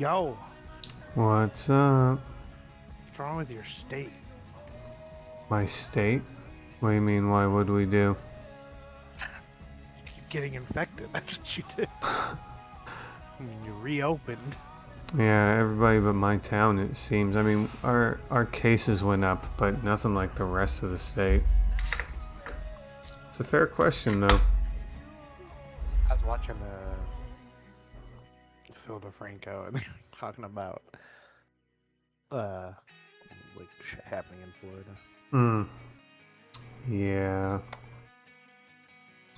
Yo, What's up? what's wrong with your state? My state? What do you mean, why would we do? You keep getting infected. That's what you did. I mean, you reopened. Yeah, everybody but my town, it seems. I mean, our cases went up, but nothing like the rest of the state. It's a fair question, though. I was watching Phil DeFranco and talking about like shit happening in Florida. Hmm. Yeah.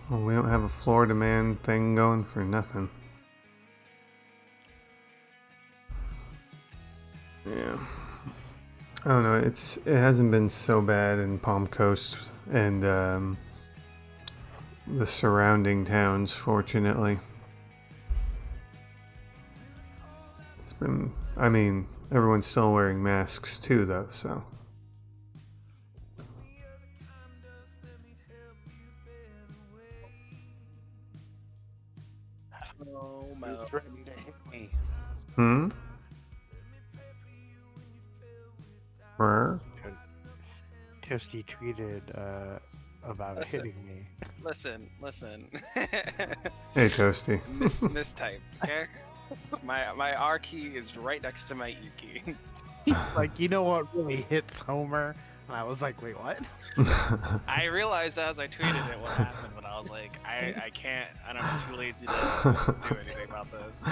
Well, we don't have a Florida man thing going for nothing. Yeah. I don't know. It hasn't been so bad in Palm Coast and the surrounding towns, fortunately. It's been. I mean, everyone's still wearing masks too, though. So. Oh, He Mo. threatened to hit me. Hmm. Where? Toasty tweeted about Listen. hitting me. Listen. Hey, Toasty. Mistype, okay? My R key is right next to my E key. He's like, you know what really hits Homer? And I was like, wait, what? I realized as I tweeted it what happened, but I was like, I can't. I don't know. I'm too lazy to do anything about this.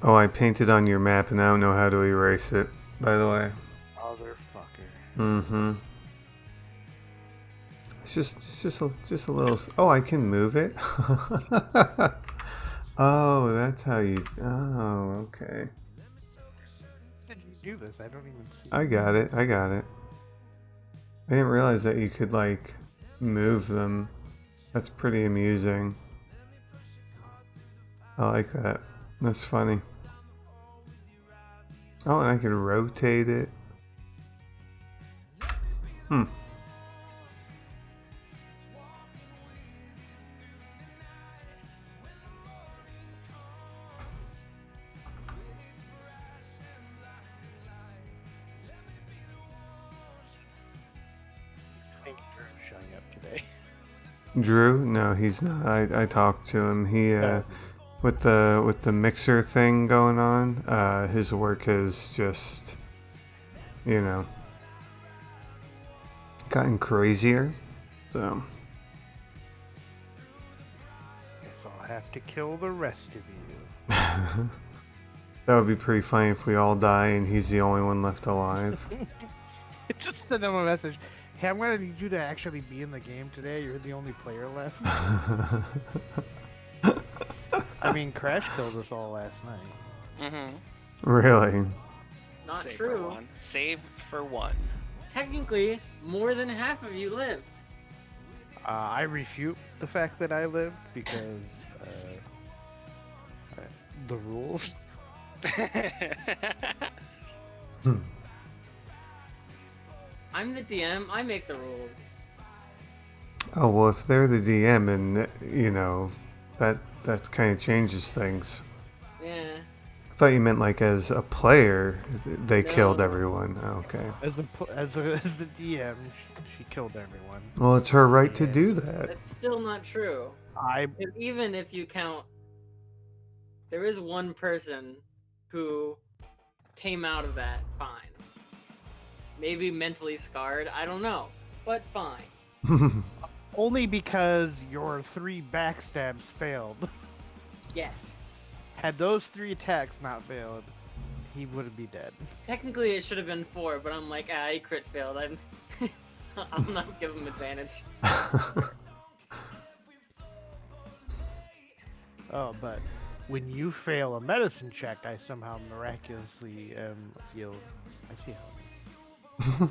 Oh, I painted on your map and I don't know how to erase it, by the way. Motherfucker. Mm-hmm. It's just a little. Oh, I can move it. Oh, that's how you. Oh, okay. How did you do this? I don't even see. I got it. I didn't realize that you could like move them. That's pretty amusing. I like that. That's funny. Oh, and I can rotate it. Hmm. I think Drew's showing up today. Drew? No, he's not. I talked to him. He with the mixer thing going on, his work has just, you know, gotten crazier. So Guess I'll have to kill the rest of you. that would be pretty funny if we all die and he's the only one left alive. Just send him a message. Hey, I'm gonna need you to actually be in the game today. You're the only player left. I mean, Crash killed us all last night. Mm-hmm. Really? Not Save true. For one. Save for one. Technically, more than half of you lived. I refute the fact that I lived because the rules. I'm the DM. I make the rules. Oh well, if they're the DM and you know, that kind of changes things. Yeah. I thought you meant like as a player, they No. killed everyone. Oh, okay. As the DM, she killed everyone. Well, it's her right to Yeah. do that. That's still not true. Even if you count, there is one person who came out of that fine. Maybe mentally scarred. I don't know. But fine. Only because your 3 backstabs failed. Yes. Had those 3 attacks not failed, he wouldn't be dead. Technically, it should have been 4, but I'm like, he crit failed. I'll not give him advantage. Oh, but when you fail a medicine check, I somehow miraculously healed. I see how.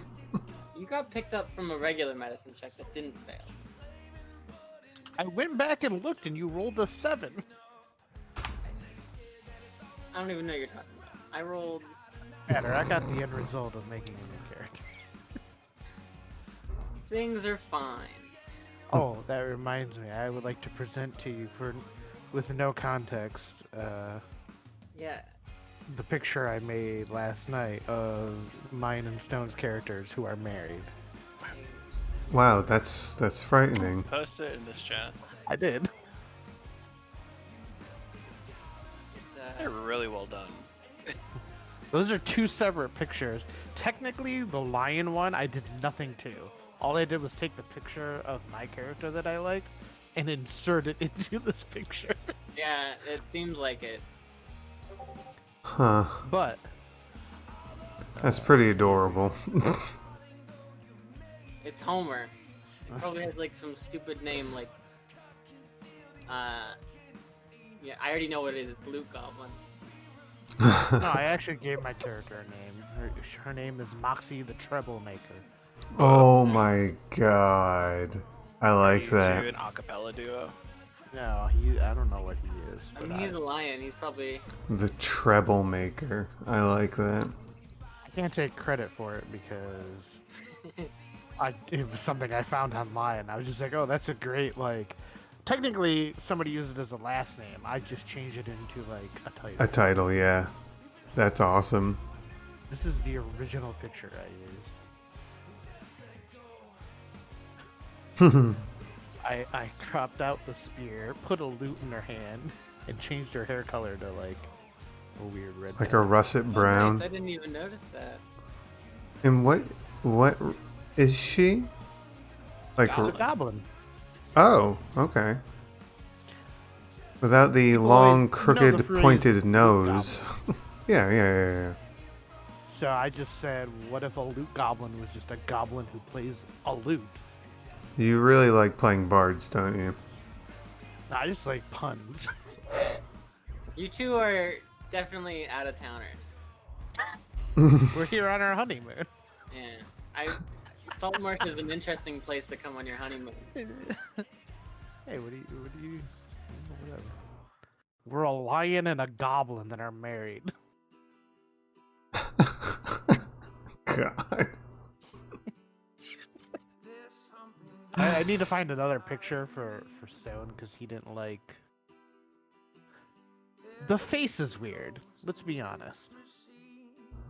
You got picked up from a regular medicine check that didn't fail. I went back and looked, and you rolled a 7. I don't even know what you're talking about. I rolled. Better. I got the end result of making a new character. Things are fine. Oh, that reminds me. I would like to present to you with no context, Yeah. the picture I made last night of mine and Stone's characters who are married. Wow, that's frightening. Post it in this chat. I did. It's They're really well done. Those are two separate pictures. Technically, the lion one I did nothing to. All I did was take the picture of my character that I liked and insert it into this picture. yeah, it seems like it. Huh. But That's pretty adorable. It's Homer. He probably has like some stupid name like yeah, I already know what it is. It's Luke Goblin. no, I actually gave my character a name. Her name is Moxie the Troublemaker. Oh my god. I like You that. two an acapella duo. No, I don't know what he is. I But mean, he's a lion. He's probably. The treble maker. I like that. I can't take credit for it because it was something I found online. I was just like, oh, that's a great, like, technically somebody used it as a last name. I just changed it into like a title. A title, yeah. That's awesome. This is the original picture I used. I cropped out the spear, put a lute in her hand, and changed her hair color to like a weird red. Like a russet Oh, brown. nice. I didn't even notice that. And what is she? Like a goblin. Oh, okay. Without the People long, always know crooked, the phrase pointed Luke nose. yeah. So I just said, what if a lute goblin was just a goblin who plays a lute? You really like playing bards, don't you? I just like puns. You two are definitely out of towners. We're here on our honeymoon. Yeah. Saltmarsh is an interesting place to come on your honeymoon. Hey, what do you? Whatever. We're a lion and a goblin that are married. God. I need to find another picture for Stone because he didn't like. The face is weird. Let's be honest.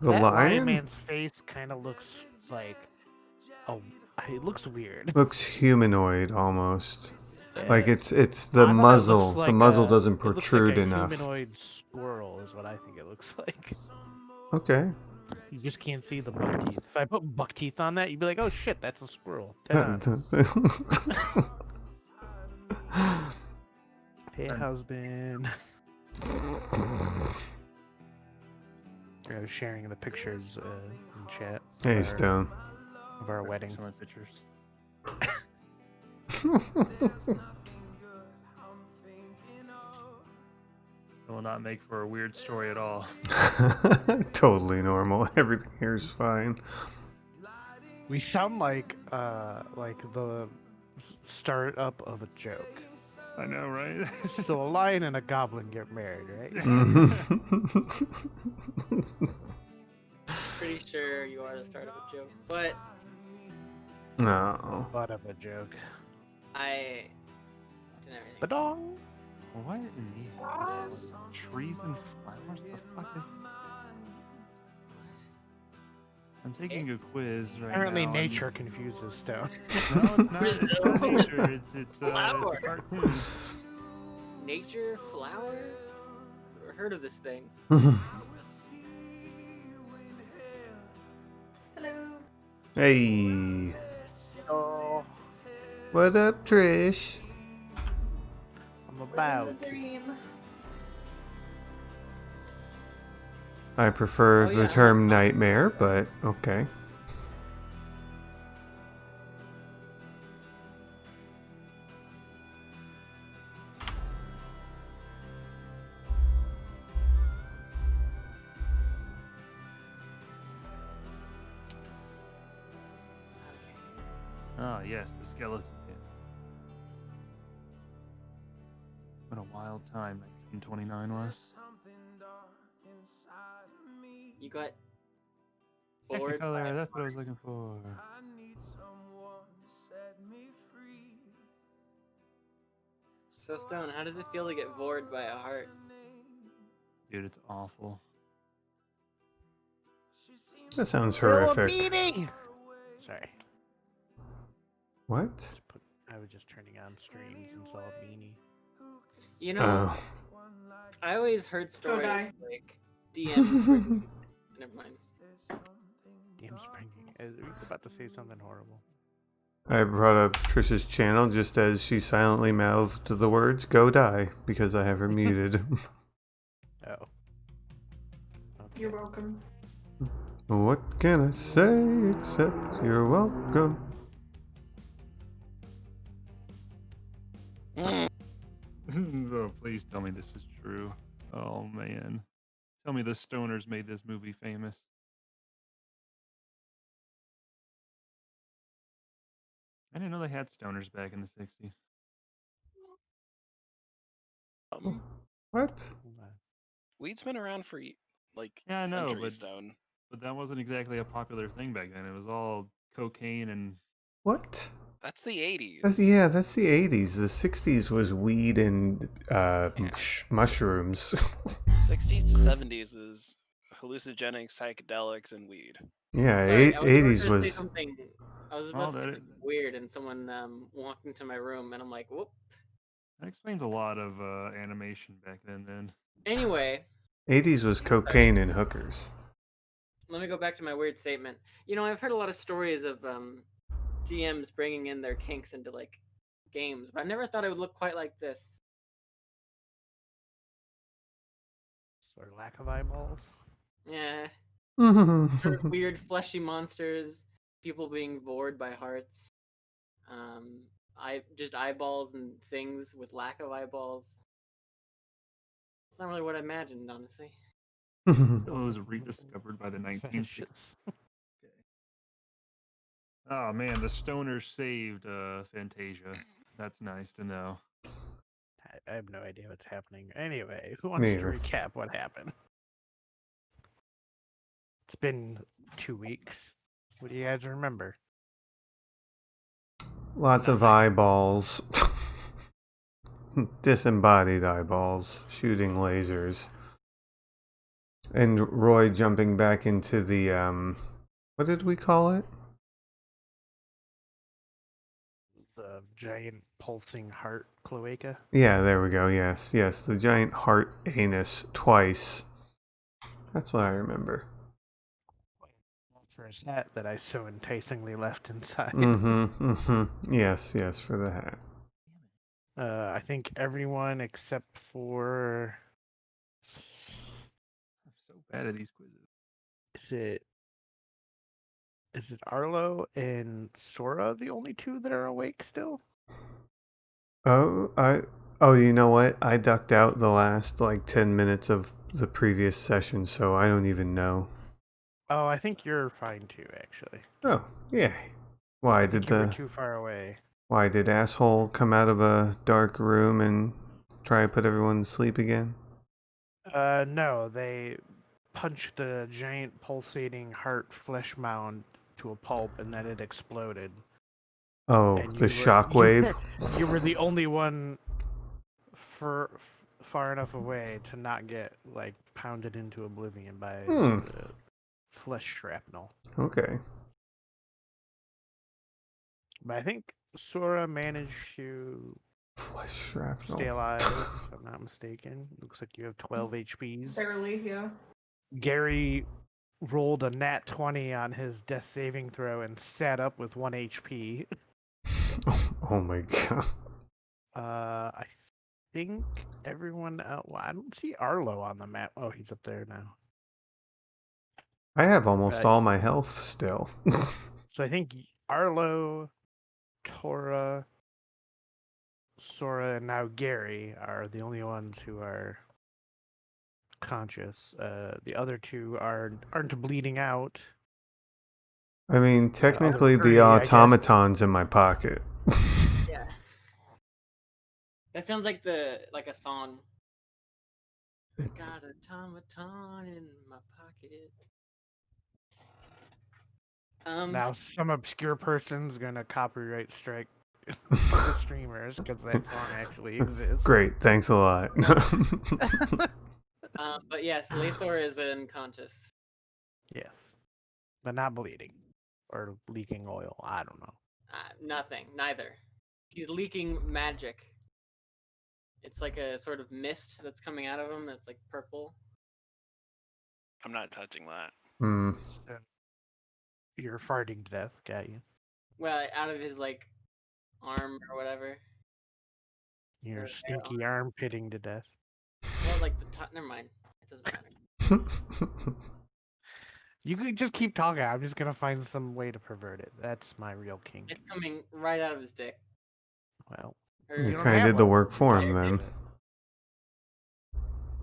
The that lion man's face kind of looks like. Oh, it looks weird. looks humanoid almost. Yeah. Like it's the I thought it muzzle. looks like the muzzle a- doesn't it looks protrude like a enough. Humanoid squirrel is what I think it looks like. Okay. You just can't see the buck teeth. If I put buck teeth on that, you'd be like, "Oh shit, that's a squirrel." 10 on. Hey, husband. I was sharing the pictures in chat. Hey, of Stone. Of our wedding. Excellent pictures. It will not make for a weird story at all. Totally normal. Everything here is fine. We sound like the startup of a joke. I know, right? So a lion and a goblin get married, right? Pretty sure you are the start of a joke, but No. What of a joke. I did everything. Ba-dong! What in the hell? Trees and flowers? The fuck is... I'm taking a quiz right Apparently now. nature confuses Stone. No, it's not. It's not nature. It's a Flower. cartoon. Nature, flower? Never heard of this thing. Hello. Hey. Oh, What up, Trish? I'm about to. I prefer Oh, the yeah. term nightmare, but okay. Ah, yes, the skeleton pit. What a wild time 1929 was. You got bored. Technicolor, that's what I was looking for. So Stone, how does it feel to get vored by a heart? Dude, it's awful. That sounds Bill a horrific. beanie! Sorry. What? I was just turning on streams and saw a beanie. You know, Oh. I always heard stories die. like DMs. Never mind. Damn springing. Are you about to say something horrible? I brought up Trish's channel just as she silently mouthed the words "Go die" because I have her muted. Oh. Okay. You're welcome. What can I say except you're welcome? Oh, please tell me this is true. Oh man. Tell me the stoners made this movie famous. I didn't know they had stoners back in the 60s. What? Weed's been around for like Yeah, I know, centuries, but Stone. that wasn't exactly a popular thing back then. It was all cocaine and What? That's the 80s. That's the 80s. The 60s was weed and mushrooms. 60s to 70s was hallucinogenic, psychedelics, and weed. Yeah, Sorry, I was about 80s to say was. something. I was about to say something weird, and someone walked into my room, and I'm like, "Whoop." that explains a lot of animation back then. Anyway, 80s was cocaine and hookers. let me go back to my weird statement. You know, I've heard a lot of stories of GMs bringing in their kinks into like games, but I never thought it would look quite like this. Or lack of eyeballs. Yeah, sort of weird fleshy monsters, people being bored by hearts, just eyeballs and things with lack of eyeballs. It's not really what I imagined, honestly. So it was rediscovered by the 1960s. Okay. Oh man, the stoners saved Fantasia. That's nice to know. I have no idea what's happening. Anyway, who wants to Neither. recap what happened? It's been 2 weeks. What do you guys remember? Lots of eyeballs. Disembodied eyeballs shooting lasers. And Roy jumping back into the what did we call it? The giant pulsing heart cloaca. Yeah, there we go. Yes, the giant heart anus twice. That's what I remember. For his hat that I so enticingly left inside. Yes, for the hat. I think everyone except for I'm so bad at these quizzes. is it Arlo and Sora the only two that are awake still? Oh, you know what? I ducked out the last like 10 minutes of the previous session, so I don't even know. Oh, I think you're fine too, actually. Oh, yeah. Why I did think you were too far away? Why did asshole come out of a dark room and try to put everyone to sleep again? No, they punched the giant pulsating heart flesh mound to a pulp and then it exploded. Oh, And the shockwave. You were the only one far enough away to not get like pounded into oblivion by flesh shrapnel. Okay. But I think Sora managed to flesh shrapnel. Stay alive, if I'm not mistaken. Looks like you have 12 HPs. Barely, yeah. Gary rolled a nat 20 on his death saving throw and sat up with 1 HP. Oh my god. I think everyone else. Well, I don't see Arlo on the map. Oh, he's up there now. I have almost all my health still. So I think Arlo, Tora, Sora, and now Gary are the only ones who are conscious. The other two aren't bleeding out. I mean, technically the automaton's in my pocket. Yeah. That sounds like a song. I got an automaton in my pocket. Now some obscure person's gonna copyright strike the streamers because that song actually exists. Great, thanks a lot. But yes, Lathor is unconscious. Yes, but not bleeding or leaking oil. I don't know. Nothing. Neither. He's leaking magic. It's like a sort of mist that's coming out of him. It's like purple. I'm not touching that. So, you're farting to death. Got you. Well, out of his like arm or whatever. Your stinky armpitting to death. Well, like the top. Never mind. It doesn't matter. You could just keep talking. I'm just gonna find some way to pervert it. That's my real kink. It's coming right out of his dick. Well, You kind of did the work for him then.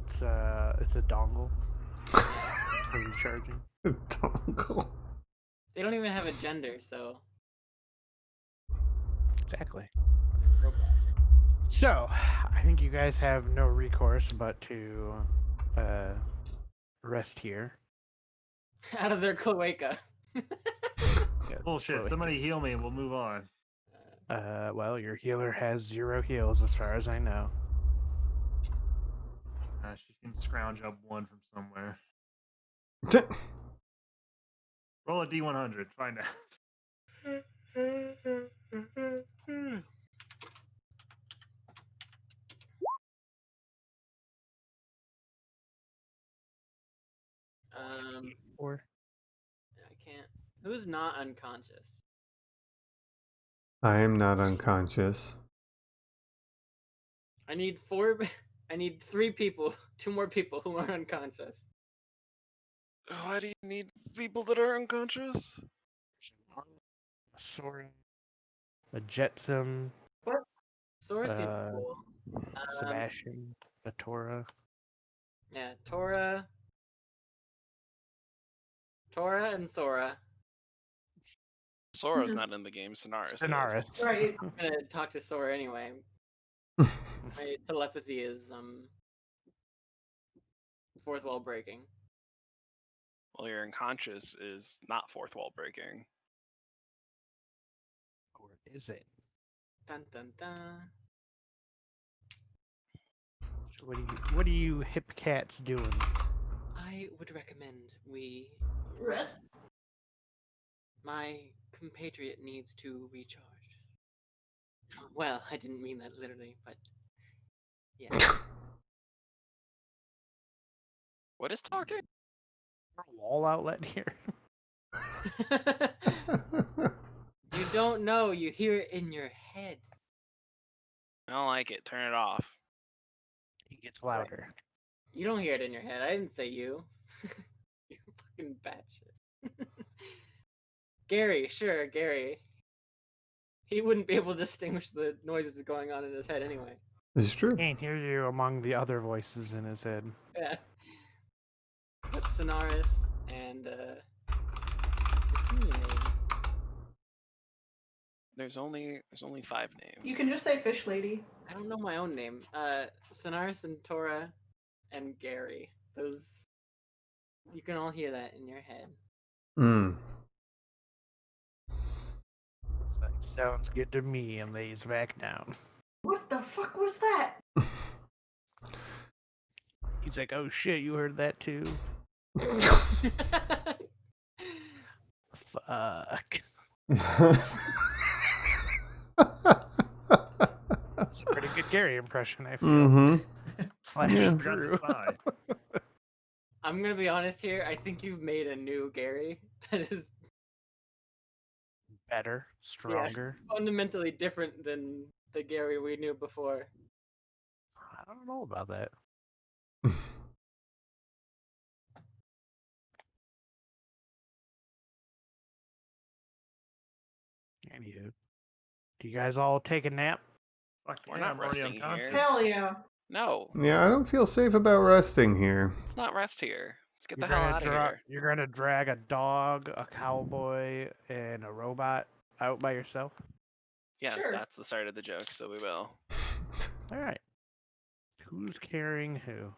It's a dongle for recharging. Dongle. They don't even have a gender, so. Exactly. So, I think you guys have no recourse but to rest here. Out of their cloaca. Bullshit. Somebody heal me and we'll move on. Well, your healer has 0 heals as far as I know. She can scrounge up one from somewhere. Roll a D100. Find out. Or I can't. Who's not unconscious? I am not unconscious. I need 4. I need 3 people. 2 more people who are unconscious. Why do you need people that are unconscious? Sora, a Jetsam, Sora seems cool. Sebastian, a Tora. Yeah, Tora and Sora. Sora's not in the game. Sonaris. Sonaris. is. Right. I'm gonna talk to Sora anyway. My telepathy is 4th wall breaking. Well, your unconscious is not 4th wall breaking. Or is it? Dun dun dun. So what are you hip cats doing? I would recommend we Rest. My compatriot needs to recharge. Well, I didn't mean that literally, but yeah. What is talking? A wall outlet here. You don't know, you hear it in your head. I don't like it. Turn it off. It gets louder. You don't hear it in your head. I didn't say you. You're fucking batshit. Gary, sure, Gary. He wouldn't be able to distinguish the noises going on in his head anyway. It's true. Can't hear you among the other voices in his head. Yeah. But Sonaris and just too many names. There's only 5 names. You can just say fish lady. I don't know my own name. Sonaris and Tora and Gary. Those you can all hear that in your head. It's like, sounds good to me, and lays back down. What the fuck was that? He's like, oh shit, you heard that too? Fuck. That's a pretty good Gary impression, I feel. Slash Yeah. Drew. I'm gonna be honest here. I think you've made a new Gary that is Better, stronger. fundamentally different than the Gary we knew before. I don't know about that. Anywho, do you guys all take a nap? Fuck We're yeah, not I'm already resting unconscious. here. Hell yeah. No, Yeah, I don't feel safe about resting here. let's not rest here. Let's get You're the hell gonna out of here. You're gonna drag a dog, a cowboy, and a robot out by yourself? Yes, Sure. that's the start of the joke, so we will. All right. Who's carrying who?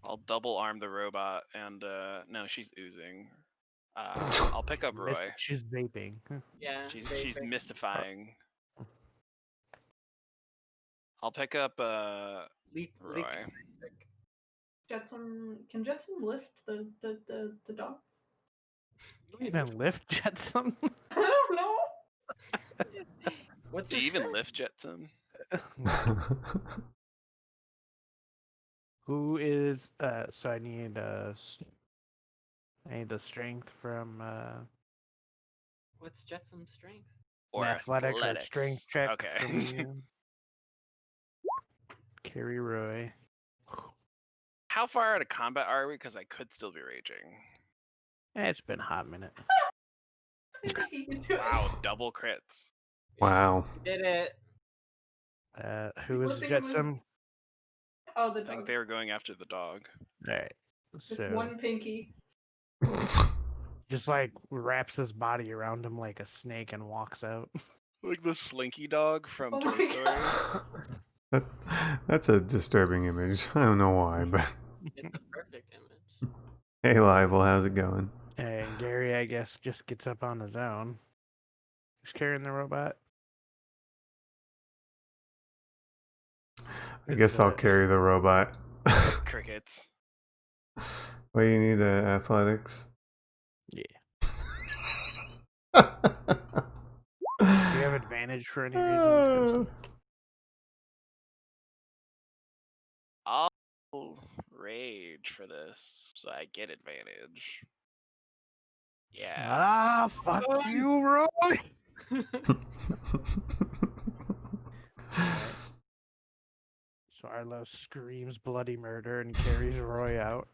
I'll double arm the robot and no, she's oozing. I'll pick up Roy. She's vaping. Yeah. She's mystifying. I'll pick up Roy. Jetsam, can Jetsam lift the dog? You even lift Jetsam? I don't know. What's Do his you even strength? lift Jetsam? Who is so I need a strength from What's Jetsam's strength? Or an athletic or athletics? strength check Okay. from you. Carry Roy. How far out of combat are we? Because I could still be raging. It's been a hot minute. I think he can do it. Wow, double crits. Wow. Did it. Who is Lifting him Jetsam? Oh, the I think dog. they were going after the dog. Alright. Just So one pinky. just like wraps his body around him like a snake and walks out. Like the Slinky dog from Oh Toy my Story. God. That's a disturbing image. I don't know why, but It's a perfect image. hey, Livel, how's it going? And Gary, I guess, just gets up on his own. Who's carrying the robot? I guess I'll carry the robot. Crickets. What do you need? Athletics? Yeah. Do you have advantage for any reason? I'll rage for this, so I get advantage. Yeah. Ah, fuck you, Roy! So Arlo screams bloody murder and carries Roy out.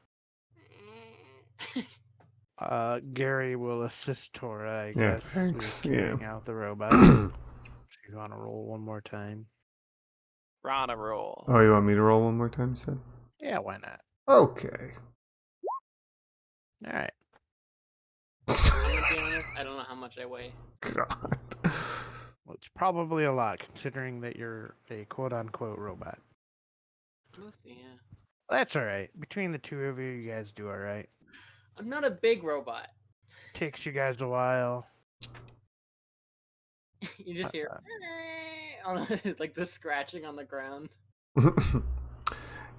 Gary will assist Tora, I Yeah, guess, thanks. with Yeah. carrying out the robot. You want to roll one more time? We're on a roll. Oh, you want me to roll one more time, you said? Yeah, why not? Okay. Alright. I'm gonna be honest, I don't know how much I weigh. God. Well, it's probably a lot, considering that you're a quote-unquote robot. Mostly, yeah. That's alright. Between the two of you, you guys do alright. I'm not a big robot. Takes you guys a while. You just hear like the scratching on the ground.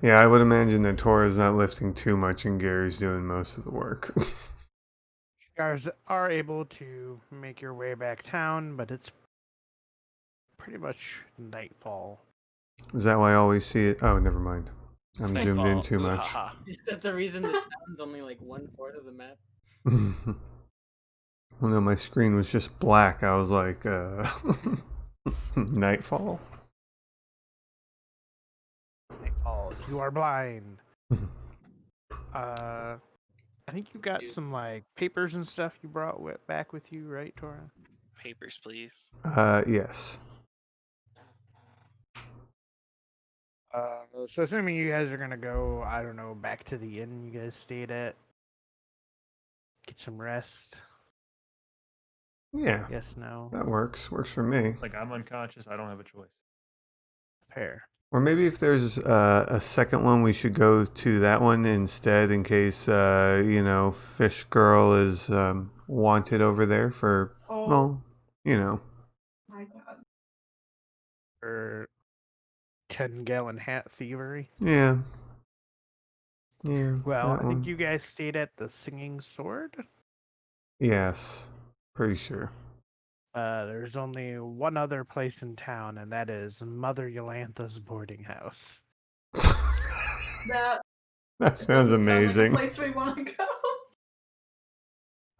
Yeah, I would imagine that Tora's not lifting too much and Gary's doing most of the work. You guys are able to make your way back town, but it's pretty much nightfall. Is that why I always see it? Oh, never mind. I'm zoomed in Nightfall. too much. Ooh-ha-ha. Is that the reason the town's only like 1/4 of the map? Well, no, my screen was just black. I was like, Nightfall. Nightfall. You are blind. I think you got some like papers and stuff you brought back with you, right, Tora? Papers, please. Yes. So assuming you guys are gonna go, I don't know, back to the inn you guys stayed at, get some rest. Yeah, Yes, no, that works. Works for me. Like, I'm unconscious. I don't have a choice. fair. Or maybe if there's a second one, we should go to that one instead in case, Fish Girl is wanted over there for, Oh well, my God. Or 10-gallon hat thievery. Yeah. Yeah. Well, that I think one. you guys stayed at the Singing Sword. Yes. Pretty sure. There's only one other place in town, and that is Mother Yolantha's boarding house. That That sounds doesn't amazing. sound like a place we want to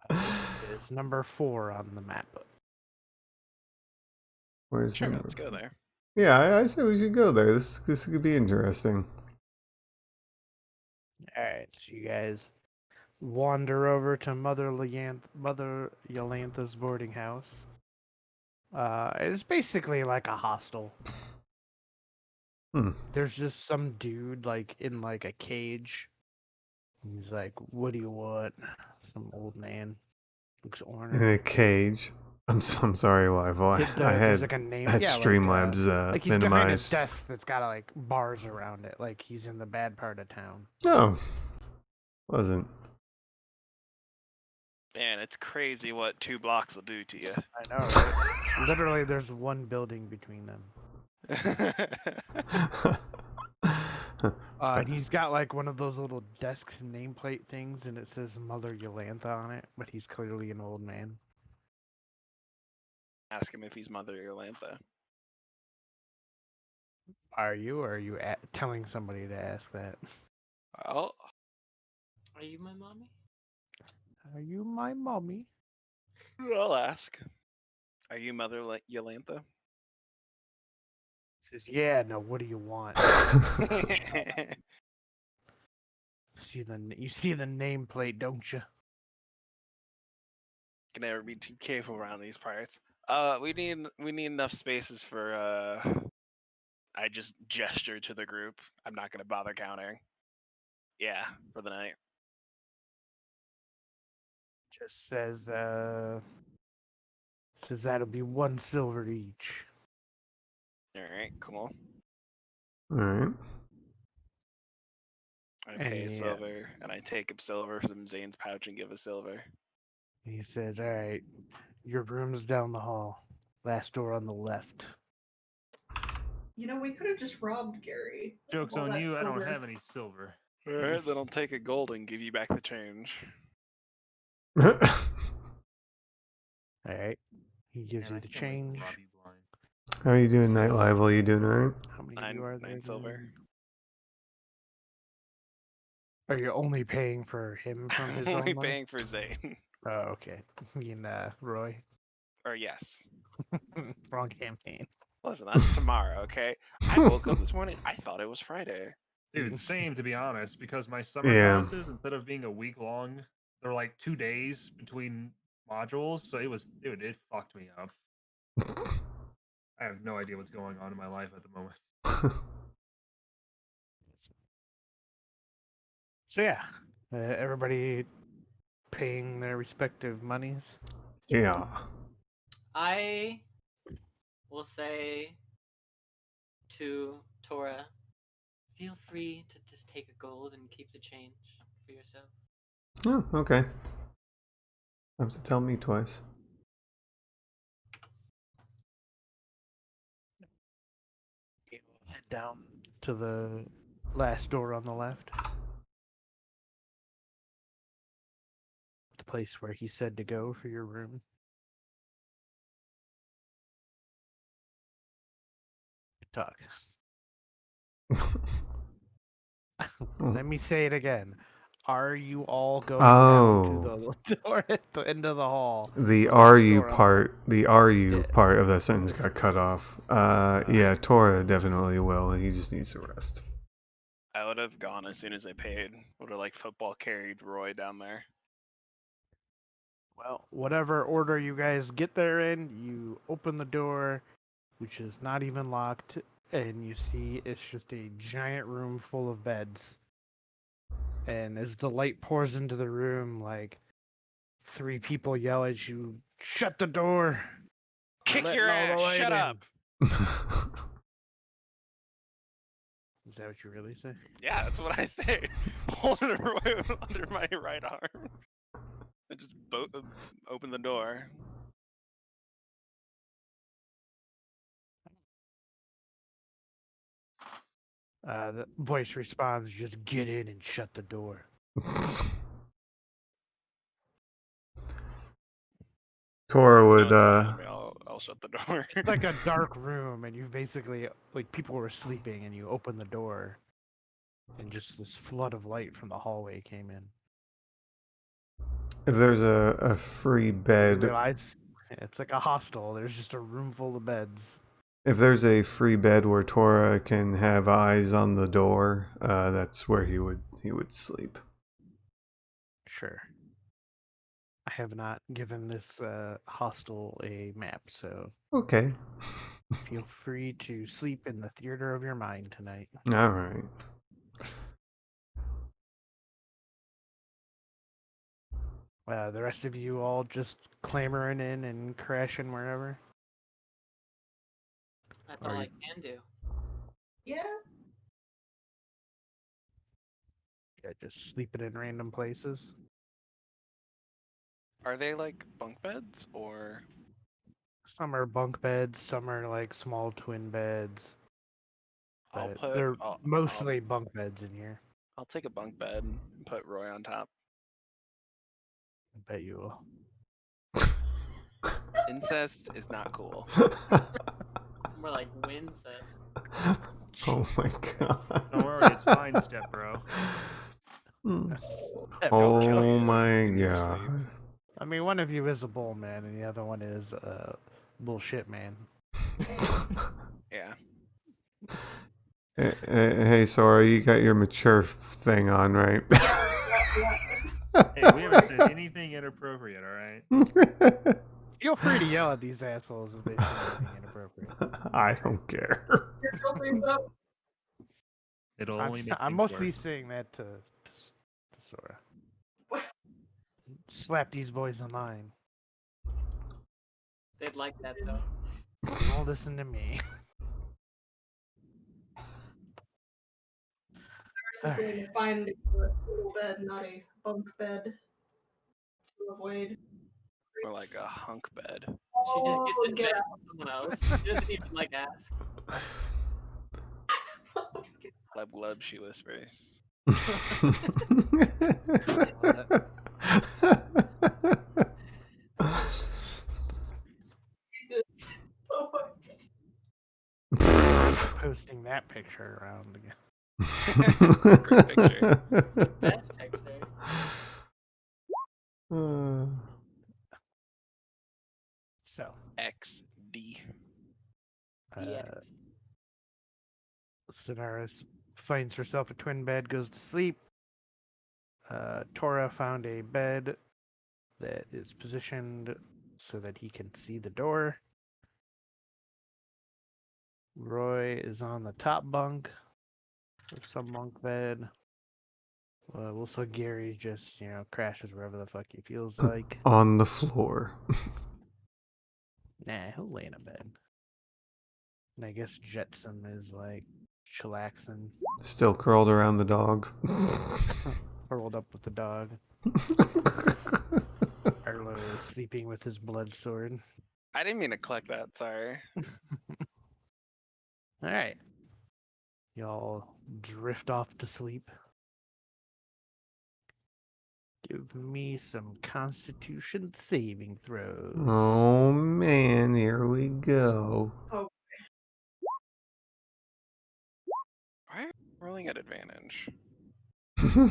go. It's number 4 on the map. Where's Sure, number let's go there. Yeah, I say we should go there. This could be interesting. Alright, so you guys wander over to Mother Yolantha's boarding house. It's basically like a hostel. Hmm. There's just some dude like in like a cage. He's like, "What do you want?" Some old man. Looks In ornery. a cage. I'm sorry, Live. I There's had like a name. had Yeah, Streamlabs like he's behind a minimized. desk that's got like bars around it. Like he's in the bad part of town. Oh, wasn't. Man, it's crazy what 2 blocks will do to you. I know, right? Literally, there's one building between them. And he's got like one of those little desk nameplate things, and it says Mother Yolantha on it, but he's clearly an old man. Ask him if he's Mother Yolantha. Are you, or are you telling somebody to ask that? Well, Are you my mommy? Are you my mommy? I'll ask. Are you Mother Yolantha? He says, yeah, no, what do you want? You see the nameplate, don't you? Can never be too careful around these parts. We need enough spaces for I just gesture to the group. I'm not gonna bother counting. Yeah, for the night. Just says that'll be 1 silver each. Alright, cool. Alright. I And pay he, silver and I take a silver from Zane's pouch and give a silver. He says, alright, your room's down the hall. Last door on the left. You know, we could have just robbed Gary. Joke's Well, on that's you, I don't silver. have any silver. Alright, then I'll take a gold and give you back the change. Alright. He gives Man, you I the can't wait to change. rob you blind. How are you doing, Night Live? Are you doing alright? How many of you are there? 9 silver. again? Are you only paying for him from his I'm only own money? paying for Zane. Oh, okay. Me and Roy. Or yes. Wrong campaign. Listen, that's tomorrow, okay? I woke up this morning, I thought it was Friday. Dude, same to be honest, because my summer Yeah. classes, instead of being a week long, they're like 2 days between modules, so it fucked me up. I have no idea what's going on in my life at the moment. So yeah, everybody paying their respective monies. Yeah. I will say to Tora, feel free to just take a gold and keep the change for yourself. Oh, okay. Have to tell me twice. Head down to the last door on the left. The place where he said to go for your room. Talk. Let me say it again. Are you all going down to the door at the end of the hall? The The "are last you" door on part, the "are you" Yeah. part of that sentence got cut off. Yeah, Tora definitely will. He just needs to rest. I would have gone as soon as I paid. Would have like football carried Roy down there. Well, whatever order you guys get there in, you open the door, which is not even locked, and you see it's just a giant room full of beds. And as the light pours into the room, like 3 people yell at you, "Shut the door! Kick Letting your all the ass! light Shut in." up! Is that what you really say? Yeah, that's what I say. Holding Roy under my right arm. I just open the door. The voice responds, "Just get in and shut the door." Tora No, would it's fine. I mean, I'll shut the door. It's like a dark room, and you basically, like, people were sleeping, and you open the door, and just this flood of light from the hallway came in. if there's a free You bed, realize it's like a hostel. There's just a room full of beds. if there's a free bed where Tora can have eyes on the door, that's where he would sleep. Sure. I have not given this hostel a map, so Okay. feel free to sleep in the theater of your mind tonight. All right. The rest of you all just clamoring in and crashing wherever? That's Are all I you- can do. Yeah. Yeah, just sleeping in random places? Are they like bunk beds or? Some are bunk beds, some are like small twin beds. But they're mostly bunk beds in here. I'll take a bunk bed and put Roy on top. I bet you will. Incest is not cool. More like wincest. Oh my god. Don't worry, it's fine, step bro. I'll kill Oh you my in your sleep. god. I mean, one of you is a bull man, and the other one is a bullshit man. Yeah. Hey, Sora, you got your mature thing on, right? Hey, we haven't said anything inappropriate, alright? Feel free to yell at these assholes if they say anything inappropriate. I don't care. It'll only make I'm things mostly worse. saying that to Sora. Slap these boys in line. They'd like that though. They won't listen to me. Versus going to find a single bed, not a bunk bed, to avoid. Or like a hunk bed. She just gets Oh, in get bed with someone else. She doesn't even like ask. Glub glub, she whispers. so much. Posting that picture around again. Great picture. Best picture. So, XD. DX. Sinaris finds herself a twin bed, goes to sleep. Tora found a bed that is positioned so that he can see the door. Roy is on the top bunk of some bunk bed. Also, Gary just, crashes wherever the fuck he feels like. On the floor. Nah, he'll lay in a bed. And I guess Jetson is like chillaxing, Still curled around the dog. curled up with the dog. Arlo is sleeping with his blood sword. I didn't mean to click that, sorry. Alright. Y'all drift off to sleep. Give me some constitution saving throws. Oh man, here we go. Why are you rolling at advantage? Your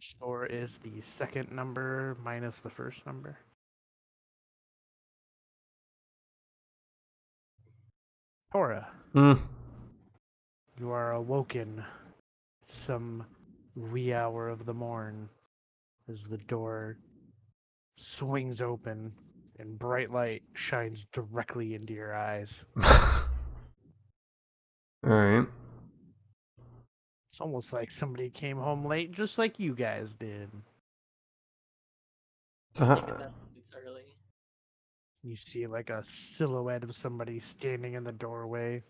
score is the second number minus the first number. Tora, you are awoken some wee hour of the morn as the door swings open and bright light shines directly into your eyes. Alright. It's almost like somebody came home late, just like you guys did. So Yeah, but it's early. You see like a silhouette of somebody standing in the doorway.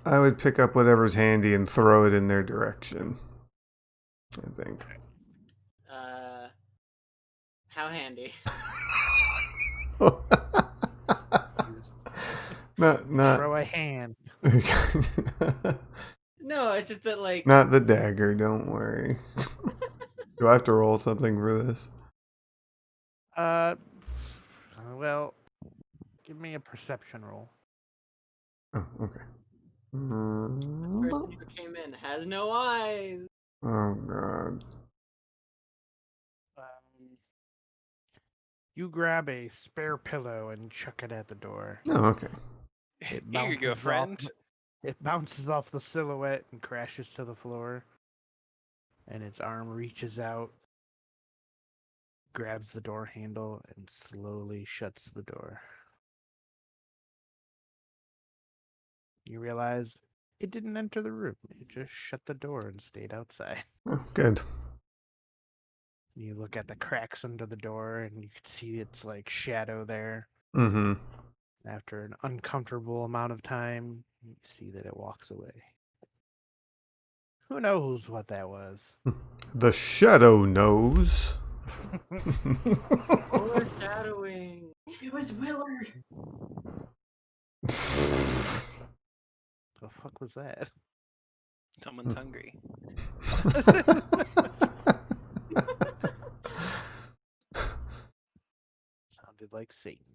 I would pick up whatever's handy and throw it in their direction. I think. How handy. not Throw a hand. No, it's just that like. Not the dagger, don't worry. Do I have to roll something for this? Well, give me a perception roll. Oh, okay. The person who came in has no eyes. Oh god. You grab a spare pillow and chuck it at the door. Oh, okay. It Here you go, friend. It bounces off the silhouette and crashes to the floor. And its arm reaches out, grabs the door handle, and slowly shuts the door. You realize it didn't enter the room. It just shut the door and stayed outside. Oh, good. You look at the cracks under the door, and you can see its like shadow there. Mm-hmm. After an uncomfortable amount of time, you see that it walks away. Who knows what that was? The shadow knows. Foreshadowing. It was Willard. The fuck was that? Someone's hungry. Sounded like Satan.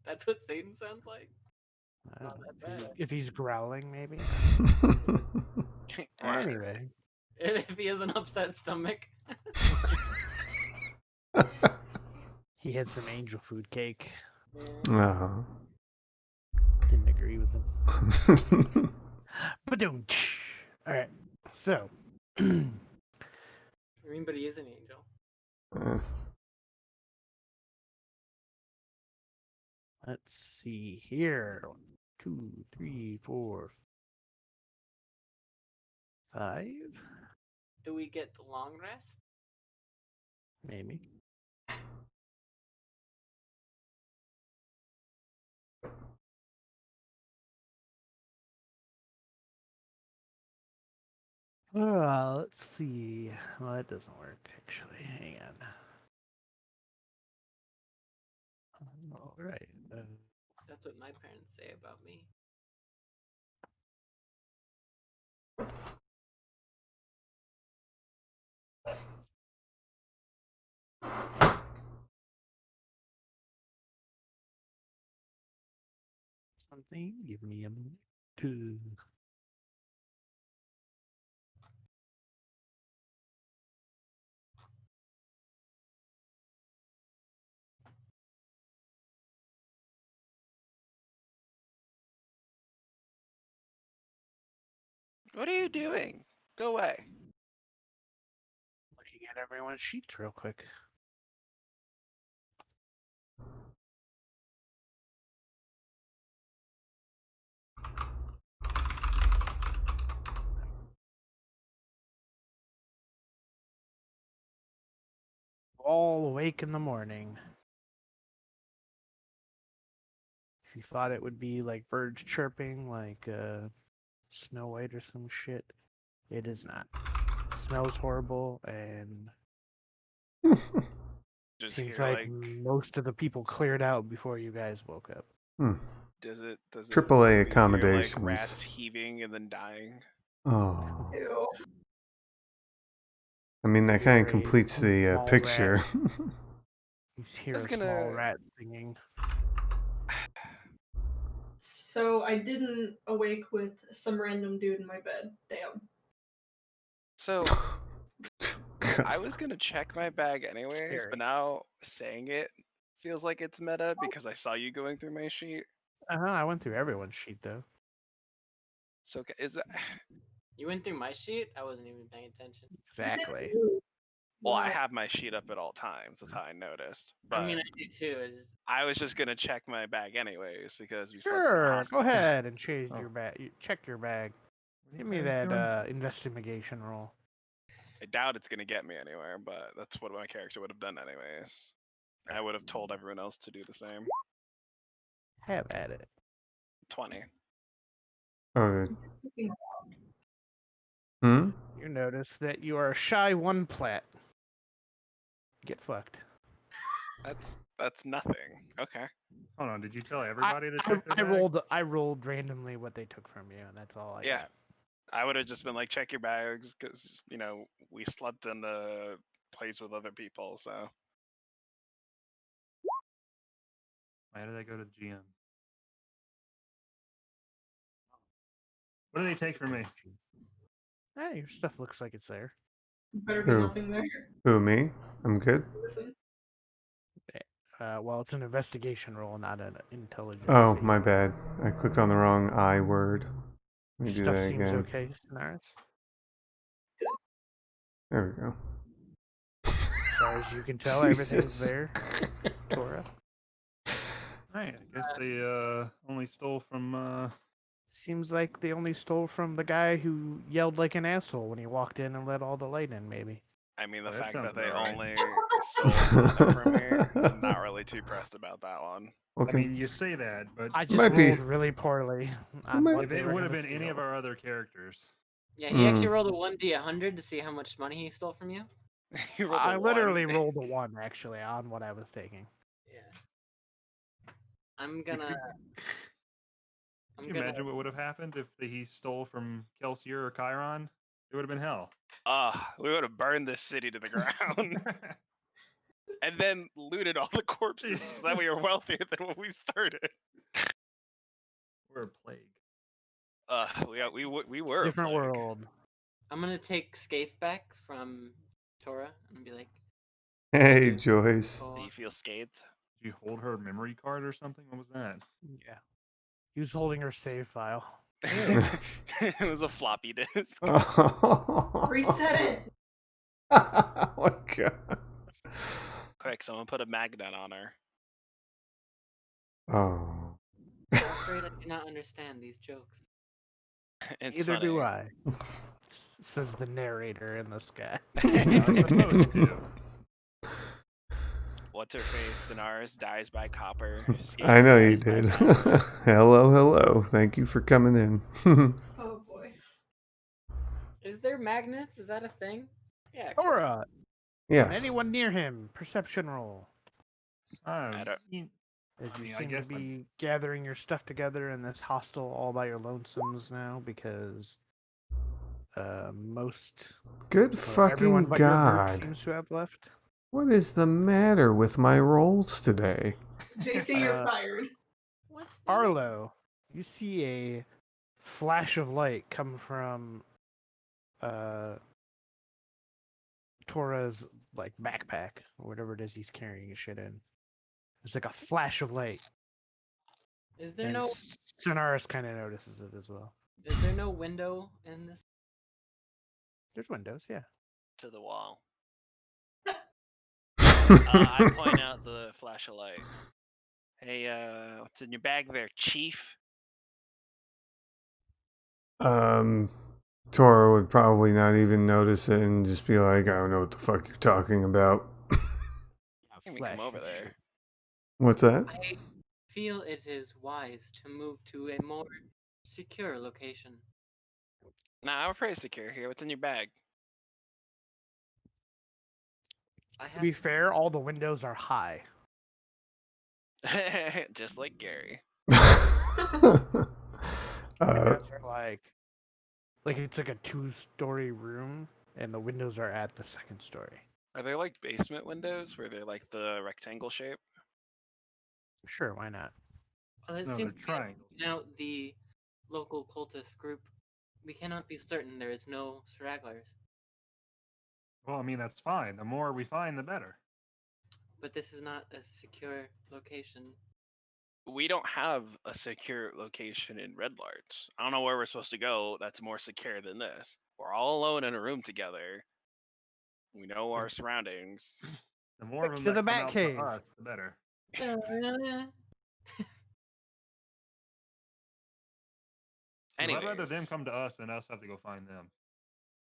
That's what Satan sounds like. I don't Not know. that bad. If he's growling, maybe. Or- Anyway, If he has an upset stomach. he had some angel food cake. Oh. Didn't agree with him. But don't. All right. So. I mean, but he is an angel. Let's see here. 1, 2, 3, 4, 5. Do we get the long rest? Maybe. Let's see. Well, that doesn't work, actually. Hang on. All right. That's what my parents say about me. Something. Give me a minute. To... What are you doing? Go away. Looking at everyone's sheets real quick. All awake in the morning. If you thought it would be like birds chirping, like Snow White or some shit, it is not. It smells horrible, and Just seems hear like like most of the people cleared out before you guys woke up. does it Triple A do we hear, like accommodations. rats heaving and then dying? Oh. Ew. I mean, that kind Hear of a completes the small picture. rat. You hear was a small gonna- rat singing. So I didn't awake with some random dude in my bed. Damn. So I was gonna check my bag anyways, Scary. but now saying it feels like it's meta because I saw you going through my sheet. I went through everyone's sheet though. So is that You went through my sheet? I wasn't even paying attention. Exactly. well, I Wow. have my sheet up at all times. That's how I noticed. But I mean, I do too. I was just gonna check my bag anyways because we slept in the Sure, go hospital. ahead and change Oh. your bag. Check your bag. What are Give you me guys that doing? investigation roll. I doubt it's gonna get me anywhere, but that's what my character would have done anyways. I would have told everyone else to do the same. Have at it. 20. Okay. Hmm? You notice that you are a shy one plat. Get fucked. That's nothing. Okay. Hold on, did you tell everybody to I, check their I bag? rolled randomly what they took from you, and that's all I Yeah. got. I would have just been like, check your bags, because we slept in a place with other people. So Why did I go to the GM? What do they take from me? Your stuff looks like it's there. Better be Who? nothing there. Who, me? I'm good. Listen. Well, it's an investigation roll, not an intelligence. Oh, save. my bad. I clicked on the wrong I word. Let me do Stuff that seems again. okay, Stenaris. There we go. As far as you can tell, everything's Jesus. there. Tora. Alright, I guess they only stole from Seems like they only stole from the guy who yelled like an asshole when he walked in and let all the light in, maybe. I mean, the That fact sounds that they about right. only stole mana from me, I'm not really too pressed about that one. I mean, you say that, but I just Might be- rolled really poorly on might- what if they it were would have gonna been any of steal. our other characters, Yeah, he actually Mm. rolled a 1d100 to see how much money he stole from you. You rolled a I literally one. rolled a 1 actually on what I was taking. Yeah. I'm you gonna. could, I'm you gonna. imagine what would have happened if he stole from Kelsier or Chiron? It would have been hell. We would have burned this city to the ground and then looted all the corpses so that we were wealthier than when we started. We're a plague. We were a Different plague. world. I'm gonna take Skaith back from Tora and be like, Hey, Joyce. Do you feel scathed? Did you hold her memory card or something? What was that? Yeah. He was holding her save file. It was a floppy disk. Reset it. Oh my god. Quick, someone put a magnet on her. Oh. I'm afraid I do not understand these jokes. It's Neither funny. do I. Says the narrator in the sky. I'm supposed to. What's her face? Sonaris dies by copper. I know you Skater did. dies by silver. Hello, hello. Thank you for coming in. Oh boy. Is there magnets? Is that a thing? Yeah. Tora! Yes. Anyone near him? Perception roll. I don't- As I you mean, I seem to guess I'm- be gathering your stuff together in this hostel all by your lonesomes now, because most Good or everyone fucking but your group god. seems to have left. What is the matter with my rolls today? JC, you're Uh, fired. What's the Arlo, you see a flash of light come from Tora's like backpack or whatever it is he's carrying his shit in. There's like a flash of light. Is there And no? Sonaris kind of notices it as well. Is there no window in this? There's windows, yeah. To the wall. I point out the flash of light. Hey, what's in your bag there, Chief? Tora would probably not even notice it and just be like, I don't know what the fuck you're talking about. Can we come over there? What's that? I feel it is wise to move to a more secure location. Nah, we're pretty secure here. What's in your bag? I To have be fair, all the windows are high. Just like Gary. Windows are like it's like a 2-story room, and the windows are at the 2nd story. Are they like basement windows where they're like the rectangle shape? Sure, why not? Well, it No, seems they're triangles. now the local cultist group. We cannot be certain there is no stragglers, Well, I mean, that's fine. The more we find, the better. but this is not a secure location. We don't have a secure location in Red Larch. I don't know where we're supposed to go that's more secure than this. We're all alone in a room together. We know our surroundings. The more of Quick, them to that the come out to Batcave. us, the better. Anyways, I'd rather them come to us than us have to go find them.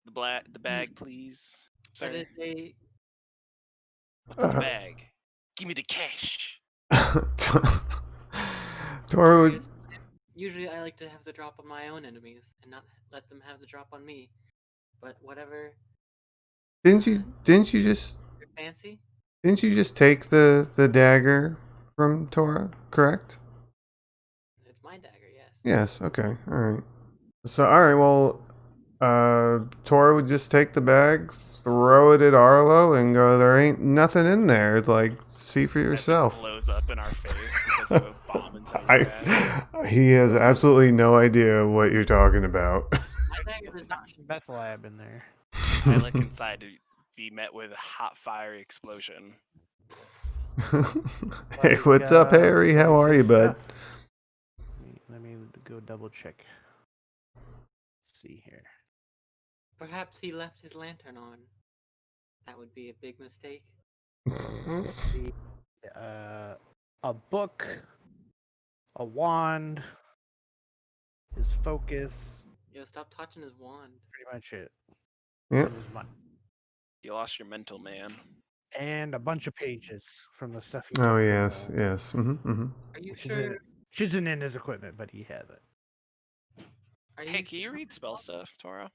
the bag, please. But Sir, it, they what's in the bag? Give me the cash. Tora would. usually I like to have the drop on my own enemies and not let them have the drop on me. But whatever Didn't you just you're fancy. take the dagger from Tora, correct? It's my dagger, yes. Yes, okay. All right. So all right, well Tora would just take the bag, throw it at Arlo, and go, there ain't nothing in there. It's like, see for As it yourself. blows up in our face because of a bomb inside your bag. He has absolutely no idea what you're talking about. My dagger does not shoot. Meth lab in there. I look inside to be met with a hot fiery explosion. Hey, what's up, Harry? How are you, bud? Let me go double check. Let's see here. Perhaps he left his lantern on. That would be a big mistake. See, a book, a wand, his focus, Yo, stop touching his wand. pretty much it. Yep. And his money. You lost your mental man. And a bunch of pages from the stuff he Oh took. yes, yes. Are you Which sure? isn't in his equipment, but he has it. Are Hey, you can you read spell stuff, Toro?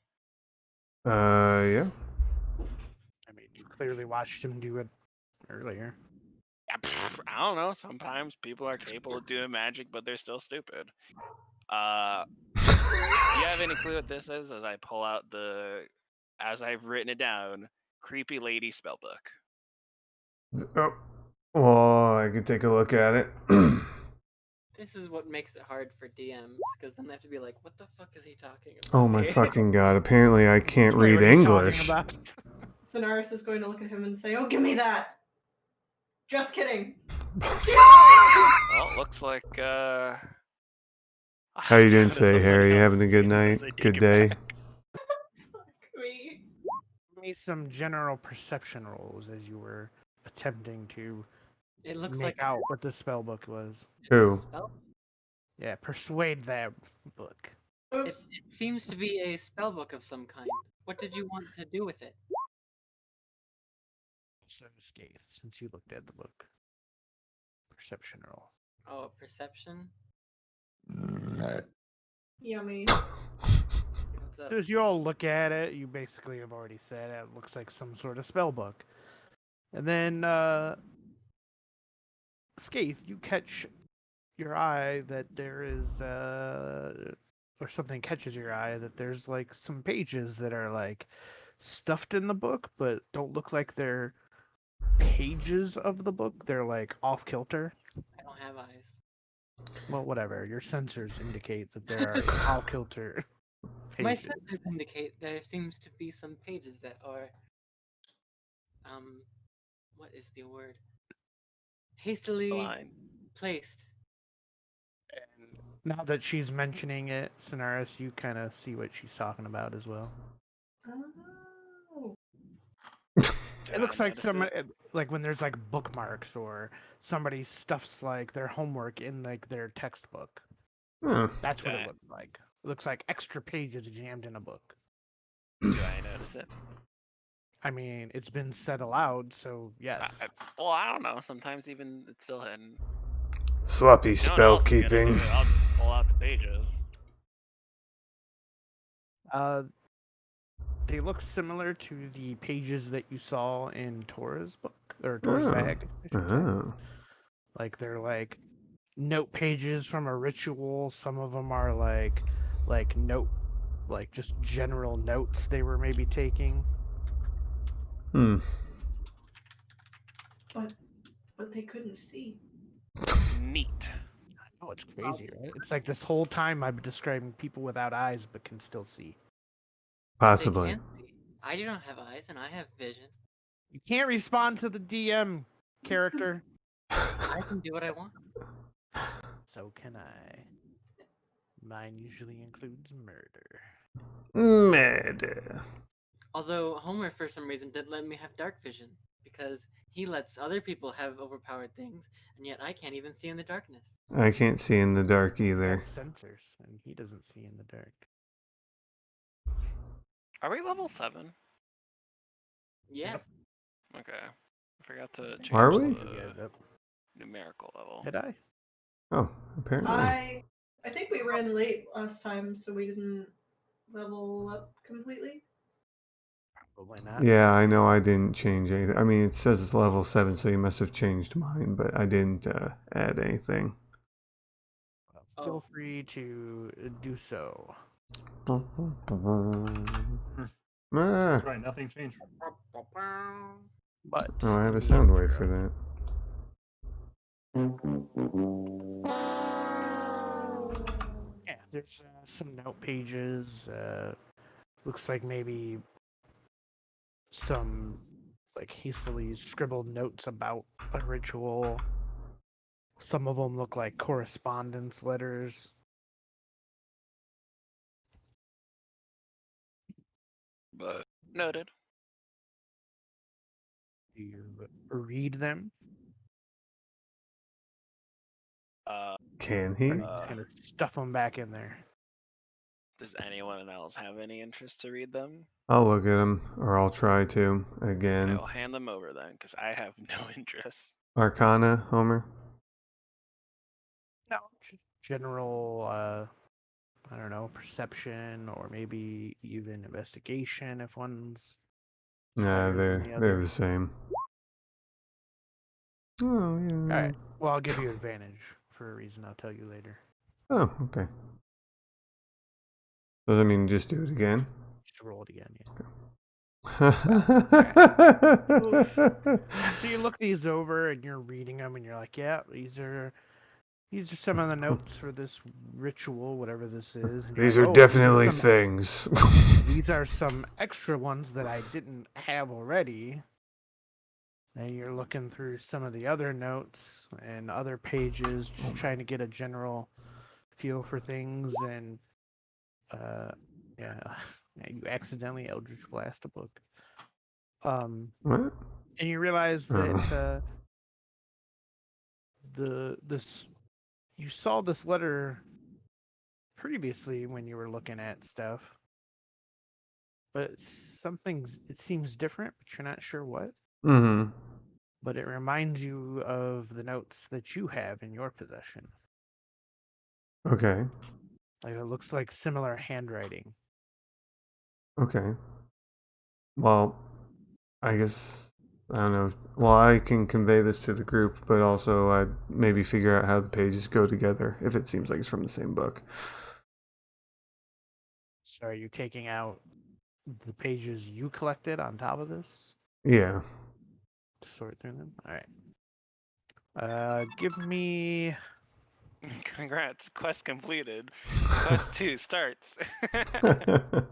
Yeah. I mean, you clearly watched him do it earlier. Yeah, I don't know. Sometimes people are capable of doing magic, but they're still stupid. You have any clue what this is? As I pull out as I've written it down, creepy lady spellbook. Oh, well, I could take a look at it. This is what makes it hard for DMs, because then they have to be like, "What the fuck is he talking about?" Oh my here?" fucking god! Apparently, I can't Wait, read what are you talking English. about? Sonaris is going to look at him and say, "Oh, give me that." Just kidding. Well, looks like How you doing to today, someone Harry? You else having a as good soon as night? I take Good it day? back. Fuck me. Give me some general perception rolls as you were attempting to It looks make like out what the spell book was. it's a Who? spell. Yeah, persuade that book. It Oops. seems to be a spell book of some kind. What did you want to do with it? So Skaith, since you looked at the book. Perception roll. Oh, perception. Yummy. What's up? So as you all look at it, you basically have already said it looks like some sort of spell book. And then Skaith, you catch your eye that there is or something catches your eye that there's like some pages that are like stuffed in the book but don't look like they're pages of the book. They're like off kilter. I don't have eyes. Well, whatever. Your sensors indicate that there are off kilter My pages. sensors indicate there seems to be some pages that are, what is the word? Hastily Line. placed. And now that she's mentioning it, Sonaris, you kind of see what she's talking about as well. Oh. It looks like like when there's like bookmarks or somebody stuffs like their homework in like their textbook. Hmm. That's what Okay. it looks like. It looks like extra pages jammed in a book. Do I notice it? I mean, it's been said aloud, so yes. Well, I don't know. Sometimes even it's still hidden. Sloppy No one spell else is gonna do keeping. it. I'll just pull out the pages. They look similar to the pages that you saw in Tora's book or Tora's Oh. bag. I should say. Oh. Like they're like note pages from a ritual. Some of them are like note, like just general notes they were maybe taking. Hmm. But they couldn't see. Neat. Oh, it's crazy, right? It's like this whole time I've been describing people without eyes but can still see. They Possibly. can't see. I do not have eyes and I have vision. You can't respond to the DM character. I can do what I want. So can I. Mine usually includes murder. Murder. Although Homer, for some reason, didn't let me have dark vision because he lets other people have overpowered things, and yet I can't even see in the darkness. I can't see in the dark He either. has sensors, and he doesn't see in the dark. Are we level 7? Yes. Okay. I forgot to change Are we? You guys the up. numerical level. Did I? Oh, apparently. I think we ran late last time, so we didn't level up completely. Probably not. Yeah, I know I didn't change anything. I mean, it says it's level 7, so you must have changed mine, but I didn't add anything. Well, feel free to do so. Ah. That's right, nothing changed. But Oh, I have in a the sound wave intro- for that. Yeah, there's some note pages. Looks like maybe some like hastily scribbled notes about a ritual. Some of them look like correspondence letters. But noted. Do you read them? Can he? Or you just kind of stuff them back in there? Does anyone else have any interest to read them? I'll look at them, or I'll try to I again. will hand them over then, because I have no interest. Arcana, Homer. No, general. I don't know, perception or maybe even investigation if one's. Nah, higher than the they're other. the same. Oh yeah. All right. Well, I'll give you advantage for a reason I'll tell you later. Oh, okay. Does that mean just do it again? Just roll it again. Yeah. So you look these over and you're reading them and you're like, yeah, these are some of the notes for this ritual, whatever this is. And These like, are "Oh, definitely some- things. These are some extra ones that I didn't have already. And you're looking through some of the other notes and other pages, just trying to get a general feel for things. And yeah, you accidentally Eldritch Blast a book. What? And you realize that you saw this letter previously when you were looking at stuff, but it seems different, but you're not sure what. Mm-hmm. But it reminds you of the notes that you have in your possession. Okay. Like it looks like similar handwriting. Okay. Well, I guess I don't know. Well, I can convey this to the group, but also I'd maybe figure out how the pages go together if it seems like it's from the same book. So are you taking out the pages you collected on top of this? Yeah. To sort through them? Alright. Give me... Congrats, quest completed. Quest 2 starts.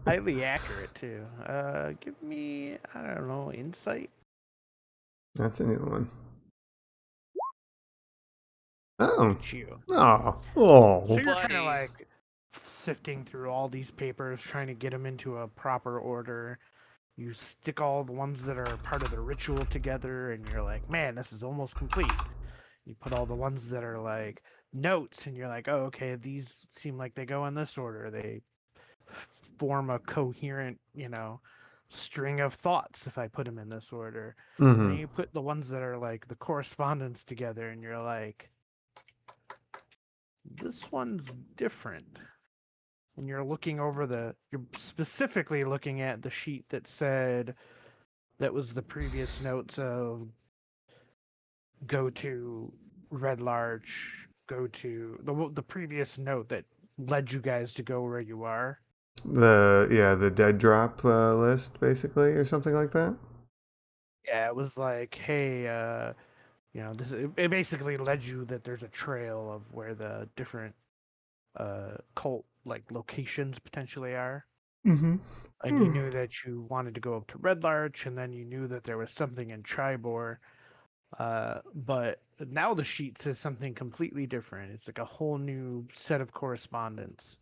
highly accurate, too. Give me, I don't know, insight? That's a new one. Oh. It's you. Oh. Oh. So you're Buddy. kind of like sifting through all these papers, trying to get them into a proper order. You stick all the ones that are part of the ritual together, and you're like, man, this is almost complete. You put all the ones that are like notes, and you're like, oh, okay, these seem like they go in this order. They form a coherent, string of thoughts if I put them in this order. Mm-hmm. And you put the ones that are like the correspondence together, and you're like, this one's different. And you're looking over you're specifically looking at the sheet that said, that was the previous notes of go to Red Larch, go to the previous note that led you guys to go where you are. The dead drop list basically or something like that. Yeah, it was like, hey, it basically led you that there's a trail of where the different cult like locations potentially are. Mm-hmm. And you knew that you wanted to go up to Red Larch, and then you knew that there was something in Tribor. But now the sheet says something completely different. It's like a whole new set of correspondence.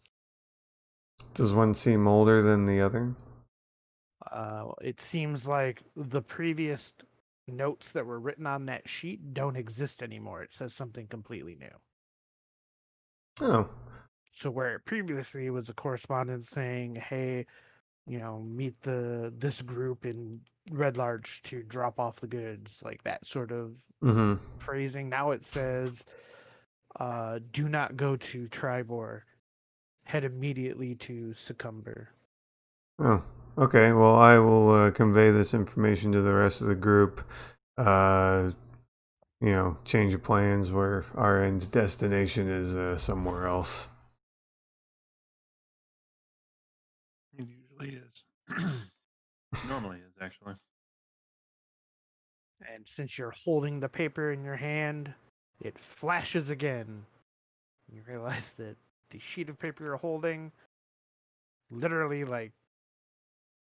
Does one seem older than the other? It seems like the previous notes that were written on that sheet don't exist anymore. It says something completely new. Oh. So where it previously was a correspondence saying, hey, meet this group in Red Larch to drop off the goods, like that sort of phrasing. Now it says, do not go to Tribor. Head immediately to Succumber. Oh, okay. Well, I will convey this information to the rest of the group. Change of plans where our end destination is somewhere else. It usually is. Normally is, actually. And since you're holding the paper in your hand, it flashes again. You realize that the sheet of paper you're holding literally like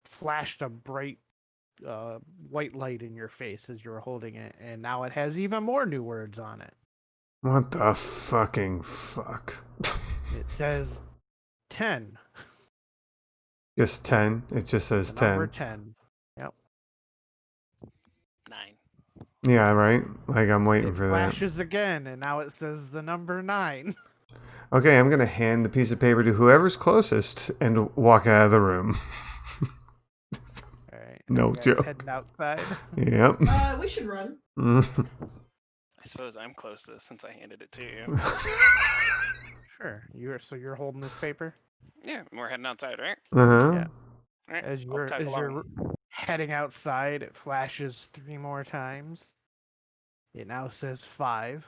flashed a bright white light in your face as you were holding it, and now it has even more new words on it. What the fucking fuck? It says 10. Just 10? It just says The 10. number 10. Yep. 9. Yeah, right? Like, I'm waiting It for that. flashes again, and now it says the number 9. Okay, I'm gonna hand the piece of paper to whoever's closest and walk out of the room. All right. No you guys joke. Heading outside. Yep. We should run. I suppose I'm closest since I handed it to you. Sure. You're holding this paper. Yeah, we're heading outside, right? Uh-huh. Yeah. All right. As I'll tag you're along. heading outside, it flashes 3 more times. It now says 5.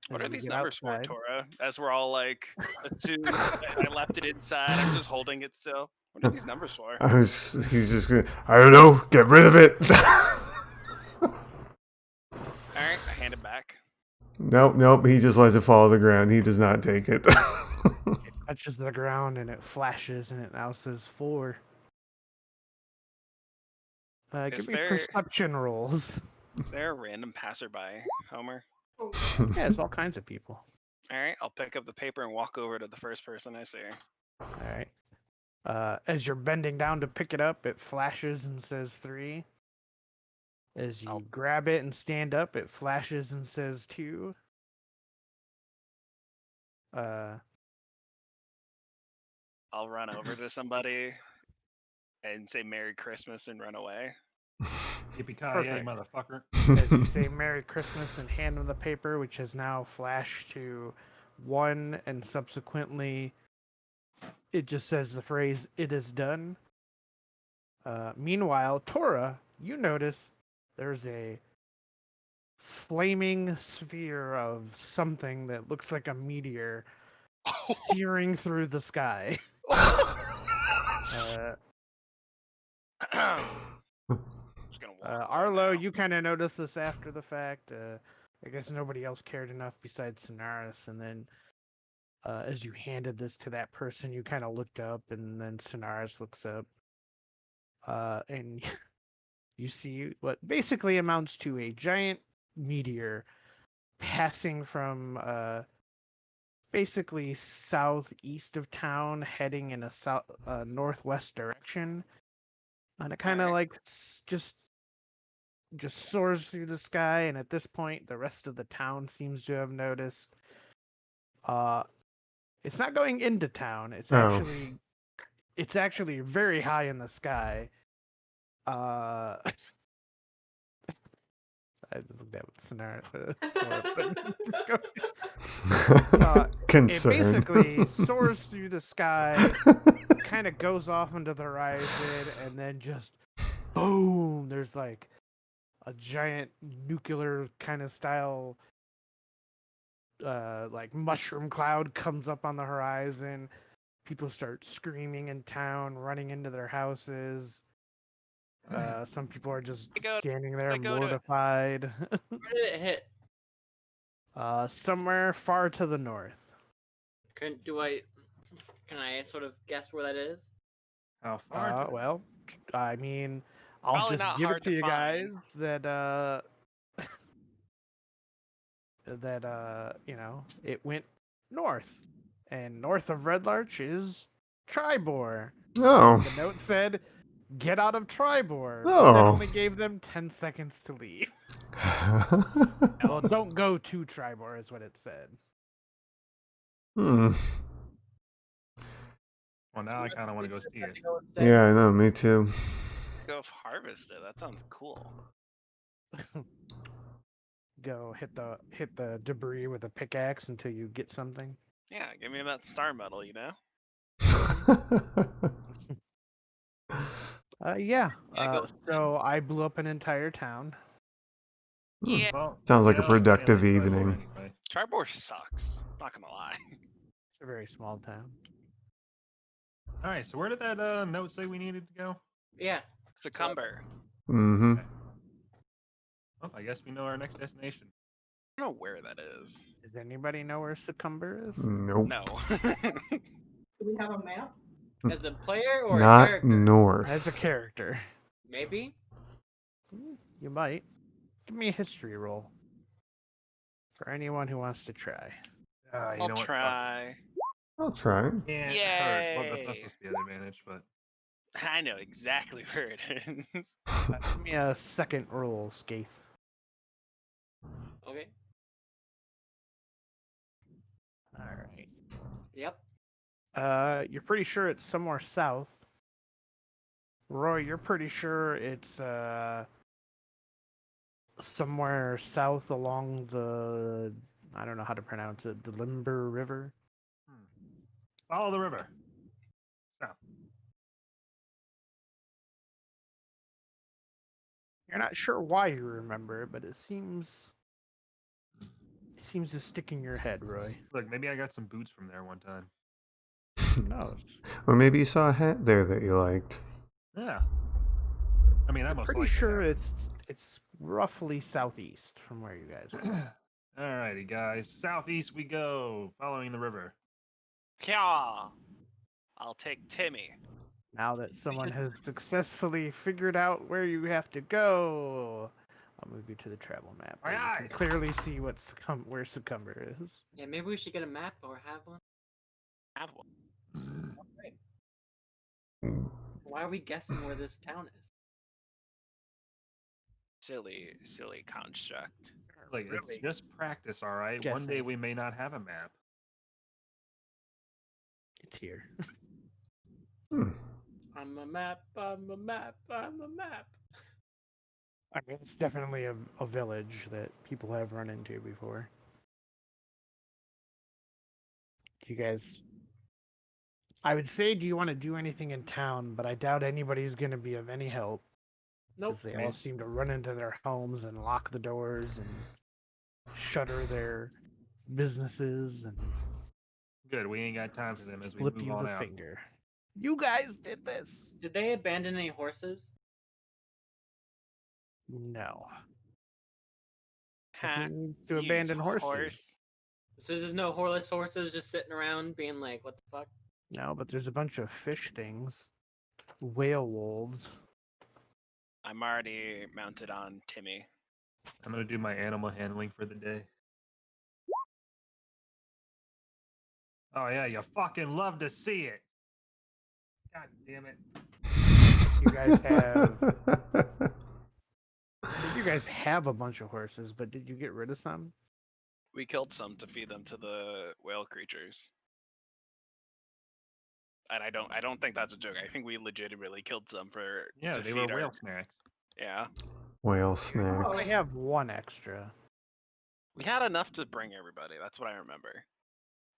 What as are you these get numbers for, outside. Tora? As we're all like, assume I left it inside. I'm just holding it still. What are these numbers for? He's just gonna, I don't know, get rid of it. All right, I hand it back. Nope, he just lets it fall to the ground. He does not take it. It touches the ground and it flashes and it now says 4. Is Give me there- perception rolls. Is there a random passerby, Homer? Oh, Yeah, it's all kinds of people. All right, I'll pick up the paper and walk over to the first person I see. All right. As you're bending down to pick it up, it flashes and says 3. As you I'll- grab it and stand up, it flashes and says 2. I'll run over to somebody and say Merry Christmas and run away. Yippee-ki-yay, Perfect. motherfucker. As you say Merry Christmas and hand them the paper, which has now flashed to 1, and subsequently it just says the phrase, "It is done." Meanwhile, Tora, you notice there's a flaming sphere of something that looks like a meteor searing through the sky. Just gonna walk away Arlo, now. you kind of noticed this after the fact. I guess nobody else cared enough besides Sonaris. And then as you handed this to that person, you kind of looked up, and then Sonaris looks up. And you see what basically amounts to a giant meteor passing from basically southeast of town, heading in a northwest direction. And it kind of Alright. like just soars through the sky, and at this point the rest of the town seems to have noticed. It's not going into town, it's Oh. actually very high in the sky. I just looked at what scenario it Concern. basically soars through the sky, kind of goes off into the horizon, and then just boom, there's like a giant nuclear kind of style like mushroom cloud comes up on the horizon. People start screaming in town, running into their houses. Some people are just Let go- standing there let go to it. mortified. Where did it hit? Somewhere far to the north. Can I sort of guess where that is? How far? Well, I mean, I'll Probably just not give it hard to to you guys find. that it went north, and north of Red Larch is Tribor. Oh. The note said, "Get out of Tribor." But Oh. that only gave them 10 seconds to leave. Well, don't go to Tribor is what it said. Hmm. Well, now I kind of want to go see it. Yeah, I know, me too. Go harvest it. That sounds cool. Go hit the debris with a pickaxe until you get something. Yeah, give me that star medal, you know? Yeah. go So I blew up an entire town. Yeah. Well, Sounds like a yeah, I'll productive stay on the evening. Tribor anyway. Tribor sucks. Not gonna lie. It's a very small town. All right, so where did that note say we needed to go? Yeah. Succumber. Mm-hmm. Well, I guess we know our next destination. I don't know where that is. Does anybody know where Succumber is? Nope. No. Do we have a map? As a player or a Not character? north. As a character. Maybe. You might. Give me a history roll. For anyone who wants to try. You I'll know what? Fuck. try. I'll try. Can't hurt. Well, that's not Yay. supposed to be an advantage, but I know exactly where it is. Give me a second roll, Skaith. Okay. Alright. Yep. You're pretty sure it's somewhere south. Roy, you're pretty sure it's somewhere south along the, I don't know how to pronounce it, the Limber River. Follow the river. South. You're not sure why you remember it, but it seems to stick in your head, Roy. Look, maybe I got some boots from there one time. Who knows? Or maybe you saw a hat there that you liked. Yeah. I mean, I I'm most pretty likely sure have. it's roughly southeast from where you guys are. Alrighty, guys. Southeast we go, following the river. Kya! I'll take Timmy. Now that someone should- has successfully figured out where you have to go, I'll move you to the travel map where Aye, you can clearly see where Succumber is. Yeah, maybe we should get a map or have one. Have one. Why are we guessing where this town is? Silly construct. Like, it's just practice, all right? One day Guessing. we may not have a map. It's here. Hmm. I'm a map, I'm a map, I'm a map. I mean, it's definitely a village that people have run into before. Do you guys... I would say, do you want to do anything in town, but I doubt anybody's going to be of any help. Nope. Because they all seem to run into their homes and lock the doors and shutter their businesses and Good, we ain't got time for them as we flip move you on the out. finger. You guys did this! Did they abandon any horses? No. Ha, Who needs to use abandon horses? horse. So there's no horseless horses just sitting around being like, what the fuck? No, but there's a bunch of fish things. Whale wolves. I'm already mounted on Timmy. I'm gonna do my animal handling for the day. Oh yeah, you fucking love to see it. God damn it. You guys have... You guys have a bunch of horses, but did you get rid of some? We killed some to feed them to the whale creatures. And I don't think that's a joke. I think we legitimately killed some Yeah, to they were feed whale our... snacks. Yeah. Whale I snacks. have one extra. We had enough to bring everybody. That's what I remember.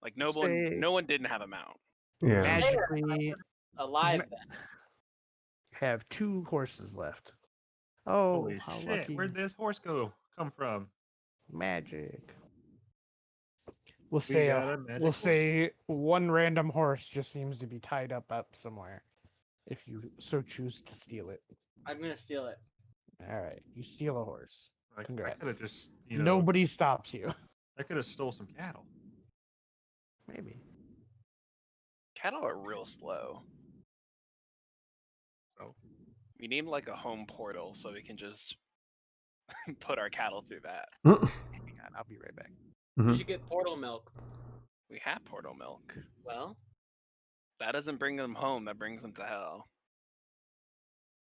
Like no Say- one didn't have a mount. Yeah. Magically, Alive Ma- then. have 2 horses left. Oh, Holy how shit, lucky. where'd this horse come from? Magic. We'll We say got a magic we'll horse. say one random horse just seems to be tied up somewhere. If you so choose to steal it. I'm gonna steal it. All right, you steal a horse. I Congrats. could have just, you know, Nobody stops you. I could have stole some cattle. Maybe. Cattle are real slow. So We need like a home portal so we can just put our cattle through that. Hang on, I'll be right back. You should get portal milk. We have portal milk. Well, That doesn't bring them home. That brings them to hell.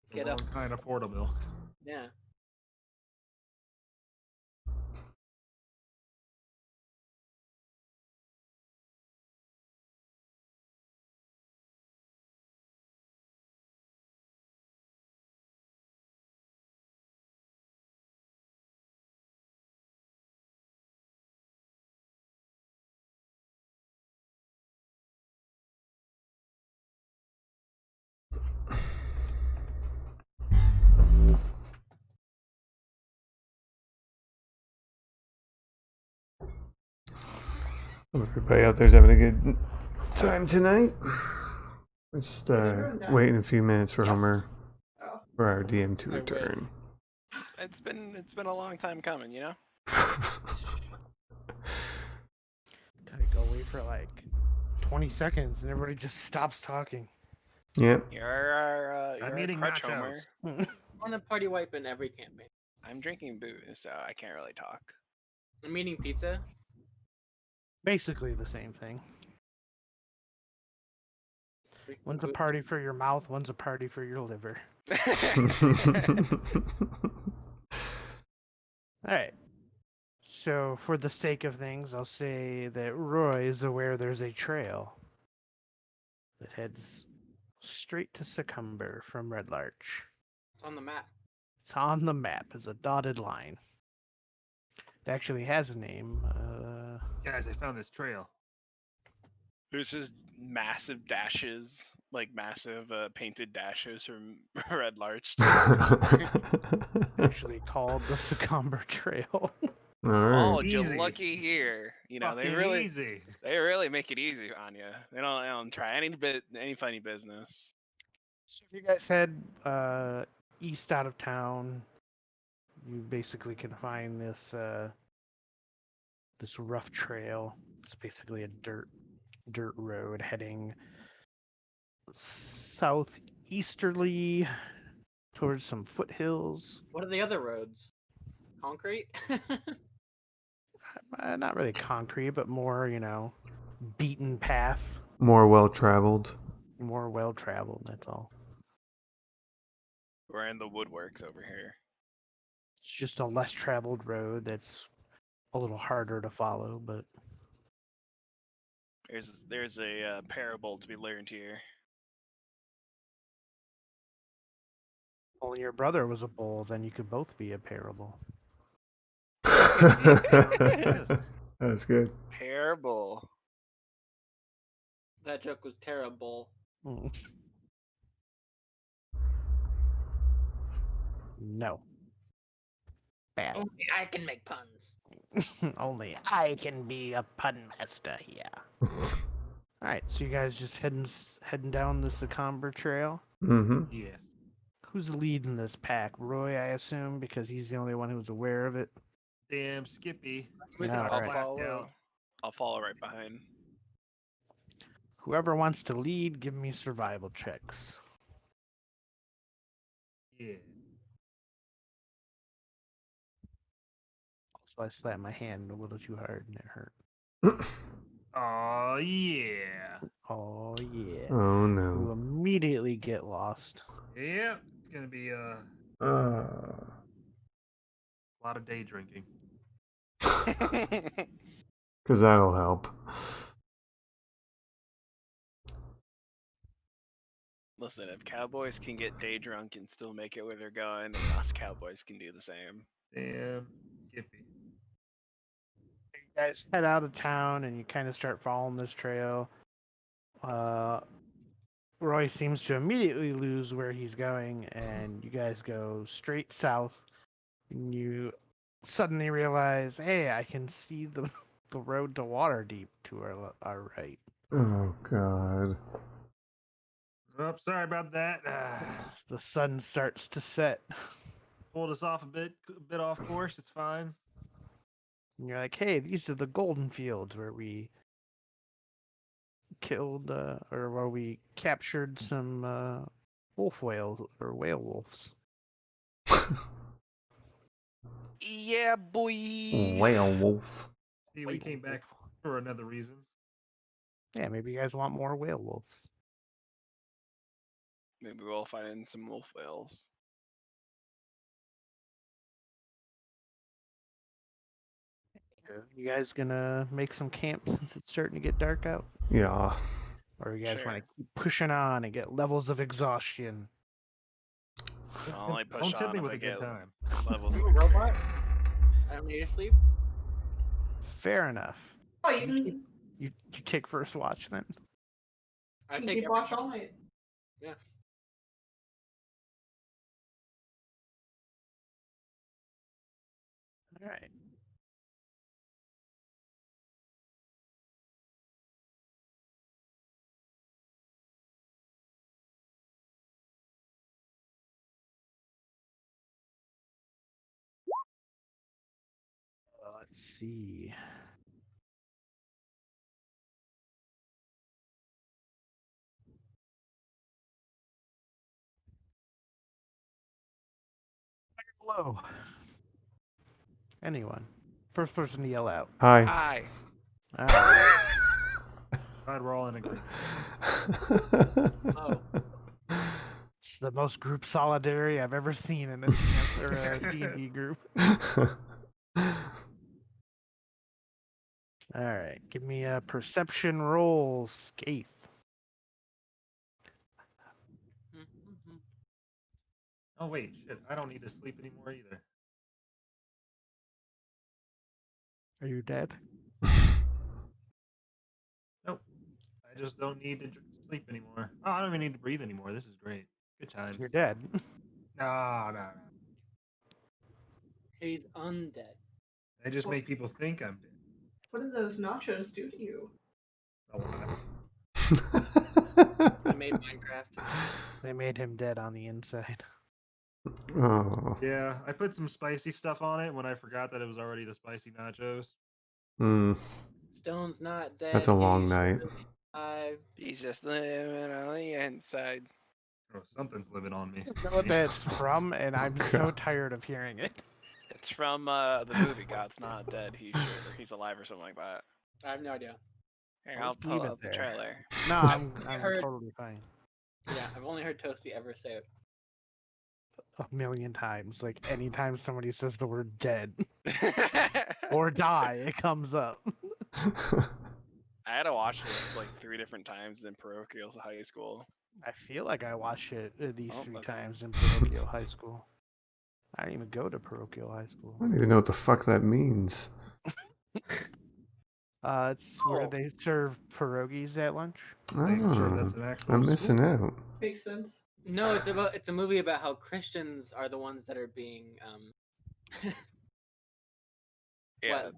the Get wrong up. kind of portal milk. yeah. Hope everybody out there's having a good time tonight. We're just everyone done? waiting a few minutes for Yes. Homer Oh. for our DM to I wish. return. It's been a long time coming, you know. Gotta go away for like 20 seconds and everybody just stops talking. Yep. You're our I'm you're our eating crutch, nachos. Homer. On a party wipe in every campaign. I'm drinking booze, so I can't really talk. I'm eating pizza. Basically the same thing. drinking One's a booze. party for your mouth, one's a party for your liver. Alright. So, for the sake of things, I'll say that Roy is aware there's a trail that heads straight to Succumber from Red Larch. It's on the map. It's on the map as a dotted line. It actually has a name. Guys, I found this trail. There's just massive dashes, like massive painted dashes from Red Larch. Actually called the Succumber Trail. All Oh, right. you're Easy. lucky here. You know, Fucking they easy. really make it easy on you. They don't try any funny business. So if you guys head east out of town, you basically can find this this rough trail. It's basically a dirt road heading southeasterly towards some foothills. What are the other roads? Concrete? Not really concrete, but more, beaten path, More well traveled. more well traveled. That's all. We're in the woodworks over here. It's just a less traveled road that's a little harder to follow, but There's a parable to be learned here. only your brother was a bull, then you could both be a parable. That's good. Parable. That joke was terrible. No. Bad. Only I can make puns. Only I can be a pun master here. Alright, so you guys just heading down the Succumber Trail? Mm-hmm. Yeah. Who's leading this pack? Roy, I assume, because he's the only one who's aware of it. Damn Skippy. We Yeah, can alright. all blast out. I'll follow right behind. Whoever wants to lead, give me survival checks. Yeah. Also, I slapped my hand a little too hard and it hurt. Oh yeah. Oh, yeah. Oh You no. immediately get lost. Yep. It's gonna be a Uh, lot of day drinking. Cause that'll help. Listen, if cowboys can get day drunk and still make it where they're going, then us cowboys can do the same. Damn Skippy. You guys head out of town and you kind of start following this trail. Roy seems to immediately lose where he's going, and you guys go straight south. And you suddenly realize, hey, I can see the road to Waterdeep to our right. Oh god. Oh, sorry about that. As the sun starts to set. Pulled us off a bit off course. It's fine. And you're like, hey, these are the golden fields where we killed or where we captured some wolf whales or whale wolves. Yeah, boy. Werewolf. See, we came back for another reason. Yeah, maybe you guys want more whale wolves. Maybe we'll find some wolf whales. You guys gonna make some camp since it's starting to get dark out? Yeah. Or you guys want Sure. to keep pushing on and get levels of exhaustion? I'll only push Don't tip on me if with I a good get time. levels You of a robot? experience. I don't need to sleep. Fair enough. Oh, you can You take first watch then? I keep take watch all night. All right. Let's see. Hello. Anyone? First person to yell out. Hi. Hi. Alright. Glad we're all in agreement. Oh. It's the most group solidarity I've ever seen in a D&D group. All right, give me a perception roll, Skaith. Oh wait, shit! I don't need to sleep anymore either. Are you dead? Nope. I just don't need to sleep anymore. Oh, I don't even need to breathe anymore. This is great. Good times. You're dead. No. He's undead. They just make people think I'm dead. What did those nachos do to you? A lot. I made Minecraft. They made him dead on the inside. Oh. Yeah, I put some spicy stuff on it when I forgot that it was already the spicy nachos. Stone's not dead. That's a long he's night. alive. He's just living on the inside. Oh, something's living on me. I know what that's from, and I'm so God. tired of hearing it. It's from the movie God's Not Dead. He's alive or something like that. I have no idea. Here, I'll I'll just leave pull it up the there. trailer. No, I'm heard- totally fine. Yeah, I've only heard Toasty ever say it. A million times. Like, anytime somebody says the word dead or die, it comes up. I had to watch this like 3 different times in parochial high school. I feel like I watched it at least Oh, 3 that's- times in parochial high school. I didn't even go to parochial high school. I don't even know what the fuck that means. It's where Oh. they serve pierogies at lunch. Are you sure that's Oh, an actual I'm school? missing out. Makes sense. No, it's a movie about how Christians are the ones that are being Yeah, What?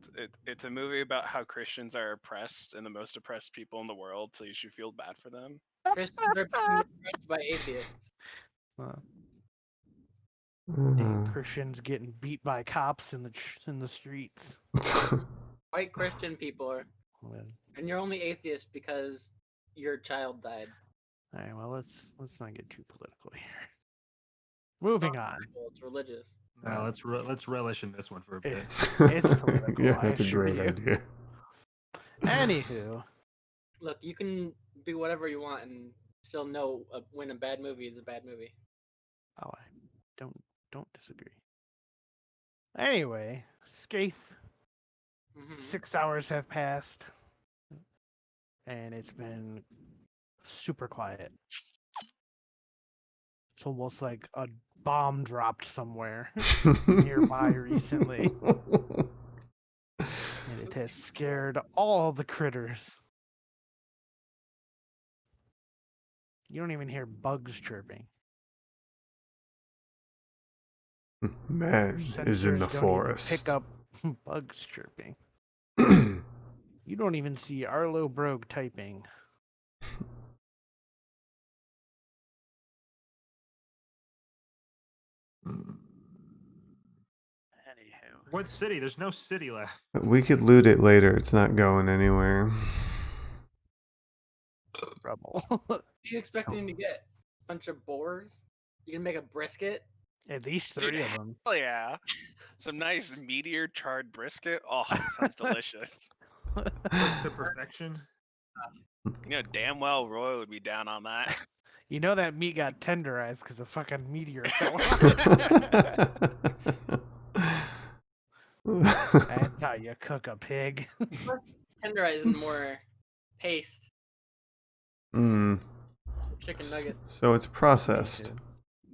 it's a movie about how Christians are oppressed and the most oppressed people in the world, so you should feel bad for them. Christians are being oppressed by atheists. Christians getting beat by cops in the streets. White Christian people are, Well, and you're only atheist because your child died. all right, well let's not get too political here. Moving on. It's religious. Now let's relish in this one for a bit. It's political, Yeah, I that's a assure great you. idea. Anywho, Look, you can be whatever you want and still know when a bad movie is a bad movie. oh, I don't disagree. Anyway, Skaith. Mhm. 6 hours have passed, and it's been super quiet. It's almost like a bomb dropped somewhere nearby recently, and it has scared all the critters. You don't even hear bugs chirping. Your Man is in sensors the don't even forest. pick up bugs chirping. You don't even see Arlo Brogue typing. Anywho, What city? There's no city left. We could loot it later. It's not going anywhere. rubble. What are you expecting to get? A bunch of boars? You can make a brisket? At least Dude, 3 of them. Hell yeah. Some nice meteor charred brisket. Oh, sounds delicious. To perfection. You know damn well Roy would be down on that. You know that meat got tenderized because a fucking meteor fell on it. That's how you cook a pig. Tenderizing more paste. Chicken nuggets. So it's processed.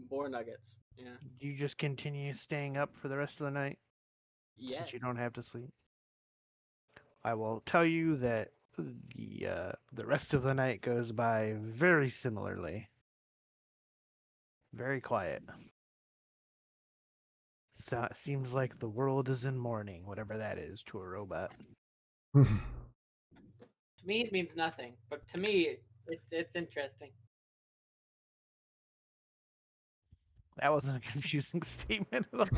Boar nuggets. Yeah. You just continue staying up for the rest of the night Yeah. since you don't have to sleep. I will tell you that the rest of the night goes by very similarly. Very quiet. So it seems like the world is in mourning, whatever that is to a robot. To me, it means nothing, but to me, it's interesting. That wasn't a confusing statement at all.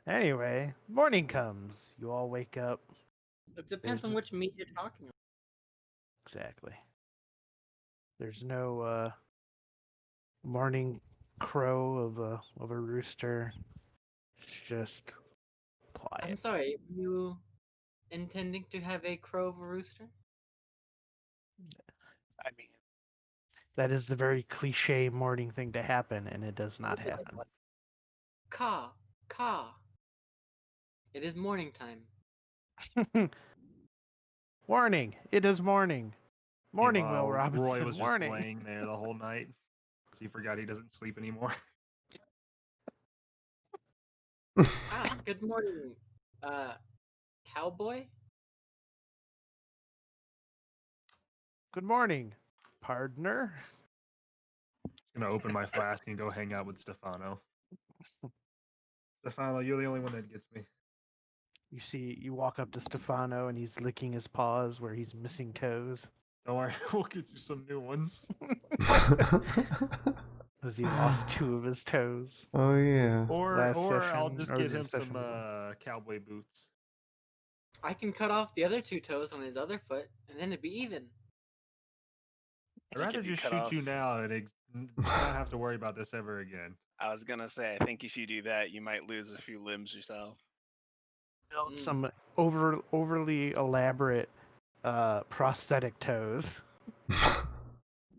Anyway, morning comes. You all wake up. It depends on which meat you're talking about. Exactly. There's no morning crow of a rooster. It's just quiet. I'm sorry, are you intending to have a crow of a rooster? I mean, that is the very cliche morning thing to happen, and it does not happen. Caw, caw. It is morning time. Warning! It is morning. Morning, Will Meanwhile, Robinson. Roy was just morning. laying there the whole night because he forgot he doesn't sleep anymore. Good morning, cowboy. Good morning, partner. Gonna open my flask and go hang out with Stefano. Stefano, you're the only one that gets me. You walk up to Stefano and he's licking his paws where he's missing toes. Don't worry, we'll get you some new ones. Because he lost 2 of his toes. Oh yeah. Or Last I'll session, just or get was it him session some before? cowboy boots. I can cut off the other 2 toes on his other foot, and then it'd be even. I'd rather if you just cut shoot off- you now and not have to worry about this ever again. I was gonna say, I think if you do that, you might lose a few limbs yourself. Build some overly elaborate prosthetic toes.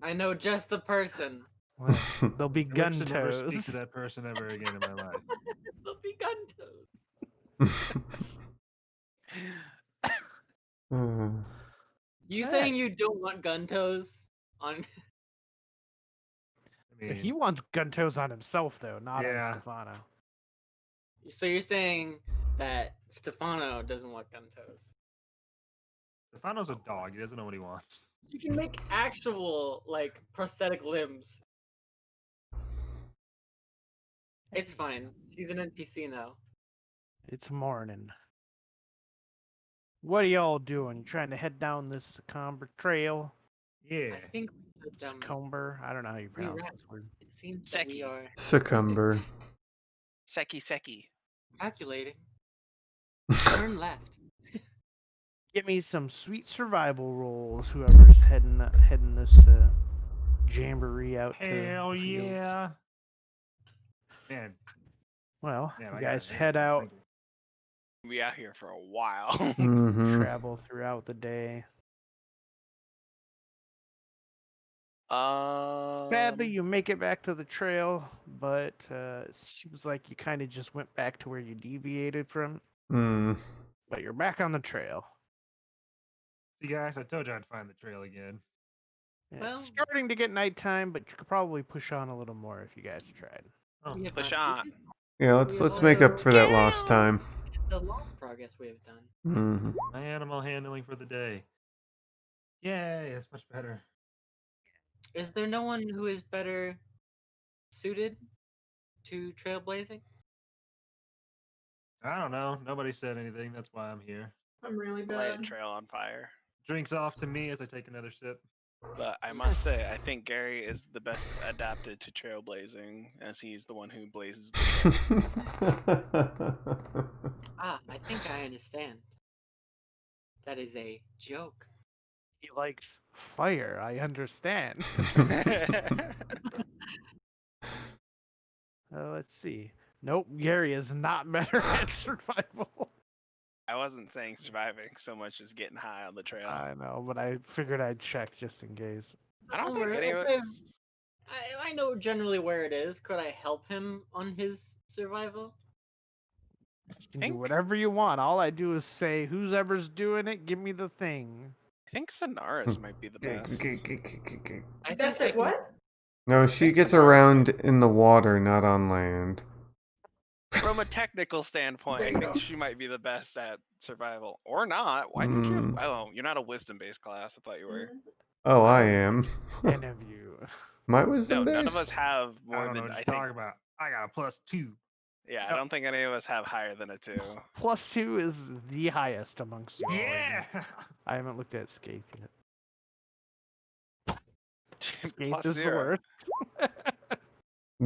I know just the person. Well, they'll be I gun wish to never speak toes. to that person ever again in my life. They'll be gun toes. You Hey. saying you don't want gun toes on? I mean, He wants gun toes on himself, though, not Yeah. on Stefano. So you're saying that Stefano doesn't want gun toes? Stefano's a dog. He doesn't know what he wants. You can make actual like prosthetic limbs. It's fine. She's an NPC now. It's morning. What are y'all doing? You trying to head down this Comber Trail? Yeah. I think we should, Comber? I don't know how you pronounce rewrap. this word. it seems that we Seki. are Succumber. Seki. calculating. Turn left. Give me some sweet survival rolls. Whoever's heading this jamboree out to Hell the fields. yeah. Man, Well, man, you I gotta guys admit, head it's out, crazy. We'll be out here for a while. Mm-hmm. travel throughout the day. Sadly, you make it back to the trail, but it seems like you kind of just went back to where you deviated from. Mm. But you're back on the trail. See, guys, I told you I'd find the trail again. Yeah, Well- it's starting to get nighttime, but you could probably push on a little more if you guys tried. Oh, We have Push not- on. Yeah, let's make up for that lost time. The lost progress we have done. Mm-hmm. my animal handling for the day. Yay, that's much better. Is there no one who is better suited to trailblazing? I don't know. Nobody said anything. That's why I'm here. I'm really Light a bad. trail on fire. Drinks off to me as I take another sip. But I must say, I think Gary is the best adapted to trailblazing, as he's the one who blazes the trail. I think I understand. That is a joke. He likes fire, I understand. Let's see. Nope, Gary is not better at survival. I wasn't saying surviving so much as getting high on the trail. I know, but I figured I'd check just in case. I don't Don't think worry, any of if us. I know generally where it is. Could I help him on his survival? You can Think- do whatever you want. All I do is say, who's ever's doing it, give me the thing. I think Sonaris might be the best. I That's think I it. can- What? No, she think gets Sonaris around in the water, not on land. From a technical standpoint, I think she might be the best at survival. Or not. Why didn't you? Oh, you're not a wisdom based class. I thought you were. Oh, I am. Any of you. My No, wisdom none of based? us have I more don't know than what I you're think. talking about. I got a +2. Yeah, I No. don't think any of us have higher than a 2. +2 is the highest amongst you all. Yeah. I haven't looked at Skaith yet. Skaith Plus is the 0. worst.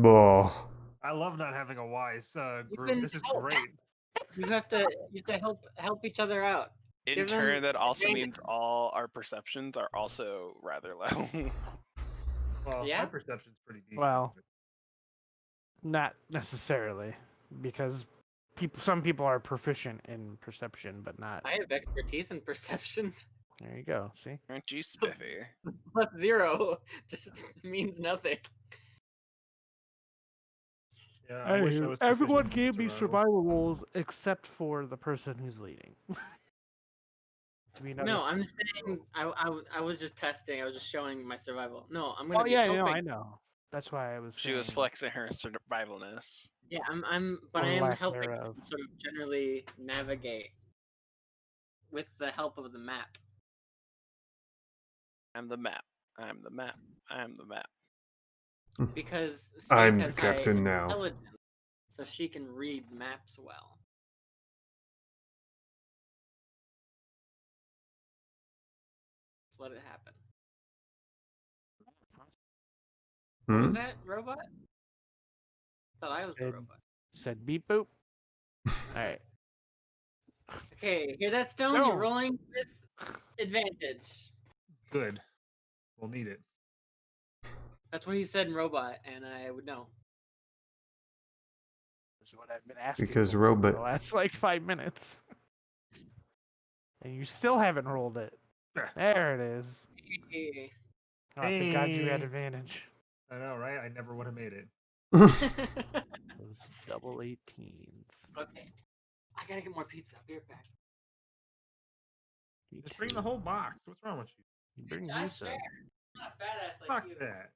Oh. I love not having a wise You group. can This is help. great. You have to help each other out. In Give him turn, that also advantage. means all our perceptions are also rather low. Well, Yeah? my perception's pretty decent. Well, not necessarily, because some people are proficient in perception, but not. I have expertise in perception. There you go. See, Aren't you spiffy? +0 just means nothing. Yeah, I wish I was everyone proficient in gave me survival rolls except for the person who's leading. No, I'm saying I was just testing. I was just showing my survival. No, I'm Oh gonna be yeah, helping. I know. That's why I was She was saying, flexing her survivalness. Yeah, but or I am lack helping thereof. sort of generally navigate with the help of the map. I'm the map. I'm the map. I'm the map. Because I'm Skaith the has high captain now. intelligence, so she can read maps well. Let it happen. What was Hmm? that, robot? Thought I was the robot. Said beep boop. Alright. Okay, hear that, Stone? No. You're rolling with advantage. Good. We'll need it. That's what he said in robot, and I would know. That's what I've been asking Because for robot. the last like 5 minutes. And you still haven't rolled it. There it is. Oh, thank God you had Hey. advantage. I know, right? I never would have made it. Those double 18s. Okay. I gotta get more pizza. I'll be right back. Just bring the whole box. What's wrong with you? You bring I pizza. share. I'm not a fat ass like Fuck you. that.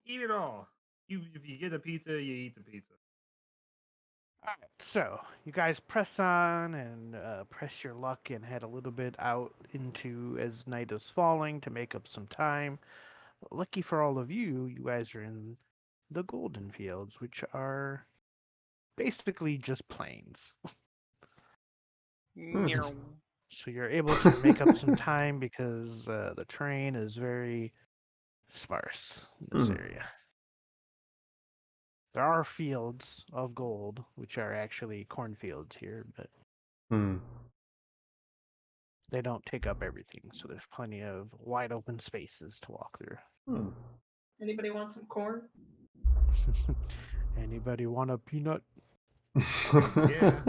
Eat it all. If you get the pizza, you eat the pizza. Alright, so you guys press on and press your luck and head a little bit out into as night is falling to make up some time. Lucky for all of you, you guys are in the Golden Fields, which are basically just plains. Meow. So you're able to make up some time because the terrain is very sparse in this area. There are fields of gold, which are actually cornfields here, but they don't take up everything, so there's plenty of wide open spaces to walk through. Anybody want some corn? Anybody want a peanut? Yeah.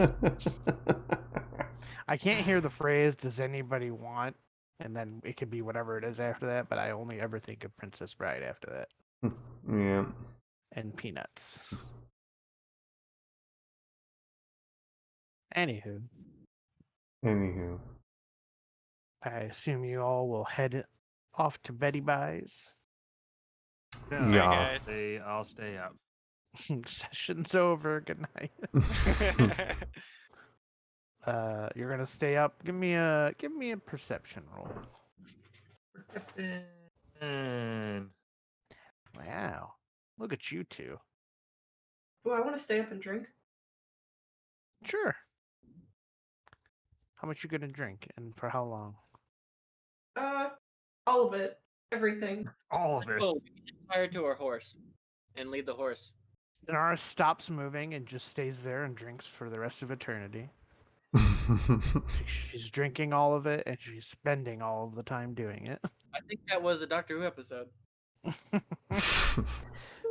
I can't hear the phrase, does anybody want? And then it could be whatever it is after that, but I only ever think of Princess Bride after that. Yeah. And peanuts. Anywho, I assume you all will head off to Betty Buys. No, Yeah. I'll stay up. Session's over. Good night. You're gonna stay up. Give me a perception roll. Wow, look at you two. Oh, I want to stay up and drink. Sure. How much you gonna drink, and for how long? All of it, everything. All of it. Oh, we can fire to our horse and lead the horse. Inara stops moving and just stays there and drinks for the rest of eternity. She's drinking all of it, and she's spending all of the time doing it. I think that was a Doctor Who episode.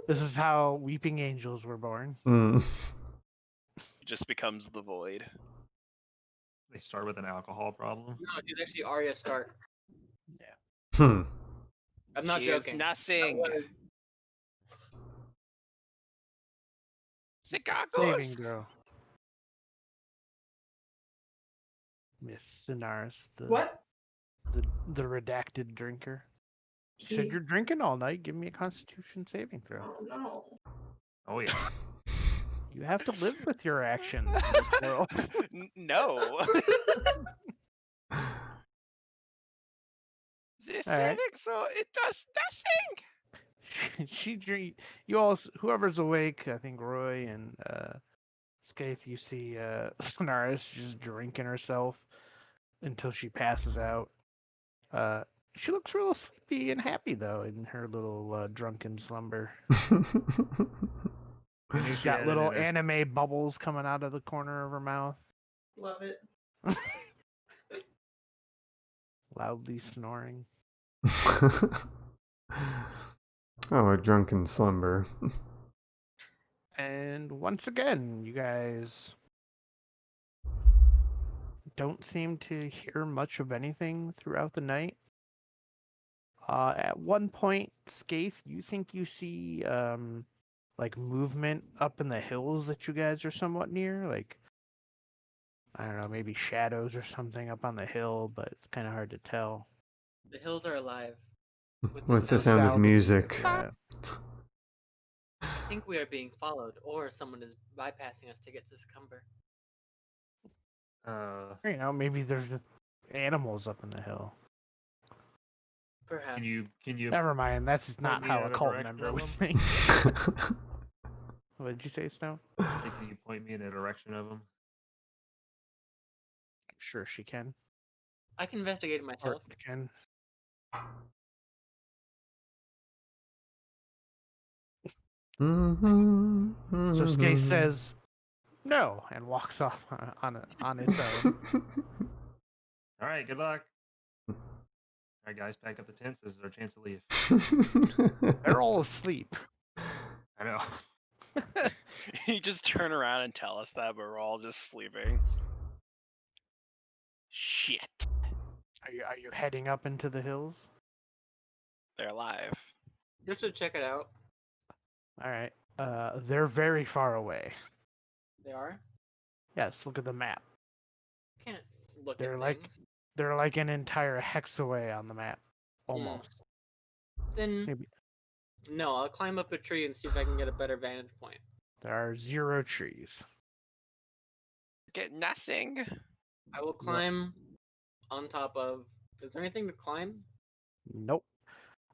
This is how Weeping Angels were born. Just becomes the void. They start with an alcohol problem. No, she's actually Arya Stark. Yeah. I'm not She joking. Is nothing. Saving throw. Miss Inaris, What? the redacted drinker. You said you're drinking all night. Give me a Constitution saving throw. Oh no. Oh yeah. You have to live with your actions in this world. No. This Alright. saving, so it does nothing. She drink. You all, whoever's awake, I think Roy and Skaith, you see Sonaris just drinking herself until she passes out. She looks real sleepy and happy though in her little drunken slumber. She's got little anime bubbles coming out of the corner of her mouth. Love it. Loudly snoring. Oh, a drunken slumber. And once again, you guys don't seem to hear much of anything throughout the night. At one point, Skaith, you think you see like movement up in the hills that you guys are somewhat near. Like, I don't know, maybe shadows or something up on the hill, but it's kind of hard to tell. The hills are alive. With the sound of music. Yeah. I think we are being followed, or someone is bypassing us to get to Succumber. You know, maybe there's just animals up in the hill. Perhaps. Can you Never mind, that's not me how in a a cult direction member of would them? think. What did you say, Stone? can you point me in the direction of them? I'm sure she can. I can investigate it Or myself. can. So Skate says no and walks off on its own. All right, good luck. All right, guys, pack up the tents. This is our chance to leave. They're all asleep. I know. You just turn around and tell us that, but we're all just sleeping. Shit. Are you heading up into the hills? They're alive. Just to check it out. All right. They're very far away. They are? Yes, look at the map. Can't look They're at like things. they're like an entire hex away on the map, almost. Then Maybe no, I'll climb up a tree and see if I can get a better vantage point. there are 0 trees. Get nothing. I will climb on top of. Is there anything to climb? Nope.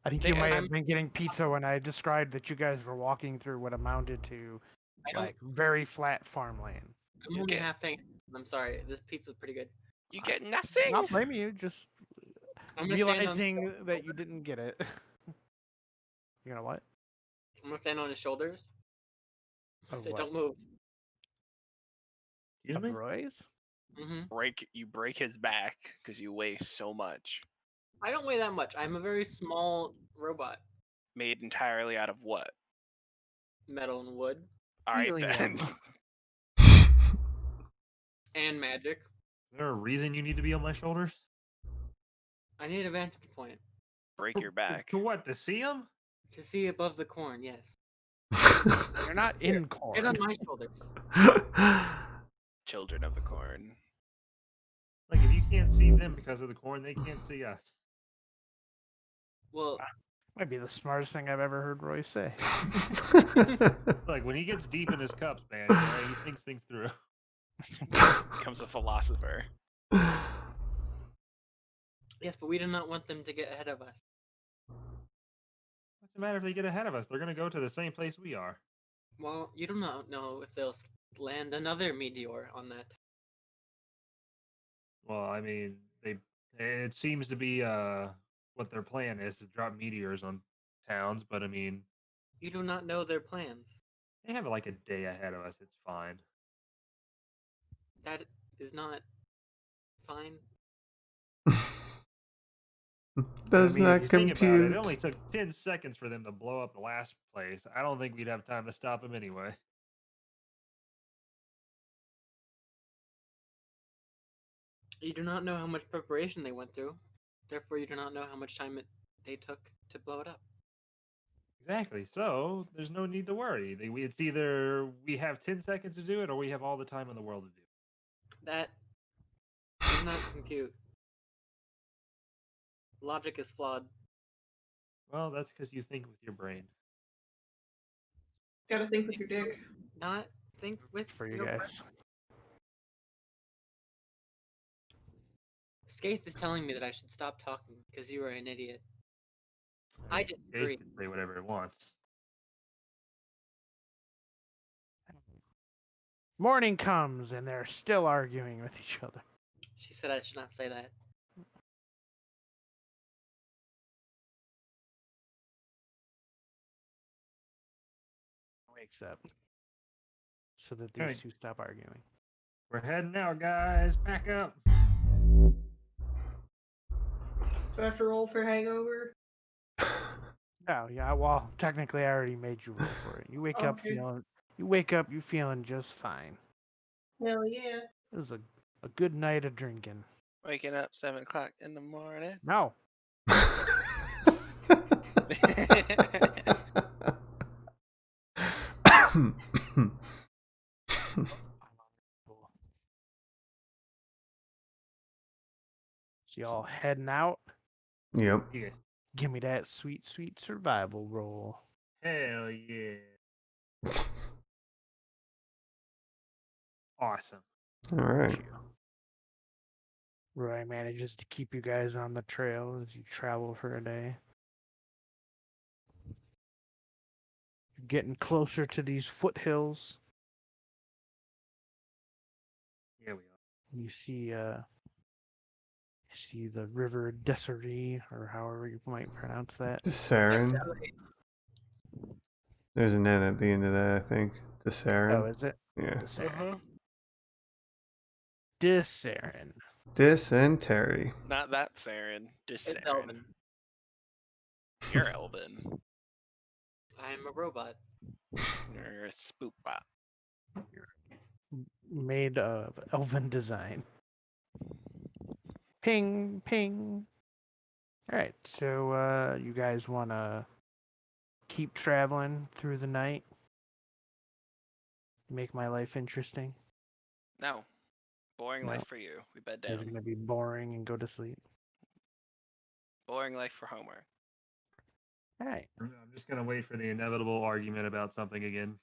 I think They you might have- have been getting pizza when I described that you guys were walking through what amounted to I don't. like very flat farmland. I'm only get- half paying. I'm sorry. This pizza's pretty good. You get nothing. Not blaming you, just I'm gonna stand on. realizing that you didn't get it. You know what? I'm gonna stand on his shoulders. Of Say, what? don't move. Excuse Of me? Roy's? Mm-hmm. break his back because you weigh so much. I don't weigh that much. I'm a very small robot. Made entirely out of what? Metal and wood All right Helium. then. and magic. Is there a reason you need to be on my shoulders? I need a vantage point Break your back. To what? To see them? to see above the corn. Yes. You're not in corn. Get on my shoulders. Children of the corn. Like, if you can't see them because of the corn, they can't see us. Well, Might be the smartest thing I've ever heard Roy say. Like, when he gets deep in his cups, man, you know, he thinks things through. Becomes a philosopher. yes, but we do not want them to get ahead of us. What's the matter if they get ahead of us? They're going to go to the same place we are. Well, you do not know if they'll land another meteor on that. Well, I mean, it seems to be what their plan is to drop meteors on towns, but I mean, You do not know their plans. they have like a day ahead of us. It's fine. That is not fine. Does I mean, not if you think about compute. it only took 10 seconds for them to blow up the last place. I don't think we'd have time to stop them anyway. You do not know how much preparation they went through. Therefore, you do not know how much time they took to blow it up. Exactly. So there's no need to worry. It's either we have 10 seconds to do it or we have all the time in the world to do it. That does not compute. Logic is flawed. Well, that's because you think with your brain. Gotta think with your dick. Not think with For you your brain. guys. Skaith is telling me that I should stop talking because you are an idiot. I mean, disagree. Dave can say whatever it wants. Morning comes and they're still arguing with each other. She said I should not say that. Wakes up. So that these Alright. two stop arguing. We're heading out, guys. Back up. Do I have to roll for hangover? Oh yeah, well technically I already made you roll for it. You wake up Okay. you feeling just fine. Hell yeah. It was a good night of drinking. Waking up 7 o'clock in the morning. No. So y'all heading out? Yep. Yes. Give me that sweet, sweet survival roll. Hell yeah. Awesome. All right. Roy manages to keep you guys on the trail as you travel for a day. You're getting closer to these foothills. Yeah, we are. You see the river Desiree, or however you might pronounce that. Desarin. There's an N at the end of that, I think. Desarin. Oh, is it? Yeah. Desarin. Desarin. Dysentery. Not that Saren, just It's Saren. Elvin. You're Elvin. I'm a robot. You're a spook bot. Made of elven design. Ping, ping. All right, so you guys want to keep traveling through the night? Make my life interesting? No. Boring No. life for you. We bed Is it down. going to be boring and go to sleep? Boring life for Homer. All right. I'm just gonna wait for the inevitable argument about something again.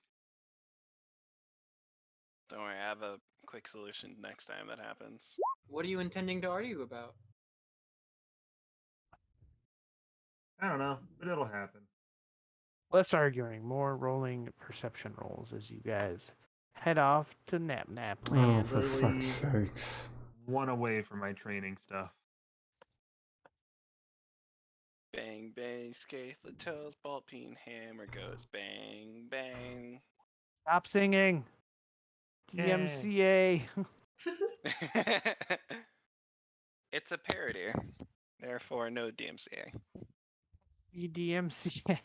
Don't worry, I have a quick solution next time that happens. What are you intending to argue about? I don't know, but it'll happen. Less arguing, more rolling perception rolls as you guys head off to Nap Nap Oh, Land. for Literally- fuck's sakes. One away from my training stuff. Bang, bang, Scathe, toes, ball peen, hammer goes bang, bang. Stop singing. DMCA. It's a parody. Therefore, no DMCA. DMCA.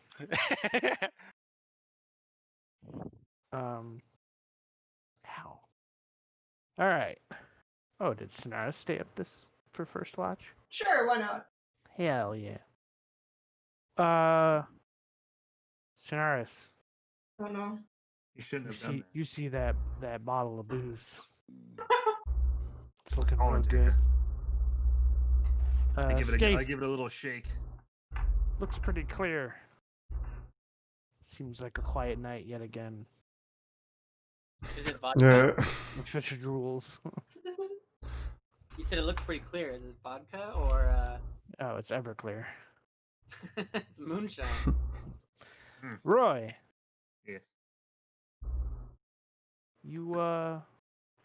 Ow. All right. Oh, did Sonara stay up this for first watch? Sure, why not? Hell yeah. Sonaris, Oh no. You shouldn't have done that. you see that bottle of booze? It's looking I'll real take good. I give Scathe, it a little shake. looks pretty clear. Seems like a quiet night yet again. Is it vodka? Yeah. Fish drools. You said it looked pretty clear. Is it vodka or Oh, it's Everclear. it's moonshine? Roy, Yes. you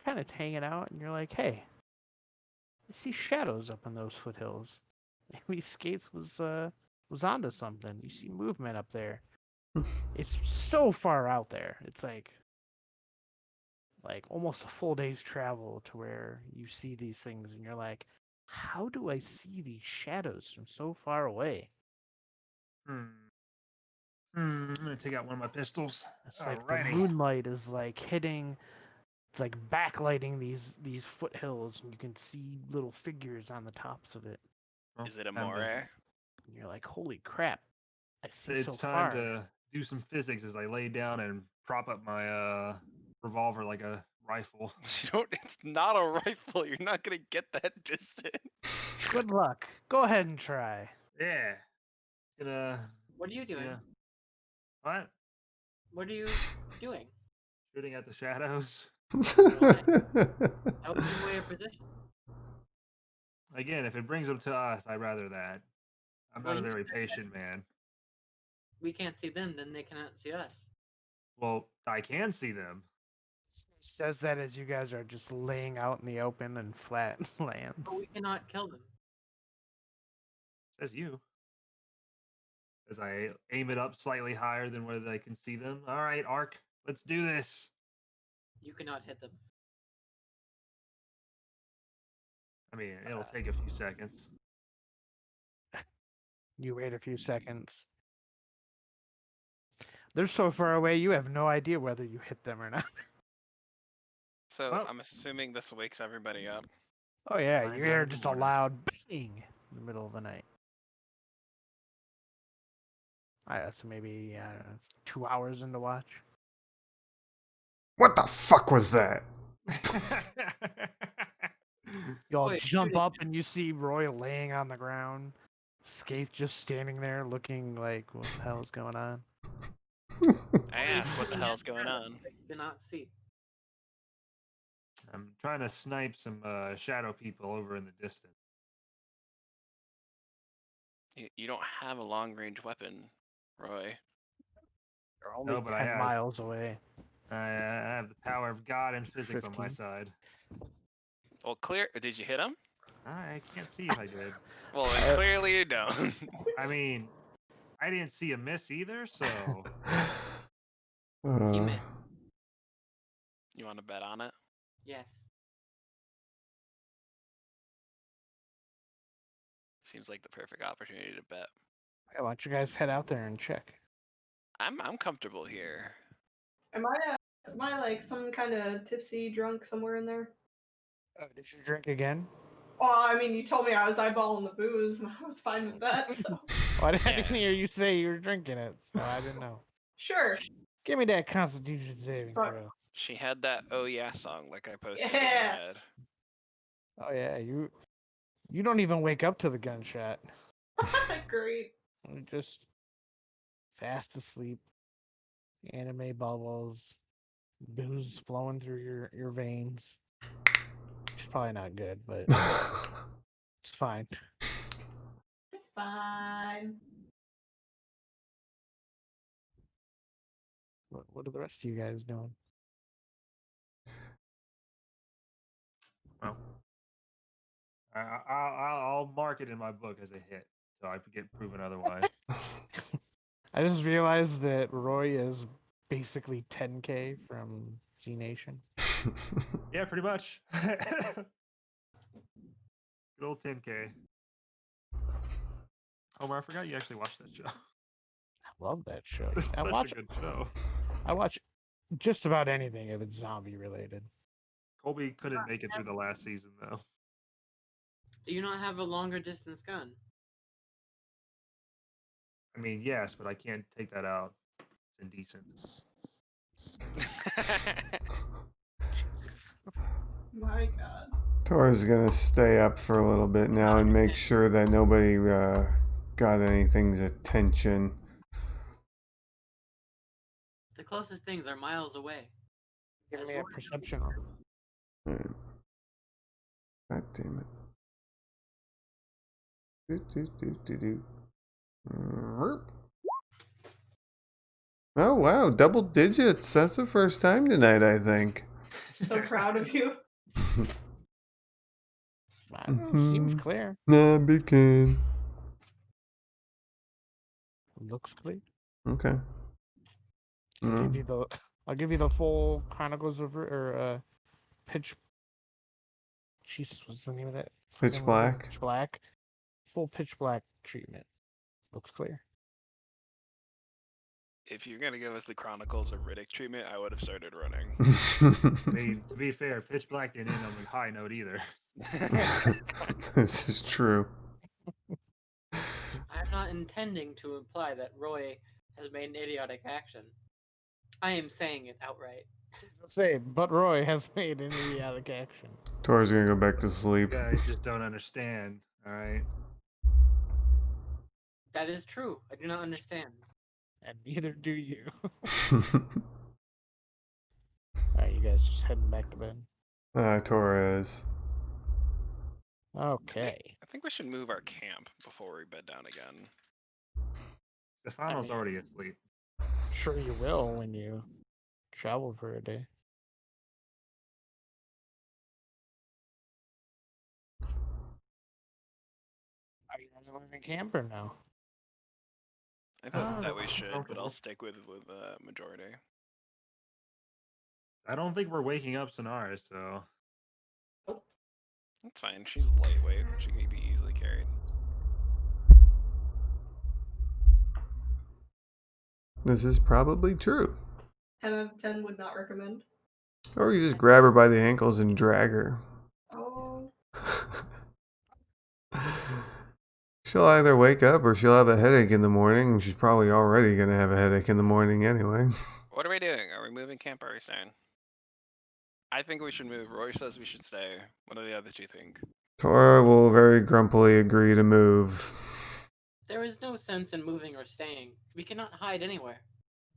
kind of hanging out, and you're like, hey, I see shadows up in those foothills. Maybe Skates was onto something. You see movement up there. It's so far out there. It's like almost a full day's travel to where you see these things, and you're like, how do I see these shadows from so far away? I'm gonna take out one of my pistols. It's like Alrighty. the moonlight is like hitting. It's like backlighting these foothills, and you can see little figures on the tops of it. Well, Is it a time to- more? And you're like, holy crap! I see It's so time far. to do some physics as I lay down and prop up my revolver like a rifle. You don't. It's not a rifle. You're not gonna get that distance. Good luck. Go ahead and try. Yeah. Gonna. What are you doing? Yeah. What? What are you doing? Shooting at the shadows. How would you weigh your position? Again, if it brings them to us, I'd rather that. I'm Well, not a you very said patient man. We can't see them, then they cannot see us. Well, I can see them. Says that as you guys are just laying out in the open and flat lands. But we cannot kill them. Says you. As I aim it up slightly higher than where I can see them. All right, Ark, let's do this. You cannot hit them. I mean, it'll take a few seconds. You wait a few seconds. They're so far away, you have no idea whether you hit them or not. So Well- I'm assuming this wakes everybody up. Oh yeah, Find you out hear in the just a morning. loud bang in the middle of the night. That's maybe, I don't know, 2 hours into watch. What the fuck was that? Y'all Wait, jump shoot it. up and you see Roy laying on the ground. Skaith just standing there looking like, what the hell is going on? I asked what the hell's going on. I cannot see. I'm trying to snipe some shadow people over in the distance. You don't have a long range weapon, Roy. They're only No, but I 10 have. miles away. I have the power of God and physics on my 15. side. Well, clear. Did you hit him? I can't see if I did. Well, then clearly you don't. I mean, I didn't see a miss either, so He missed. You want to bet on it? Yes. Seems like the perfect opportunity to bet. Hey, why don't you guys head out there and check? I'm comfortable here. Am I like some kind of tipsy drunk somewhere in there? Oh, did you drink again? Well, I mean, you told me I was eyeballing the booze, and I was fine with that. So Well, I didn't Yeah. hear you say you were drinking it, so I didn't know. sure. Give me that Constitution saving Fuck. throw. She had that "Oh yeah" song like I posted in my Yeah. head. Oh yeah, you don't even wake up to the gunshot. Great. You're just fast asleep. Anime bubbles, booze flowing through your veins. Which is probably not good, but it's fine. It's fine. What are the rest of you guys doing? well, I'll mark it in my book as a hit, so I could get proven otherwise. I just realized that Roy is basically 10K from Z Nation. Yeah, pretty much. Good old 10K. Homer, I forgot you actually watched that show. I love that show. It's I such watch a good show. I watch just about anything if it's zombie related. Colby couldn't make it through the last season though. Do you not have a longer distance gun? I mean, yes, but I can't take that out. It's indecent. My God. Tora's gonna stay up for a little bit now and make sure that nobody got anything's attention. The closest things are miles away. Give That's me a what- perception roll. Alright. God damn it. Do. Oh wow, double digits. That's the first time tonight, I think. So proud of you. I don't know, seems Mhm. clear. Nah, begin. Looks clear. Okay. I'll give you the full Chronicles of Pitch. Jesus, what's the name of that? Pitch fucking movie? Black. Pitch Black. Full Pitch Black treatment. Looks clear. If you're gonna give us the Chronicles of Riddick treatment, I would have started running. I mean, to be fair, Pitch Black didn't end on a high note either. This is true. I'm not intending to imply that Roy has made an idiotic action. I am saying it outright. Say, but Roy has made an idiotic action. Tora's gonna go back to sleep. You guys just don't understand, all right? That is true. I do not understand. And neither do you. Alright, you guys just heading back to bed. Tora is. Okay. I think we should move our camp before we bed down again. Stefano's mean- already asleep. Sure you will when you travel for a day. Are you guys living camper now? I vote Oh, that we I'm should, but comfortable. I'll stick with majority. I don't think we're waking up Sonara, so That's fine. She's lightweight. She can be easily carried. This is probably true. 10 out of 10 would not recommend. Or you just grab her by the ankles and drag her. Oh. She'll either wake up or she'll have a headache in the morning. She's probably already gonna have a headache in the morning anyway. What are we doing? Are we moving camp or are we staying? I think we should move. Roy says we should stay. What do the other two think? Tora will very grumpily agree to move. There is no sense in moving or staying. We cannot hide anywhere.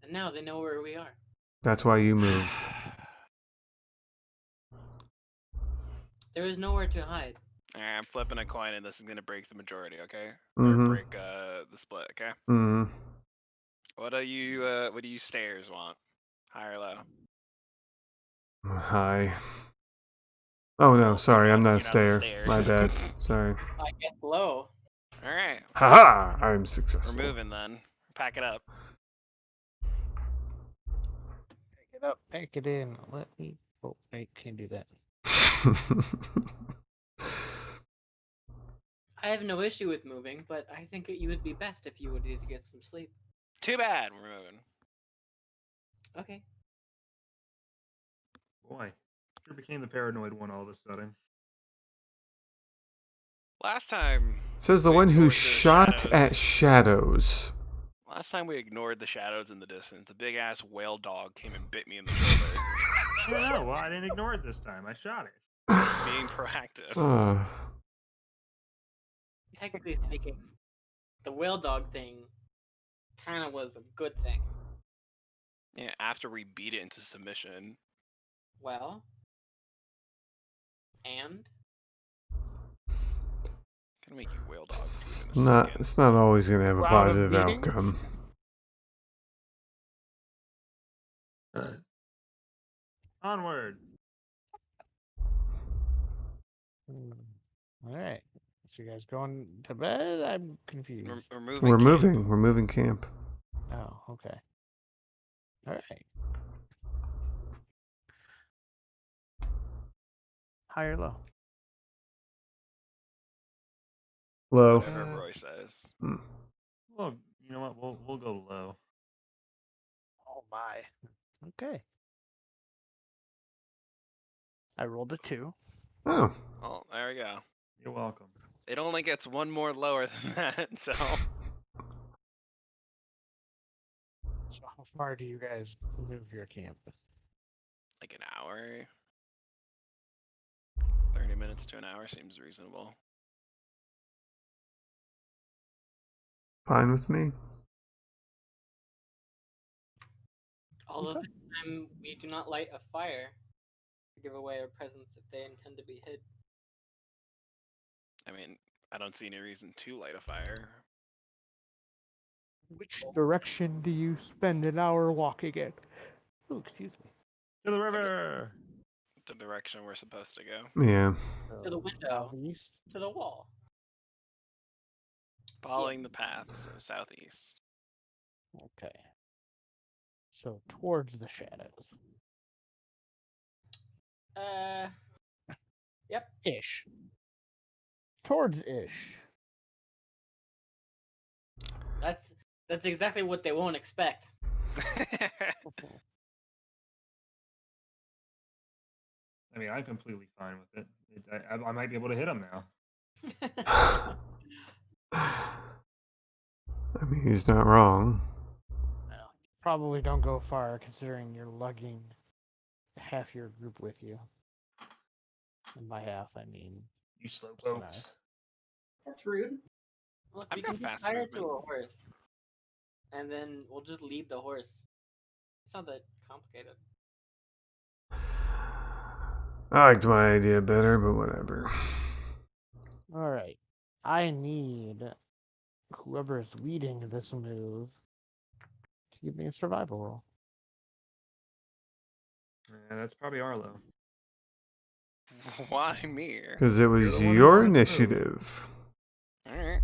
And now they know where we are. That's why you move. There is nowhere to hide. Alright, I'm flipping a coin, and this is gonna break the majority. Okay, Mhm. or break the split. Okay. Mm. What do you stayers want? High or low? Hi. Oh no, Well, sorry, you're I'm not- not a you're not the stayer. My stayers. bad. Sorry. I guess low. All right, Haha! I'm we're successful. moving then. Pack it up. Pick it up, pack it in. Let me. Oh, I can't do that. I have no issue with moving, but I think you would be best if you would need to get some sleep. Too bad we're moving. Okay. Boy, sure became the paranoid one all of a sudden. Last time. Says the we one who ignored the shot shadows. at shadows. Last time we ignored the shadows in the distance. A big ass whale dog came and bit me in the shoulder. No, well, I didn't ignore it this time. I shot it. Being proactive. Technically speaking, the whale dog thing kind of was a good thing. Yeah, after we beat it into submission. Well, and Gonna make you whale dog food in a second. It's not always gonna have a Round of positive meetings? outcome. Onward. All right. So you guys going to bed? I'm confused. We're moving. We're camp. moving. We're moving camp. Oh, okay. All right. High or low? Low. Whatever Roy says. Well, you know what? We'll go low. Oh my. Okay. I rolled a 2. Oh. Oh, there we go. You're welcome. It only gets one more lower than that, so. So how far do you guys move your camp? Like an hour. 30 minutes to an hour seems reasonable. Fine with me. all of the time we do not light a fire to give away our presents if they intend to be hid. I mean, I don't see any reason to light a fire. Which direction do you spend an hour walking in? Oh, excuse me. To the river. The direction we're supposed to go. Yeah. To the window. Southeast? To the wall. Following the path, so southeast. Okay. So towards the shadows. Yep. Ish. Towards ish. That's exactly what they won't expect. I mean, I'm completely fine with it. I might be able to hit him now. I mean, he's not wrong. Well, probably don't go far considering you're lugging half your group with you. And by half, I mean You slow So pokes. nice. That's rude. Look, I've we got can just fast tie her to a movement. horse. And then we'll just lead the horse. It's not that complicated. I liked my idea better, but whatever. Alright. I need whoever is leading this move to give me a survival roll. Yeah, that's probably Arlo. Why me? Because it was You're the one who your wanted to move. initiative. Alright.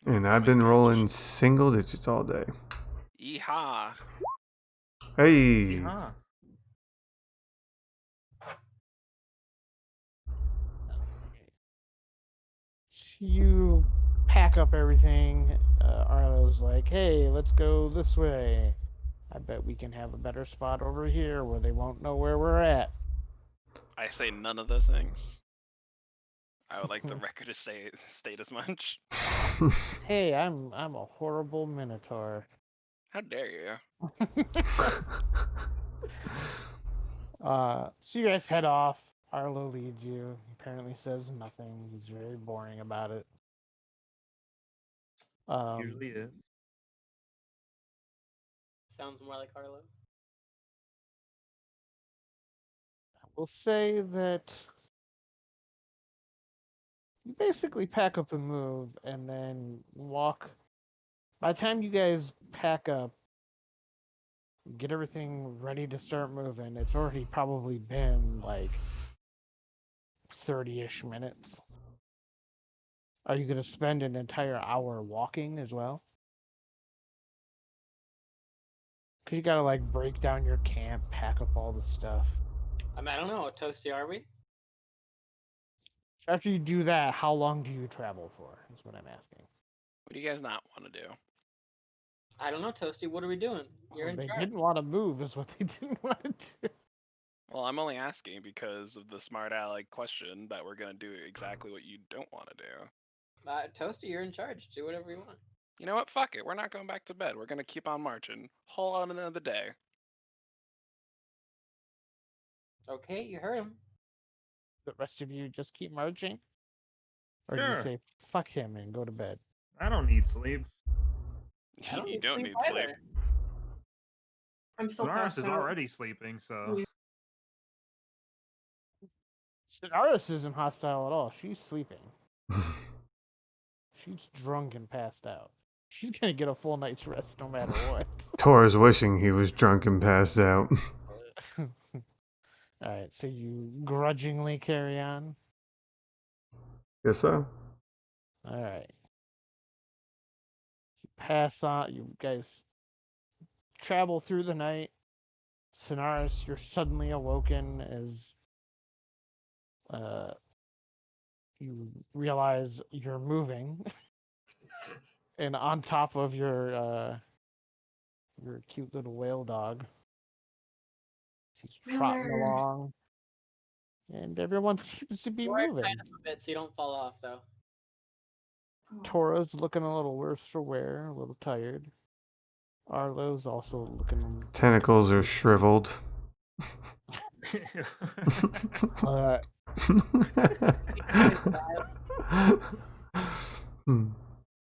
And I've been rolling single digits all day. Yeehaw. Hey! Yeah. You pack up everything. Arlo's like, hey, let's go this way. I bet we can have a better spot over here where they won't know where we're at. I say none of those things. I would like the record to state as much. Hey, I'm a horrible minotaur. How dare you? So you guys head off. Arlo leads you. He apparently says nothing. He's very boring about it. Usually is. Sounds more like Arlo. We'll say that you basically pack up and move, and then walk. By the time you guys pack up, get everything ready to start moving, it's already probably been like 30-ish minutes. Are you going to spend an entire hour walking as well? Because you got to like break down your camp, pack up all the stuff. I mean, I don't know. Toasty, are we? After you do that, how long do you travel for? Is what I'm asking. What do you guys not want to do? I don't know, Toasty. What are we doing? You're in They charge. didn't want to move, is what they didn't want to do. Well, I'm only asking because of the smart aleck question that we're gonna do exactly what you don't want to do. Toasty, you're in charge. Do whatever you want. You know what? Fuck it. We're not going back to bed. We're gonna keep on marching. Whole on another day. Okay, you heard him. The rest of you just keep marching? Or do you Sure. say, fuck him and go to bed? I don't need sleep. I don't You need don't sleep need sleep. either. I'm still Sonaris passed is out. already sleeping, so. Sonaris isn't hostile at all. She's sleeping. She's drunk and passed out. She's gonna get a full night's rest no matter what. Tor's wishing he was drunk and passed out. Alright, so you grudgingly carry on? Guess so. Alright. You pass on, you guys travel through the night. Sonaris, you're suddenly awoken as you realize you're moving. And on top of your cute little whale dog. He's trotting Miller. along. And everyone seems to be Right moving. kind of a bit so you don't fall off, though. Oh. Tora's looking a little worse for wear, a little tired. Arlo's also looking. Tentacles are shriveled.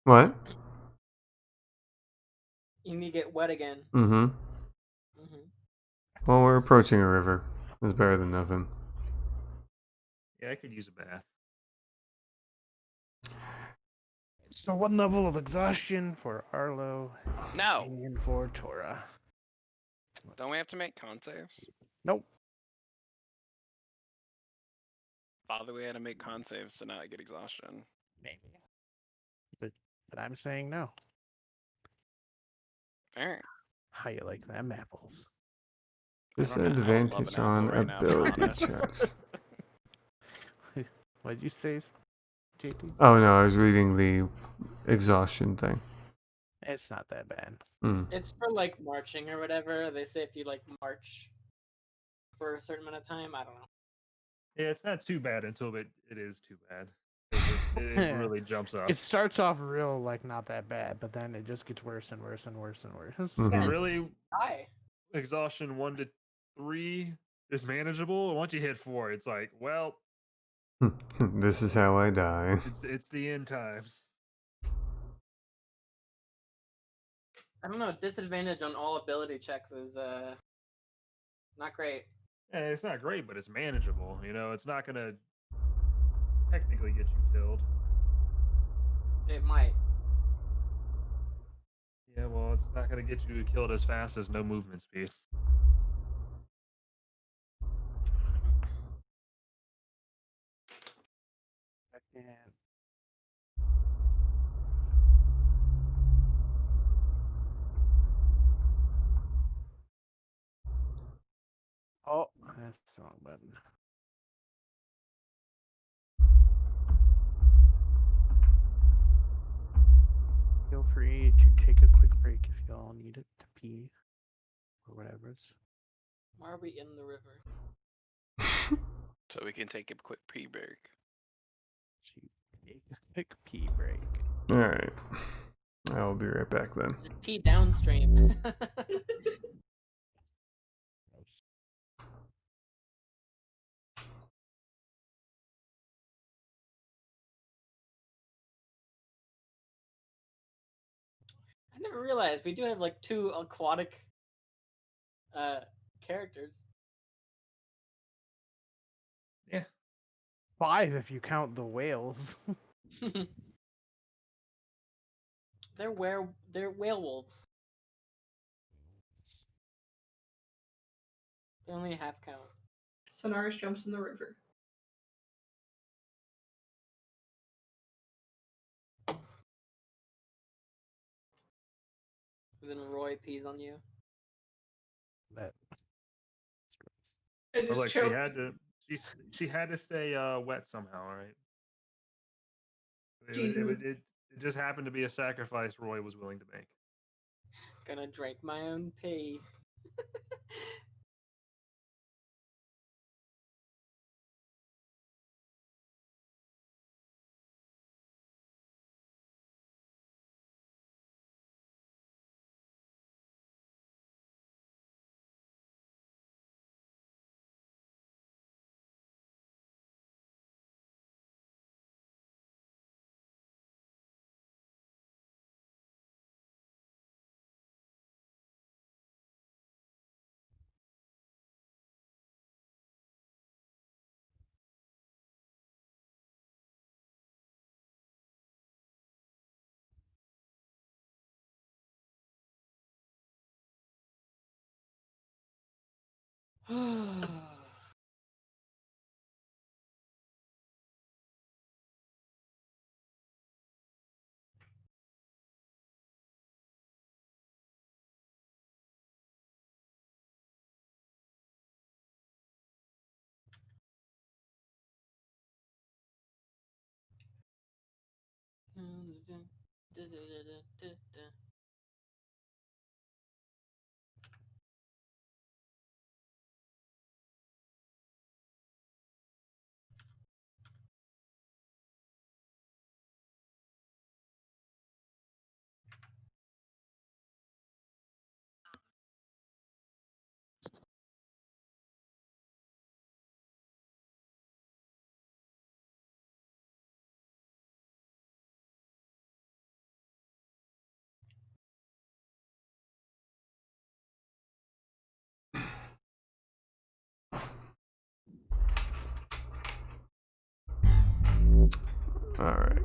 What? You need to get wet again. Mm-hmm. Well, we're approaching a river. It's better than nothing. Yeah, I could use a bath. So one level of exhaustion for Arlo No. and for Tora. Don't we have to make con saves? Nope. Father, we had to make con saves to not get exhaustion. Maybe. But I'm saying no. Alright. How you like them apples? I don't know, I don't love Disadvantage an on apple right now, to be ability honest. checks. What'd you say, JT? Oh no, I was reading the exhaustion thing. It's not that bad. It's for like marching or whatever. They say if you like march for a certain amount of time, I don't know. Yeah, it's not too bad until it is too bad. It really jumps up. It starts off real like not that bad, but then it just gets worse and worse and worse and worse. Mhm. Really, Hi. exhaustion 1 to 3 is manageable. And once you hit 4, it's like, well, This is how I die. it's the end times. I don't know. Disadvantage on all ability checks is not great. Yeah, it's not great, but it's manageable. You know, it's not gonna technically get you killed. It might. Yeah, well, it's not gonna get you killed as fast as no movement speed. Oh, that's the wrong button. Feel free to take a quick break if y'all need it to pee or whatever. Why are we in the river? So we can take a quick pee break. Take a quick pee break. Alright. I'll be right back then. Just pee downstream. never realized we do have like 2 aquatic characters. Yeah. 5 if you count the whales. They're whale-wolves. They only half count. Sonaris jumps in the river. And then Roy pees on you. That. I But just like choked. she had to stay wet somehow, right? Jesus. It just happened to be a sacrifice Roy was willing to make. Gonna drink my own pee. All right.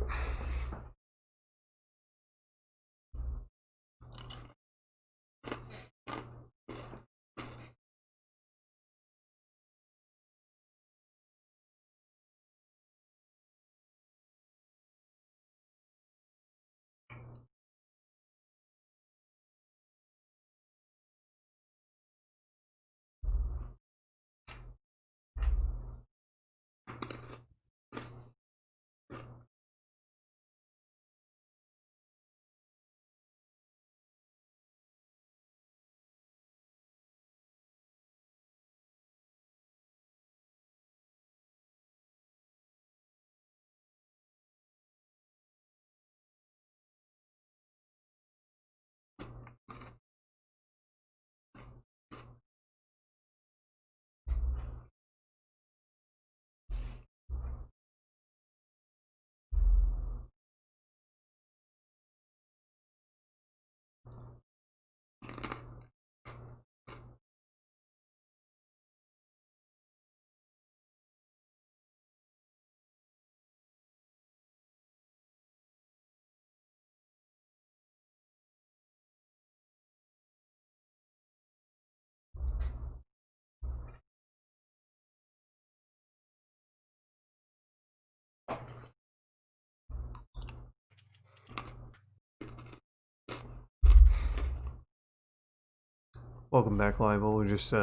Welcome back, Live. We're just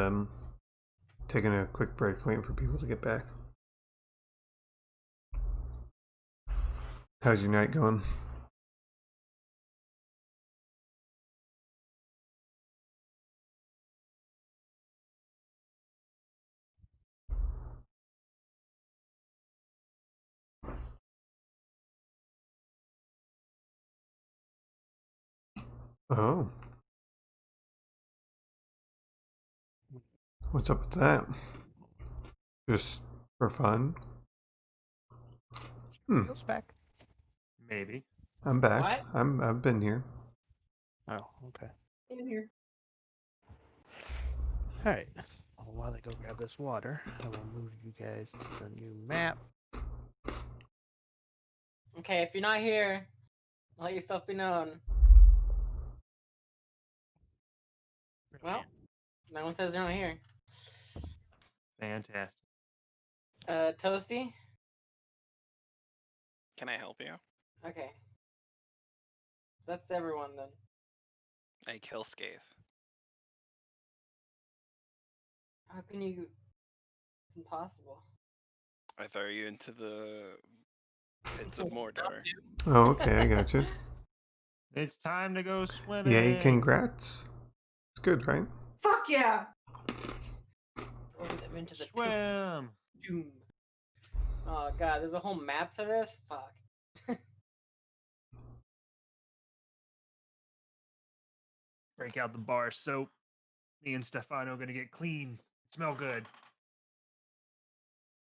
taking a quick break, waiting for people to get back. How's your night going? Oh. What's up with that? Just for fun? Feels back. Maybe. I'm back. What? I've been here. Oh, okay. In here. Alright. Well, while I go grab this water, I will move you guys to the new map. Okay, if you're not here, let yourself be known. Well, no one says they're not here. Fantastic. Toasty? Can I help you? Okay. That's everyone then. I kill Scathe. How can you... It's impossible. I throw you into the pits of Mordor. Oh, okay, I got you. It's time to go swimming. Yay, congrats. It's good, right? Fuck yeah! Throw them into the Swim. tomb. Oh god, there's a whole map for this? Fuck. Break out the bar soap. Me and Stefano gonna get clean. Smell good.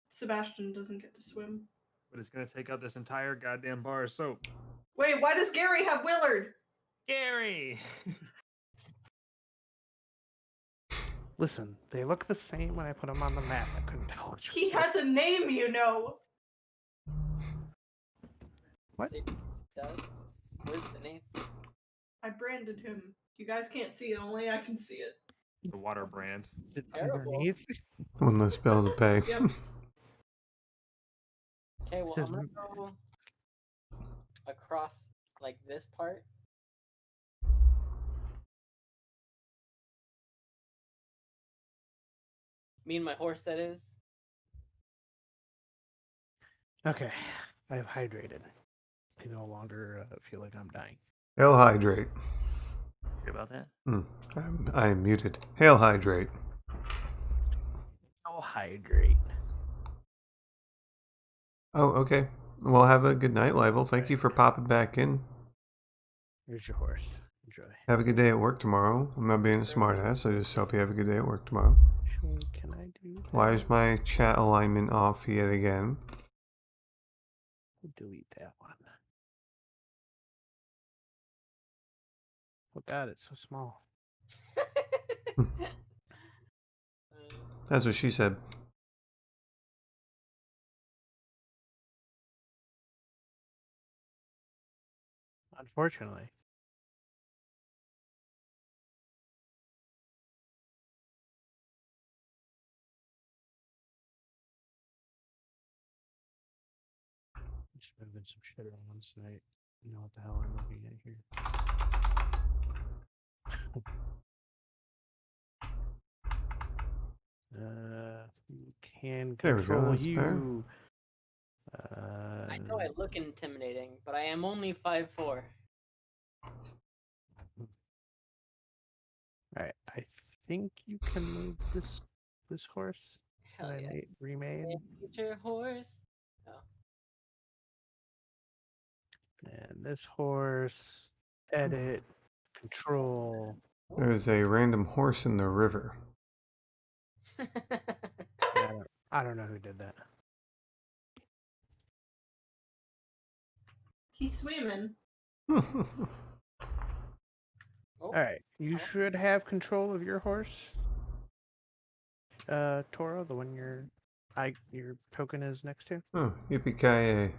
Sebastian doesn't get to swim. But it's gonna take out this entire goddamn bar of soap. Wait, why does Gary have Willard? Gary! Listen, they look the same when I put them on the map. I couldn't tell which He one. has a name, you know. What? It does? Where's the name? I branded him. You guys can't see it, only I can see it. The water brand. Is it Terrible. underneath? One less bill to pay. Yep. Okay, well, Says I'm gonna go across, like, this part. Me and my horse, that is. Okay, I've hydrated. I no longer feel like I'm dying. Hail hydrate. Hear about that? I am muted. Hail hydrate. I'll hydrate. Oh, okay. Well, have a good night, Livel. Thank you for popping back in. Here's your horse. Enjoy. Have a good day at work tomorrow. I'm not being a smartass. I just hope you have a good day at work tomorrow. Actually, can I do that? Why is my chat alignment off yet again? Delete that one. Oh god, it's so small. That's what she said. Unfortunately. Just moving some shit around so I know what the hell I'm looking at here. You can There we go, control that's better. you. I know I look intimidating, but I am only 5'4". Alright, I think you can move this horse Hell that yeah. I remade. Future horse. And this horse, edit, control. There's a random horse in the river. I don't know who did that. He's swimming. Alright, you should have control of your horse. Toro, the one your token is next to. Oh, yippee-ki-yay.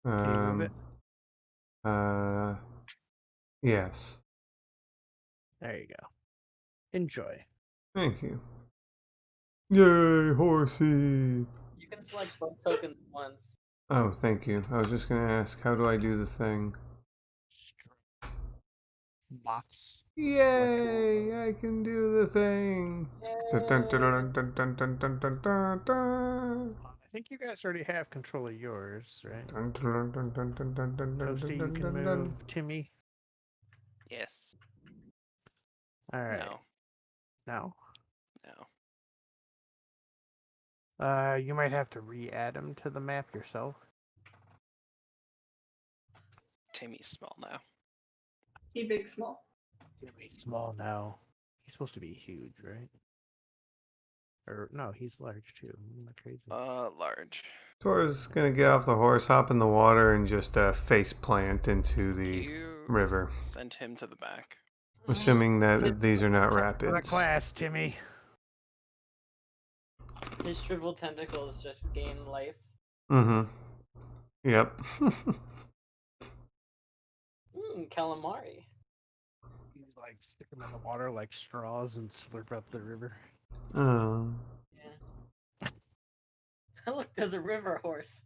Can you move it? Yes. There you go. Enjoy. Thank you. Yay, horsey! You can select both tokens at once. Oh, thank you. I was just gonna ask, how do I do the thing? Box. Yay! I can do the thing! Dun, dun, dun, dun, dun, dun, dun, dun, dun, dun. I think you guys already have control of yours, right? Dun, dun, dun, dun, dun, dun, dun, dun, Toasty, you dun, can dun, move dun. Timmy. Yes. Alright. No. No? No. You might have to re-add him to the map yourself. Timmy's small now. He big small. He's small now. He's supposed to be huge, right? Or no, he's large too. Am I crazy? Large. Tora's gonna get off the horse, hop in the water, and just face plant into the. You river. Send him to the back. Assuming that these are not For the rapids. class, Timmy. His shriveled tentacles just gain life. Mm-hmm. Yep. Calamari. You like stick them in the water like straws and slurp up the river. Oh. Yeah. Look, there's a river horse.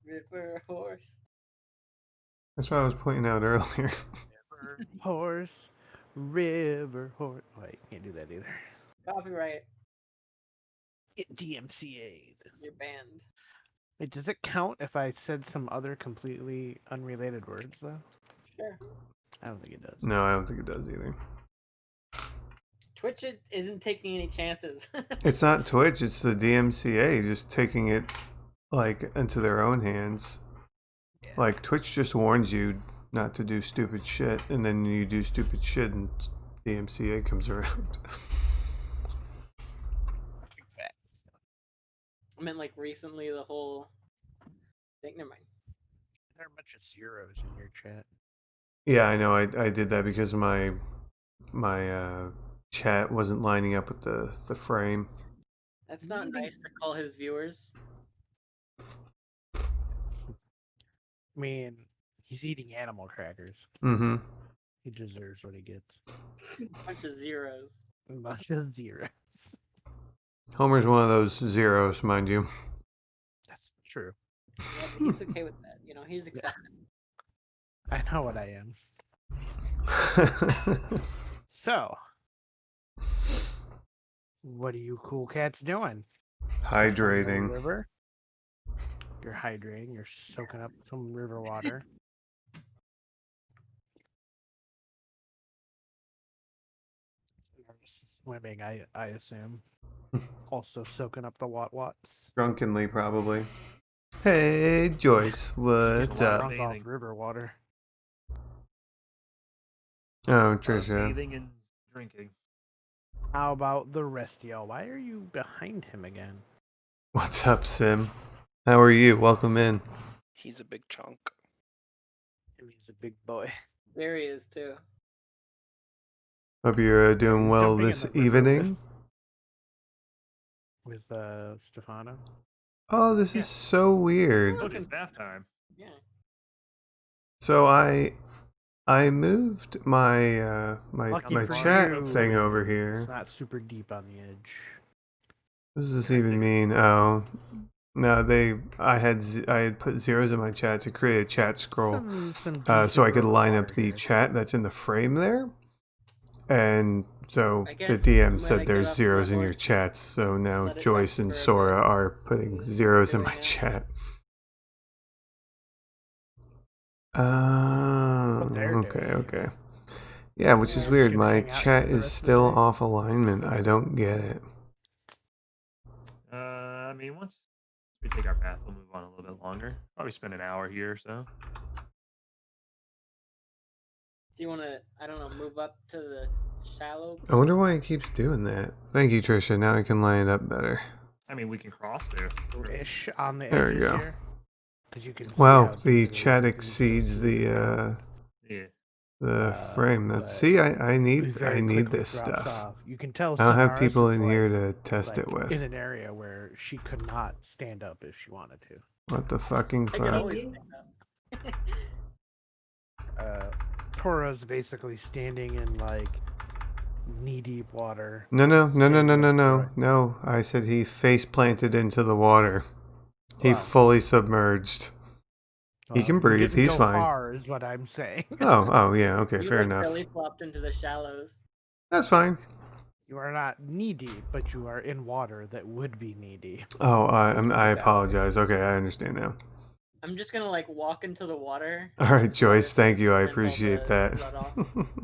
River horse. That's what I was pointing out earlier. River horse. Wait, can't do that either. Copyright. Get DMCA'd. You're banned. Wait, does it count if I said some other completely unrelated words though? Sure. I don't think it does. No, I don't think it does either. Twitch isn't taking any chances. It's not Twitch, it's the DMCA just taking it like into their own hands. Yeah. Like Twitch just warns you not to do stupid shit, and then you do stupid shit and DMCA comes around. I meant like recently the whole thing. Never mind. There are a bunch of zeros in your chat. Yeah, I know. I did that because my chat wasn't lining up with the frame. That's not nice to call his viewers. I mean, he's eating animal crackers. Mm-hmm. He deserves what he gets. Bunch of zeros. A bunch of zeros. Homer's one of those zeros, mind you. That's true. Yeah, but he's okay with that. You know, he's accepted. I know what I am. So, what are you cool cats doing? Hydrating. River? You're hydrating. You're soaking up some river water. Swimming, I assume. Also soaking up the Watts. Drunkenly, probably. Hey, Joyce, what's up? Drunk off river water. Oh, Trisha. Bathing and drinking. How about the rest of y'all? Why are you behind him again? What's up, Sim? How are you? Welcome in. He's a big chunk. He's a big boy. There he is too. Hope you're doing well Jumping in this the river evening. With Stefano. Oh, this is so weird. Look, it's bath time. Yeah. So I moved my my Lucky my for chat you. thing over It's here. not super deep on the edge. What does this even mean? Oh, no, I had put zeros in my chat to create a chat scroll, Some so I could decent line river up the water chat that's in the frame there, and so I the guess DM I'm said gonna get there's off my zeros in your horse chats. So now let it Joyce rest and for a Sora bit. are putting zeros in Here my we go. chat. What they're Okay, doing. okay. Yeah, which is Yeah, weird. just gonna My hang out chat for the is rest of the still day? off alignment. I don't get it. I mean, once we take our bath, we'll move on a little bit longer. Probably spend an hour here or so. Do you want to, I don't know, move up to the shallow? I wonder why it keeps doing that. Thank you, Trisha. Now I can line it up better. I mean, we can cross there. Ish on the There we edges go. here. Because you can see Wow, how the deep it is. chat You can exceeds see the Yeah. frame. That's but see, I it need very quickly this drops stuff. off. You can tell I don't have Samaras people is, in like, here to test like, it with. in an area where she could not stand up if she wanted to. What the fucking I can fuck? always pick up. Tora's basically standing in like knee-deep water. No. Right. No, I said he face planted into the water. He Wow. fully submerged. He can You breathe, didn't he's go fine. Far is what I'm saying. Oh, yeah, okay, You fair like enough. belly flopped into the shallows. That's fine. You are not knee-deep, but you are in water that would be knee-deep. Oh, I that apologize. Okay, I understand now. I'm just gonna like walk into the water. All right, Joyce, Before thank you. I rinse all appreciate the that. blood off,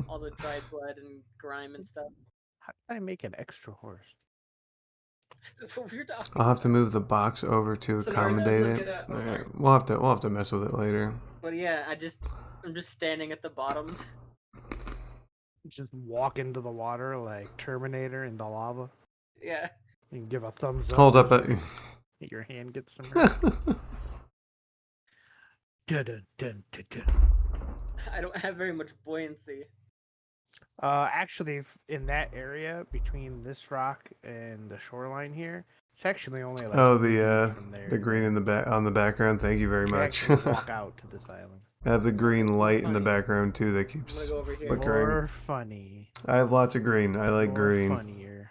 all the dried blood and grime and stuff. How did I make an extra horse? That's what we're talking I'll have to about. move the box over to So now accommodate look it. it up. All Sorry. right, we'll have to mess with it later. But yeah, I'm just standing at the bottom. Just walk into the water like Terminator into lava Yeah. and give a thumbs up. Hold up. as your hand gets submerged. Dun, dun, dun, dun, dun. I don't have very much buoyancy. Actually, in that area between this rock and the shoreline here, it's actually only like Oh, 3 feet from there. the green in the back on the background. Thank you very You can much. actually walk out to this island. I have the green it's light in the funny. background too that I'm keeps gonna go over here. flickering. More funny. I have lots of green. I like More green. funnier.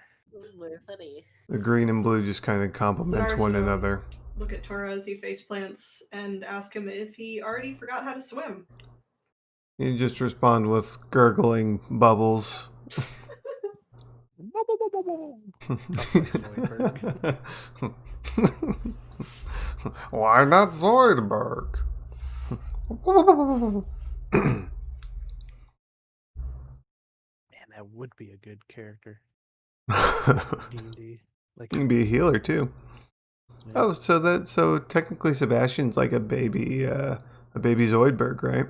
More funny. The green and blue just kind of complement one Scenario. another. Look at Tora as he face plants and ask him if he already forgot how to swim. You just respond with gurgling bubbles. Why not Zoidberg? Man, that would be a good character. D&D. Like, You can be a healer too. yeah. Oh, so technically Sebastian's like a baby Zoidberg, right?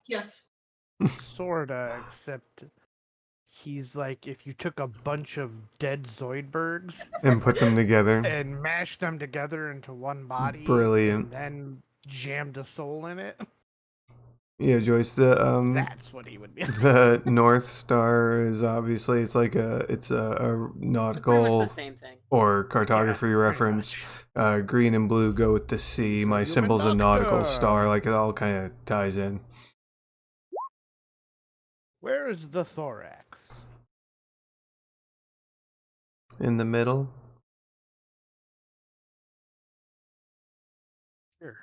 Yes. Sorta, except he's like if you took a bunch of dead Zoidbergs And put them together. and mashed them together into one body, Brilliant. and then jammed a soul in it. Yeah, Joyce. The That's what he would be. the North Star is obviously it's a It's pretty much nautical the same thing. or cartography pretty reference. much. Green and blue go with the sea. So My you symbol's a a nautical doctor. star. Like it all kind of ties in. Where is the thorax? In the middle. Sure.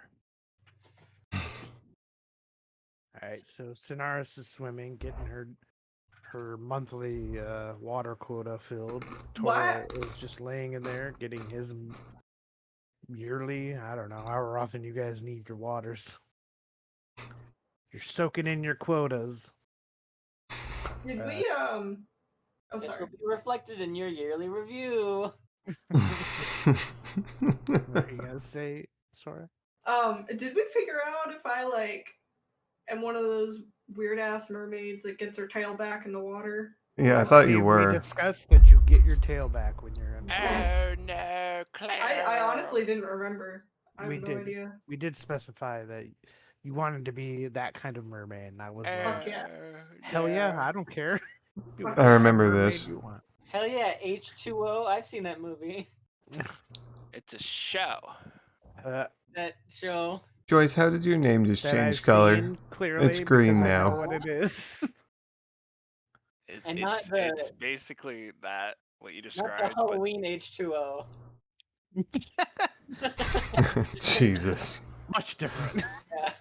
Alright, so Sonaris is swimming, getting her monthly water quota filled. Tora is just laying in there, getting his yearly, I don't know, however often you guys need your waters. You're soaking in your quotas. Did we Oh, This sorry. will be reflected in your yearly review. What are you gonna say, Sora? Did we figure out if I am one of those weird ass mermaids that gets her tail back in the water? Yeah, I thought you We were. discussed that you get your tail back when you're in. Yes. Oh no, Claire! I honestly didn't remember. I have We no did. idea. We did specify that you wanted to be that kind of mermaid, and I was like, Fuck yeah. hell yeah, I don't care. Do I whatever remember mermaid this. you want. Hell yeah, H2O. I've seen that movie. It's a show. That show. Joyce, how did your name just that change I've color? seen clearly It's green because I know now. what it is. And not the- It's basically that what you Not described. the but Halloween H2O. Jesus. Much different. Yeah.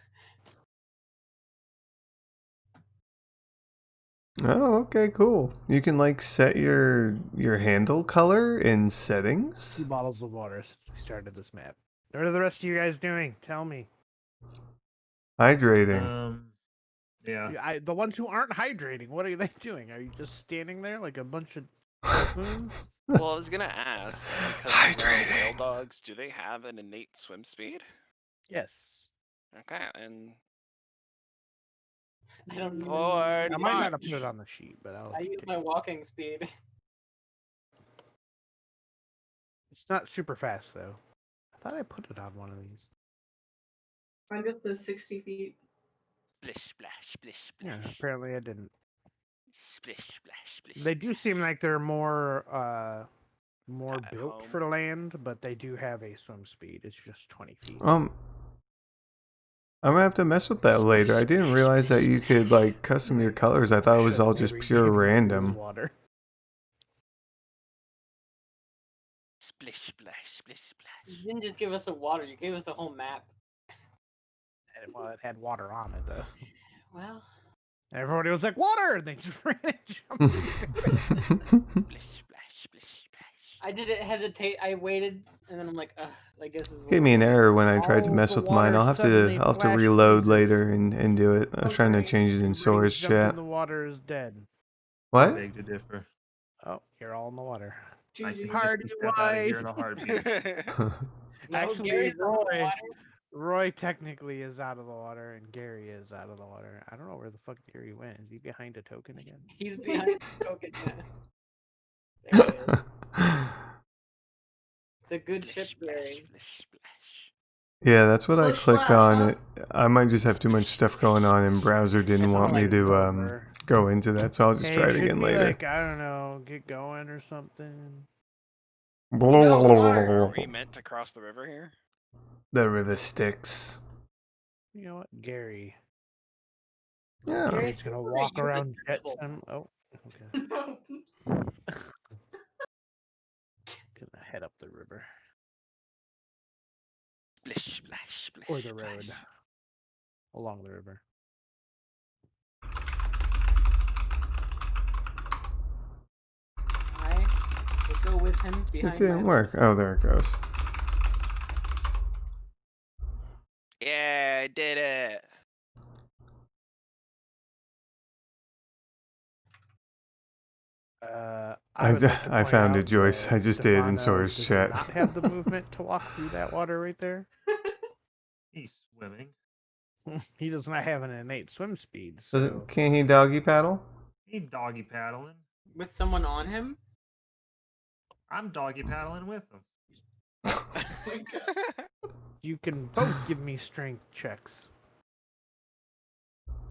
Oh, okay, cool. You can like set your handle color in settings. 2 bottles of water since we started this map. What are the rest of you guys doing? Tell me. Hydrating. Yeah. The ones who aren't hydrating, what are they doing? Are you just standing there like a bunch of spoons? Well, I was gonna ask because the whale Hydrating. dogs, do they have an innate swim speed? Yes. Okay, and I don't know. Lord, I might not have March. put it on the sheet, but I'll. I use my walking speed. It's not super fast though. I thought I put it on one of these. Mine just says 60 feet. Splish, splash, splish, Yeah, splash. apparently I didn't. Splish, splash, splish. They do seem like they're more At built home. for land, but they do have a swim speed. It's just 20 feet. I'm gonna have to mess with that later. I didn't realize that you could like custom your colors. I thought it was all just Every pure game in random. Water. Splish, splash, splish, splash. You didn't just give us a water, you gave us a whole map. Well, it had water on it though. Well, Everybody was like, "Water!" And they just ran and jumped into it. Splish, splash, splish, splash. I didn't hesitate. I waited, and then I'm like, ugh, I guess this is. Gave me an error when I tried to Oh, mess the with mine. water I'll have to suddenly flashed reload pieces. later and do it. I was trying to change it in Everybody Sora's jumped in chat. The water is dead. What? Beg to differ. Oh, you're all in the water. I GG. can Hardy just step out of here wife. in a heartbeat. No, Actually, Gary's not in the Roy- water. Roy technically is out of the water, and Gary is out of the water. I don't know where the fuck Gary went. Is he behind a token again? He's behind the token. Yeah. There he is. It's a good ship, Splish, splash, Gary. splish, splash. Yeah, that's what I Splish clicked splash, on. huh? It, I might just have too much stuff going on, and browser didn't want me to go into that, so I'll just Hey, try it shouldn't again we, later. like, I don't know, get going or something? Are we meant to cross the river here? The river Styx. You know what, Gary? Yeah. Gary's He's gonna super walk around useful. Jetsam. Oh, okay. No. Gonna head up the river Splish, splash, splish, or the road splash. along the river. I will go with him It behind didn't my work. horse. Oh, there it goes. Yeah, I did it. I would like to I point found out it, Joyce. that I just did in Stefano Source does chat. not have the movement to walk through that water right there. He's swimming. He does not have an innate swim speed, Doesn't- so Can't he doggy paddle? He doggy paddling. With someone on him? I'm doggy paddling with him. Oh my God. you can both give me strength checks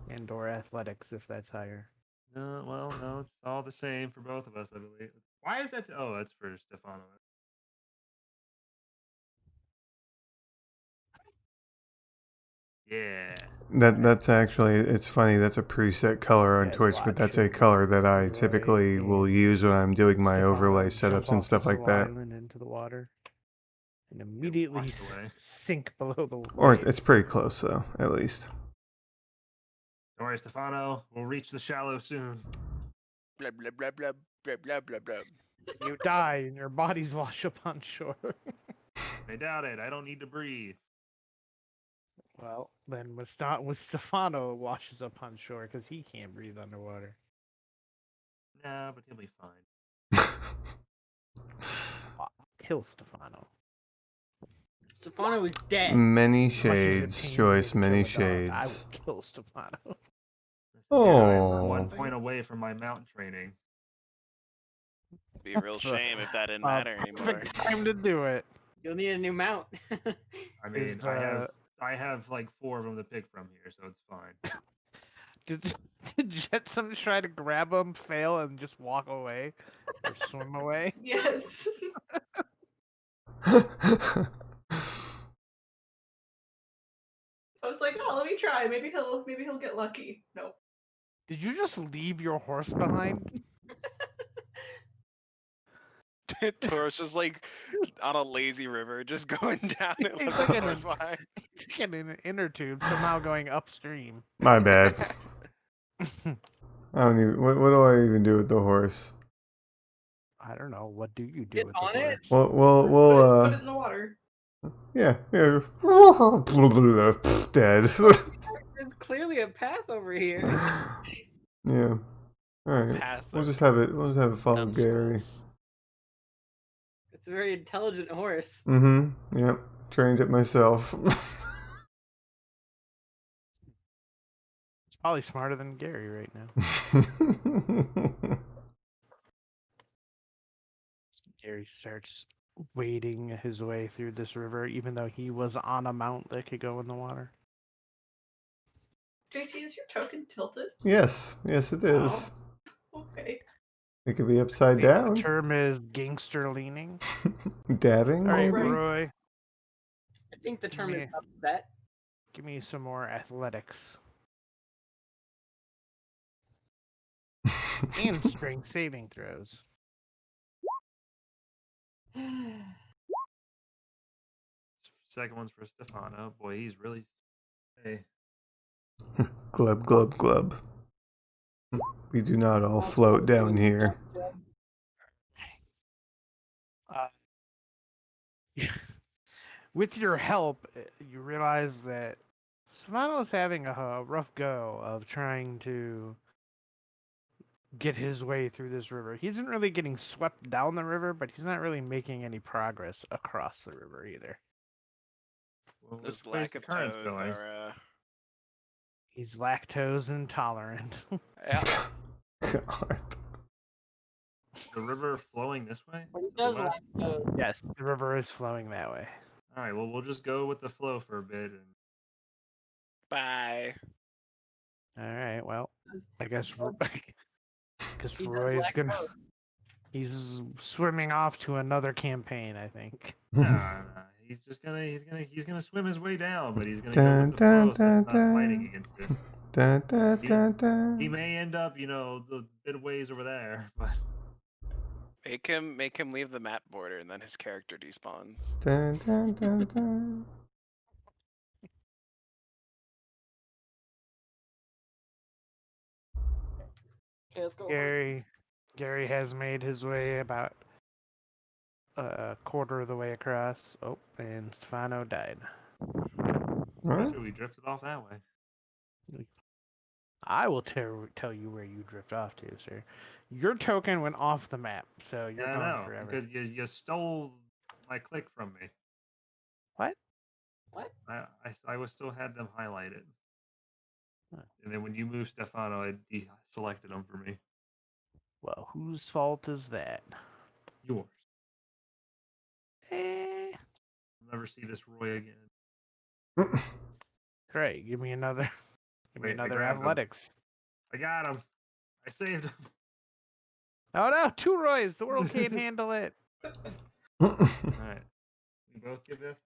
and or athletics if that's higher. No, well, no, it's all the same for both of us, I believe. Why is that? Oh, that's for Stefano. Yeah. That's actually, it's funny, that's a preset color on Guys, Twitch, but watch that's a as color that I Roy typically will and use when I'm doing my Stefano overlay jump setups and off stuff this like little that. island into the water and immediately washed away. sink below the Or waves. it's pretty close, though, at least. Don't worry, Stefano. We'll reach the shallow soon. Blah blah blah blah blah blah blah blah. You die and your bodies wash up on shore. I doubt it. I don't need to breathe. Well, then with Stefano washes up on shore because he can't breathe underwater. Nah, but he'll be fine. Kill Stefano. Stefano is dead. Many As much as it shades, pains me Joyce, to many kill a dog, I shades. will kill Stefano. Oh. 1 point away from my mountain training. Be a real That's a- shame if that didn't matter anymore. Perfect time to do it. You'll need a new mount. I mean, Is, I have like 4 of them to pick from here, so it's fine. Did Jetsam try to grab him, fail, and just walk away? Or swim away? Yes. I was like, oh, let me try. Maybe he'll get lucky. Nope. Did you just leave your horse behind? Taurus just like on a lazy river, just going down it He's with like his in horse a- behind. He's getting an inner tube, somehow going upstream. My bad. I don't even. What do I even do with the horse? I don't know. What do you do Get with on the it? horse? We'll Put it in the water. yeah. Dead. There's clearly a path over here. Yeah. All right. Passive We'll just have it follow Gary. numbskulls. It's a very intelligent horse. Mm-hmm. Yep. Trained it myself. It's probably smarter than Gary right now. Gary starts wading his way through this river, even though he was on a mount that could go in the water. JT, is your token tilted? Yes. Yes, it is. Okay. It could be upside The down. term is gangster leaning. Dabbing, All right, maybe. Roy, I think the term is Yeah. upset. give me some more athletics and strength saving throws. Second one's for Stefano. Boy, he's really. Hey. Glub, glub, glub. We do not all float down here. With your help, you realize that Stefano's having a rough go of trying to get his way through this river. He isn't really getting swept down the river, but he's not really making any progress across the river either. Well, Those which way's the currents lactose going? are. He's lactose intolerant. Yeah. God. Is the river flowing this way? But he To the does west? like those. Yes, the river is flowing that way. All right, well, we'll just go with the flow for a bit. And Bye. All right. Well, I guess because He does Roy's lack gonna both. he's swimming off to another campaign. I think. nah, he's just gonna swim his way down, but he's gonna go Dun, with the dun, flow, so dun, it's not fighting dun. against it. Dun, dun, He- dun, He dun. may end up, a bit ways over there, but Make him leave the map border, and then his character despawns. Dun, dun, dun, dun. Okay, let's go. Gary has made his way about a quarter of the way across. Oh, and Stefano died. What? we drifted off that way. I will tell you where you drift off to, sir. Your token went off the map, so you're Yeah, I gone know, forever. because you stole my click from me. What? What? I was still had them highlighted. Huh. And then when you moved Stefano, I deselected them for me. Well, whose fault is that? Yours. Eh. I'll never see this Roy again. Great. Give me another. Give me Wait, I another grabbed him. athletics. I got him. I saved him. Oh no, 2 Roys. The world can't handle it. All right. We both give this.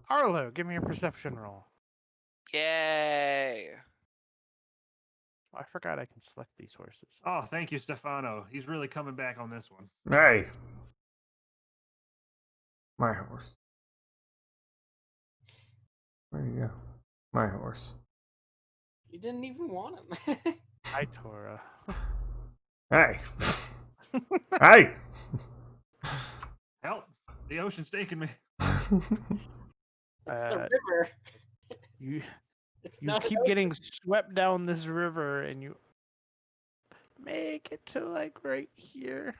Arlo, give me a perception roll. Yay! Oh, I forgot I can select these horses. Oh, thank you, Stefano. He's really coming back on this one. Hey. My horse. Where you go? My horse. You didn't even want him. Hi, Tora. Hey. Hey. Help! The ocean's taking me. It's the river. You It's you not keep getting swept down this river, and you make it to like right here.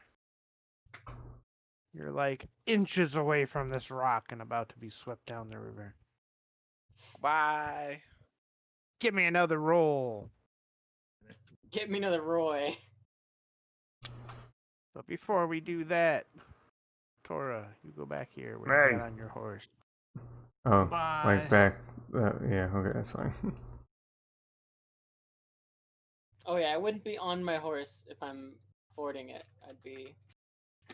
You're like inches away from this rock and about to be swept down the river. Bye. Give me another roll. Get me another Roy. But before we do that, Tora, you go back here where you Hey. got on your horse. Oh, Bye. like back. Yeah, okay, that's fine. Oh yeah, I wouldn't be on my horse if I'm fording it. I'd be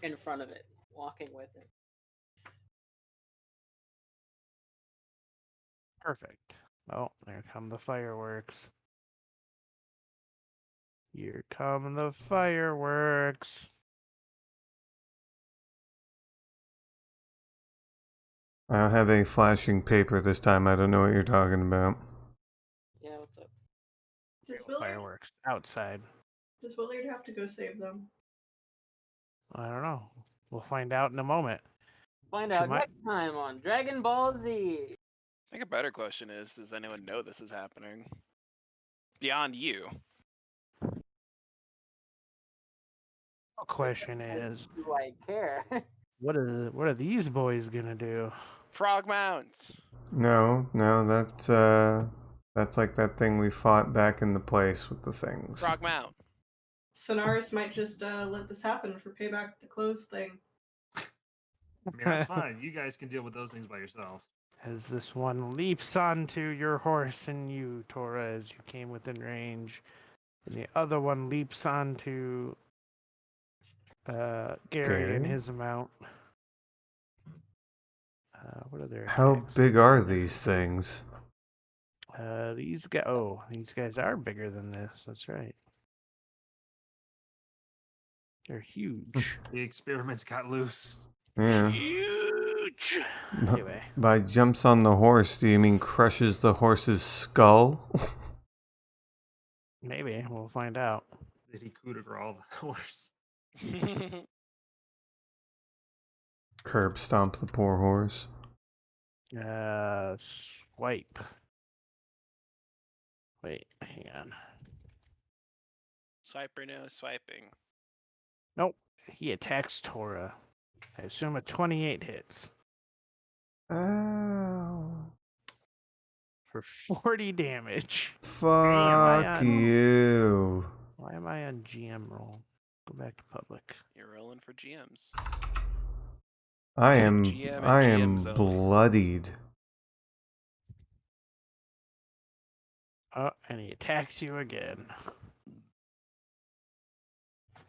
in front of it, walking with it. Perfect. Oh, there come the fireworks. Here come the fireworks. I don't have any flashing paper this time. I don't know what you're talking about. Yeah, what's up? Does Willard, Fireworks outside. does Willard have to go save them? I don't know. We'll find out in a moment. Find She out might- next time on Dragon Ball Z. I think a better question is, does anyone know this is happening? Beyond you. The question is, Do I care? what are these boys gonna do? Frog mounts. No, that's like that thing we fought back in the place with the things. Frog mount. Sonaris might just let this happen for payback the clothes thing. I mean, that's fine. You guys can deal with those things by yourself. As this one leaps onto your horse and you, Tora, as you came within range, and the other one leaps onto Gary and Gary? his mount. What are their How attacks? big are these things? These guys. Oh, these guys are bigger than this. That's right. They're huge. The experiments got loose. Yeah. Huge. B- Anyway, By jumps on the horse, do you mean crushes the horse's skull? maybe we'll find out. Did he coup de grace the horse? Curb stomp the poor horse. Swipe. Wait, hang on. Swiper no swiping. Nope. He attacks Tora. I assume a 28 hits Oh. for 40 damage. Fuck you. Why am I on GM roll? Go back to public. You're rolling for GMs. I Like am GM and I am GMs only. bloodied. Oh, and he attacks you again.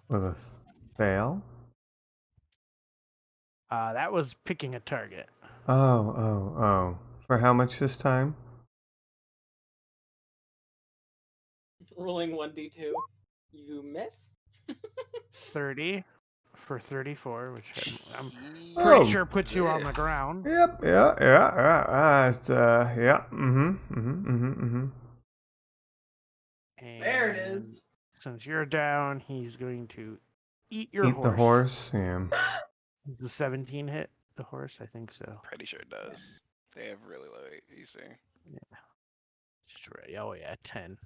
With a fail? That was picking a target. Oh. For how much this time? Rolling 1d2. You miss? 30 for 34, which I'm Jesus. pretty sure puts you on the ground. Yep, yeah. It's yeah. And There it is. since you're down, he's going to eat your Eat horse. the horse. Yeah. Does the 17 hit the horse? I think so. Pretty sure it does. They have really low AC. Straight. Oh yeah, 10.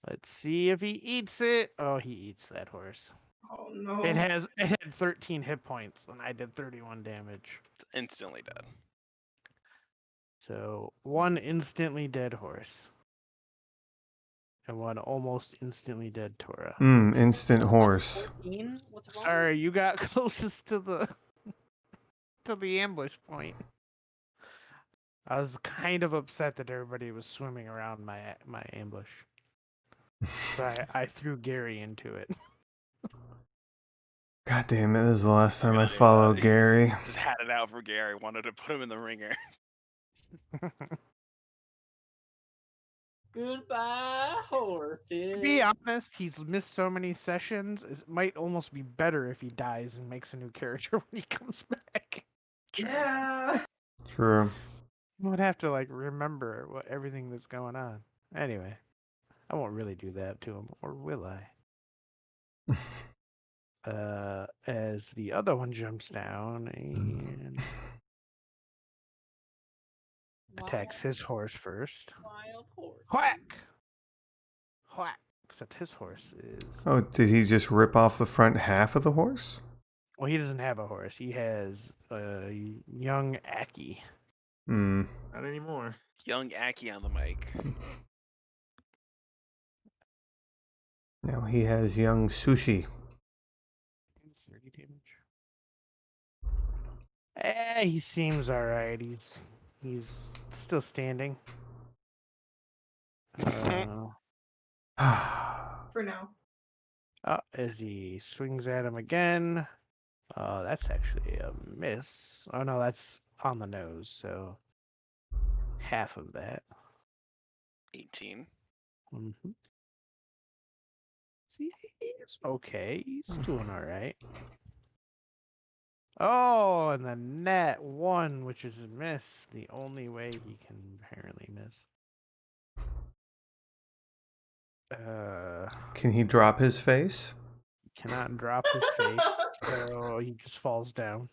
Let's see if he eats it. Oh, he eats that horse. Oh no. It had 13 hit points, and I did 31 damage. It's instantly dead. So one instantly dead horse, and one almost instantly dead Tora. Instant horse. 14? What's wrong? Sorry, you got closest to the ambush point. I was kind of upset that everybody was swimming around my ambush. So I threw Gary into it. God damn it! This is the last time I Really, follow he Gary. Just had it out for Gary. Wanted to put him in the ringer. Goodbye, horses. To be honest, he's missed so many sessions. It might almost be better if he dies and makes a new character when he comes back. Yeah. True. You would have to like remember everything that's going on. Anyway, I won't really do that to him, or will I? As the other one jumps down and attacks his horse first. Wild horse. Whack! Whack! Except his horse is... Oh, did he just rip off the front half of the horse? Well, he doesn't have a horse. He has a young Aki. Hmm. Not anymore. Young Aki on the mic. Now he has young Sushi. 30 damage. He seems alright. He's still standing. For now. As he swings at him again. That's actually a miss. Oh no, that's on the nose, so half of that. 18. Mm-hmm. See, he's okay. He's doing alright. Oh, and the net 1, which is a miss. The only way he can apparently miss. Can he drop his face? He cannot drop his face, so he just falls down.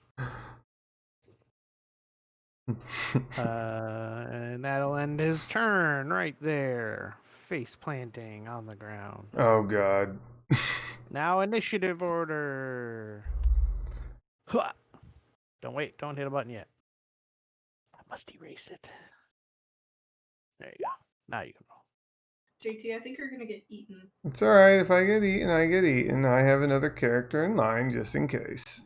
And that'll end his turn right there. Face planting on the ground. Oh god. Now initiative order. Hua! Don't wait, don't hit a button yet. I must erase it. There you go. Now you can roll. JT, I think you're gonna get eaten. It's alright. If I get eaten, I get eaten. I have another character in line just in case.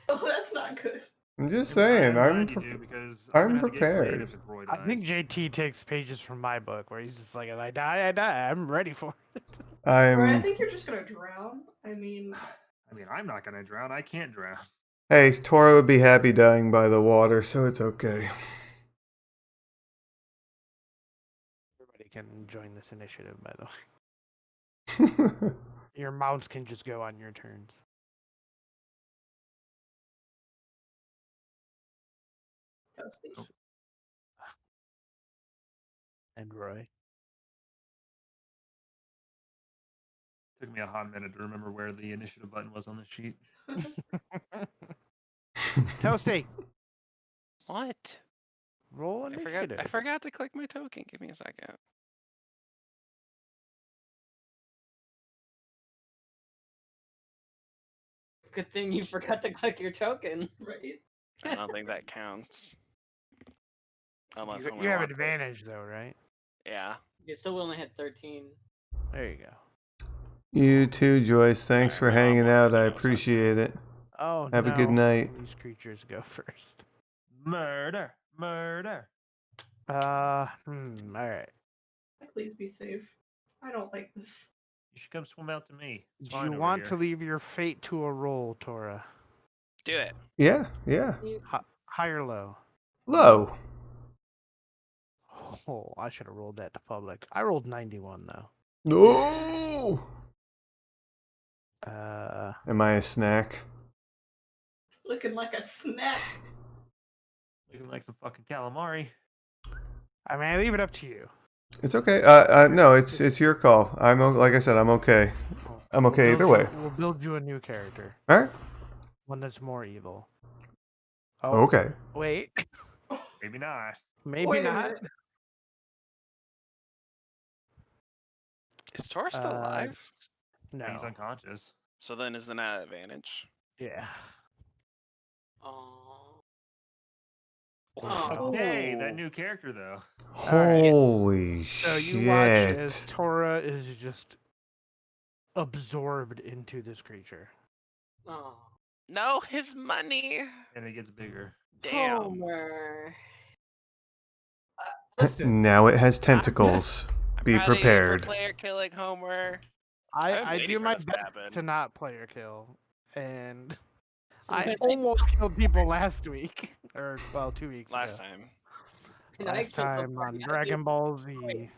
Oh, that's not good. I'm just saying. I'm prepared. I think JT takes pages from my book where he's just like, if I die, I die. I'm ready for it. Or I think you're just gonna drown. I mean, I'm not gonna drown. I can't drown. Hey, Tora would be happy dying by the water, so it's okay. Everybody can join this initiative, by the way. Your mounts can just go on your turns. And Roy. Took me a hot minute to remember where the initiative button was on the sheet. Toasty. What? Roll initiative. I forgot to click my token. Give me a second. Good thing you forgot to click your token. Right. I don't think that counts. Unless you have advantage though, right? Yeah. You still only had 13. There you go. You too, Joyce. Thanks for hanging out. I appreciate it. Oh Have no. a good night. These creatures go first. Murder. Murder. All right. Please be safe. I don't like this. You should come swim out to me. It's Do fine you over want here. to leave your fate to a roll, Tora? Do it. Yeah. High or low? Low. Oh, I should have rolled that to public. I rolled 91 though. No. Uh, Am I a snack? Looking like a snack. Looking like some fucking calamari. I mean, I leave it up to you. It's okay. No, it's your call. Like I said, I'm okay. I'm okay either way. We'll build you a new character, All right. one that's more evil. Okay. Wait, Maybe not. maybe Wait a not. minute. Is Tor still alive? No. He's unconscious. So then isn't that an advantage? Yeah. Oh. Hey, Ooh. that new character though. Holy So you watch as shit. Tora is just absorbed into this creature. Oh. No, his money. And it gets bigger. Damn. Homer. Listen, Now it has tentacles. I'm Be proud of you for prepared. player killing Homer. I've been I waiting do for my this to best happen. to not player kill, and I almost killed people last week, or well, 2 weeks Last ago. time. And I Last killed the time party on out of Dragon you. Ball Z.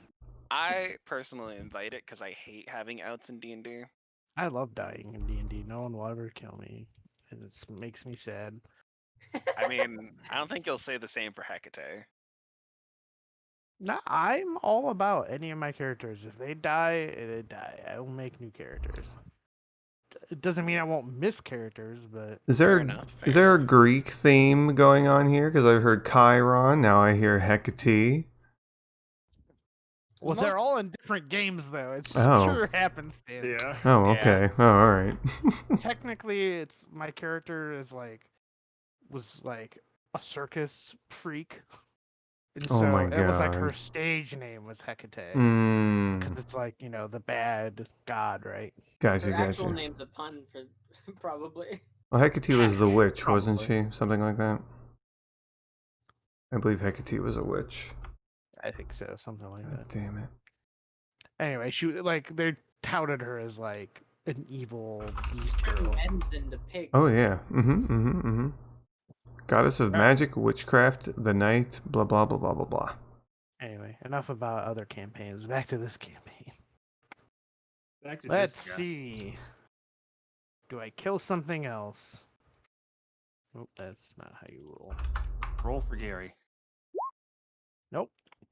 I personally invite it because I hate having outs in D&D. I love dying in D&D. No one will ever kill me, and it makes me sad. I mean, I don't think you'll say the same for Hecate. No, I'm all about any of my characters. If they die, they die. I will make new characters. It doesn't mean I won't miss characters, but Is Fair there enough, is fair there a enough. Greek theme going on here? Because I heard Chiron, now I hear Hecate. well, Most- they're all in different games though. It's Oh. pure happenstance. Yeah. Oh, Yeah. okay. Oh, all right. Technically, it's my character was like a circus freak, and Oh so my it was like her God. stage name was Hecate, because Mmm. it's like the bad god, right? Gotcha, Her actual gotcha. name's a pun for probably. Well, Hecate was the witch, wasn't Probably. she? Something like that. I believe Hecate was a witch. I think so, something like God that. damn it. Anyway, she they touted her as like an evil beast Turn girl. men's into pigs. Oh yeah. Goddess of Alright. magic, witchcraft, the night, blah blah blah blah blah blah. Anyway, enough about other campaigns. Back to this campaign. Back to Let's this guy. see. Do I kill something else? Nope, that's not how you roll. Roll for Gary. Nope.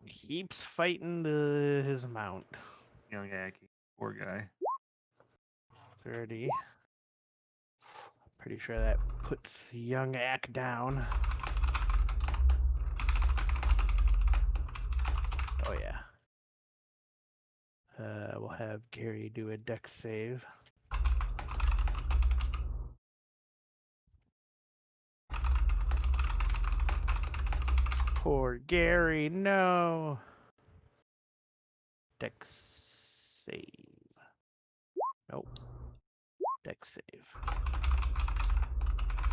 Keeps fighting his mount. Young Aki. Poor guy. 30. Pretty sure that puts young Ack down. Oh yeah. We'll have Gary do a dex save. Poor Gary, no. Dex save. Nope. Dex save.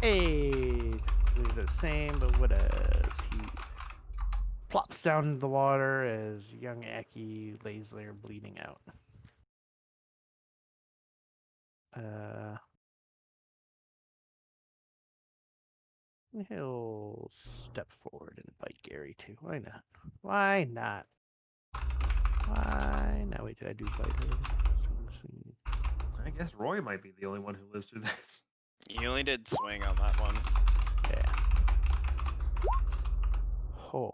Hey, they're the same, but what does he plops down into the water as young Aki lays there bleeding out. He'll step forward and bite Gary too. Why not? Why not? Why not? Wait, did I do bite her? I guess Roy might be the only one who lives through this. You only did swing on that one. Yeah. Oh.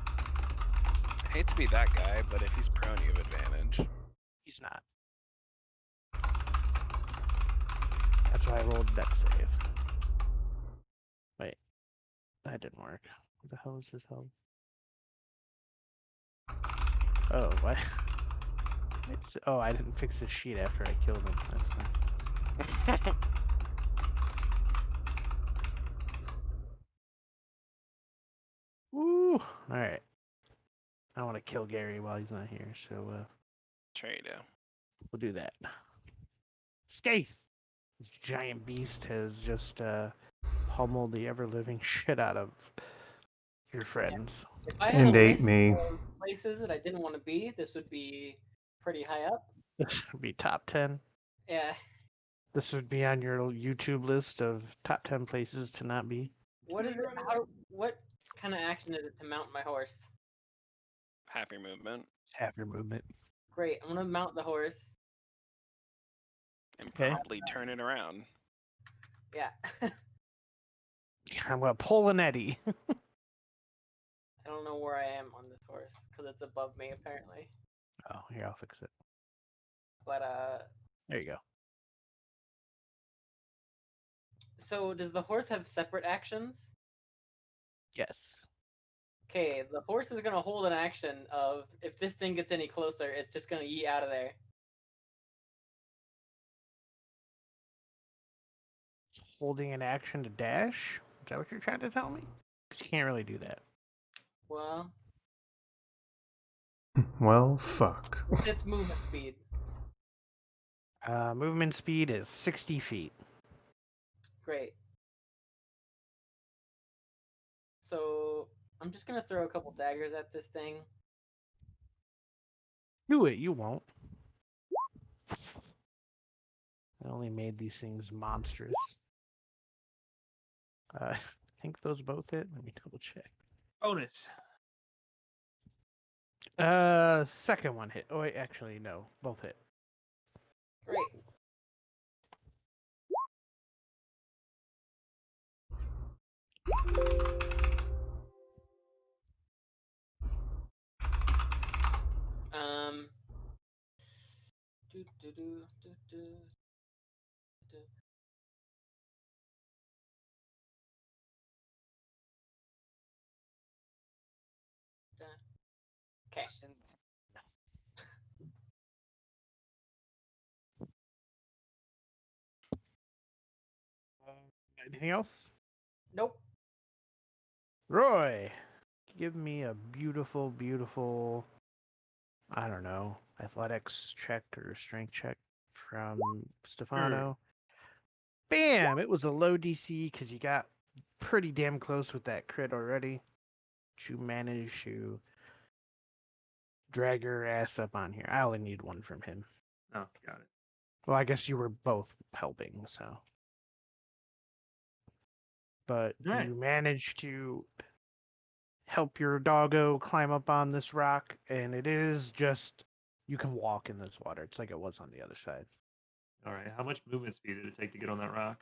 I hate to be that guy, but if he's prone, you have advantage. He's not. That's why I rolled dex save. Wait. That didn't work. What the hell is this hell? Oh, what? Oh, I didn't fix the sheet after I killed him. That's fine. Woo! Alright. I don't want to kill Gary while he's not here, so Sure you do. we'll do that. Skaith! This giant beast has just pummeled the ever-living shit out of your friends. If I had And a ate list me. of places that I didn't want to be, this would be pretty high up. This would be top 10. Yeah. This would be on your YouTube list of top 10 places to not be. What is it? What kind of action is it to mount my horse? Happy movement. Have your movement. Great. I'm gonna mount the horse. And Okay. promptly turn it around. Yeah. I'm gonna pull an Eddie. I don't know where I am on this horse because it's above me apparently. Oh, here, I'll fix it. But There you go. so does the horse have separate actions? Yes. Okay, the horse is gonna hold an action of if this thing gets any closer, it's just gonna yeet out of there. Holding an action to dash? Is that what you're trying to tell me? Because you can't really do that. Well, Well, fuck. what's its movement speed? Movement speed is 60 feet. Great. So I'm just gonna throw a couple daggers at this thing. Do it, you won't. I only made these things monstrous. I think those both hit. Let me double check. Bonus. Second one hit. Oh, wait, actually, no. Both hit. Great. Do do do do do do. Okay. Anything else? Nope. Roy, give me a beautiful, beautiful, I don't know, athletics check or strength check from Stefano. Bam! It was a low DC because you got pretty damn close with that crit already. You managed to drag your ass up on here. I only need one from him. Oh, got it. Well, I guess you were both helping, so. But Right. you managed to help your doggo climb up on this rock, and it is just, you can walk in this water. It's like it was on the other side. All right. How much movement speed did it take to get on that rock?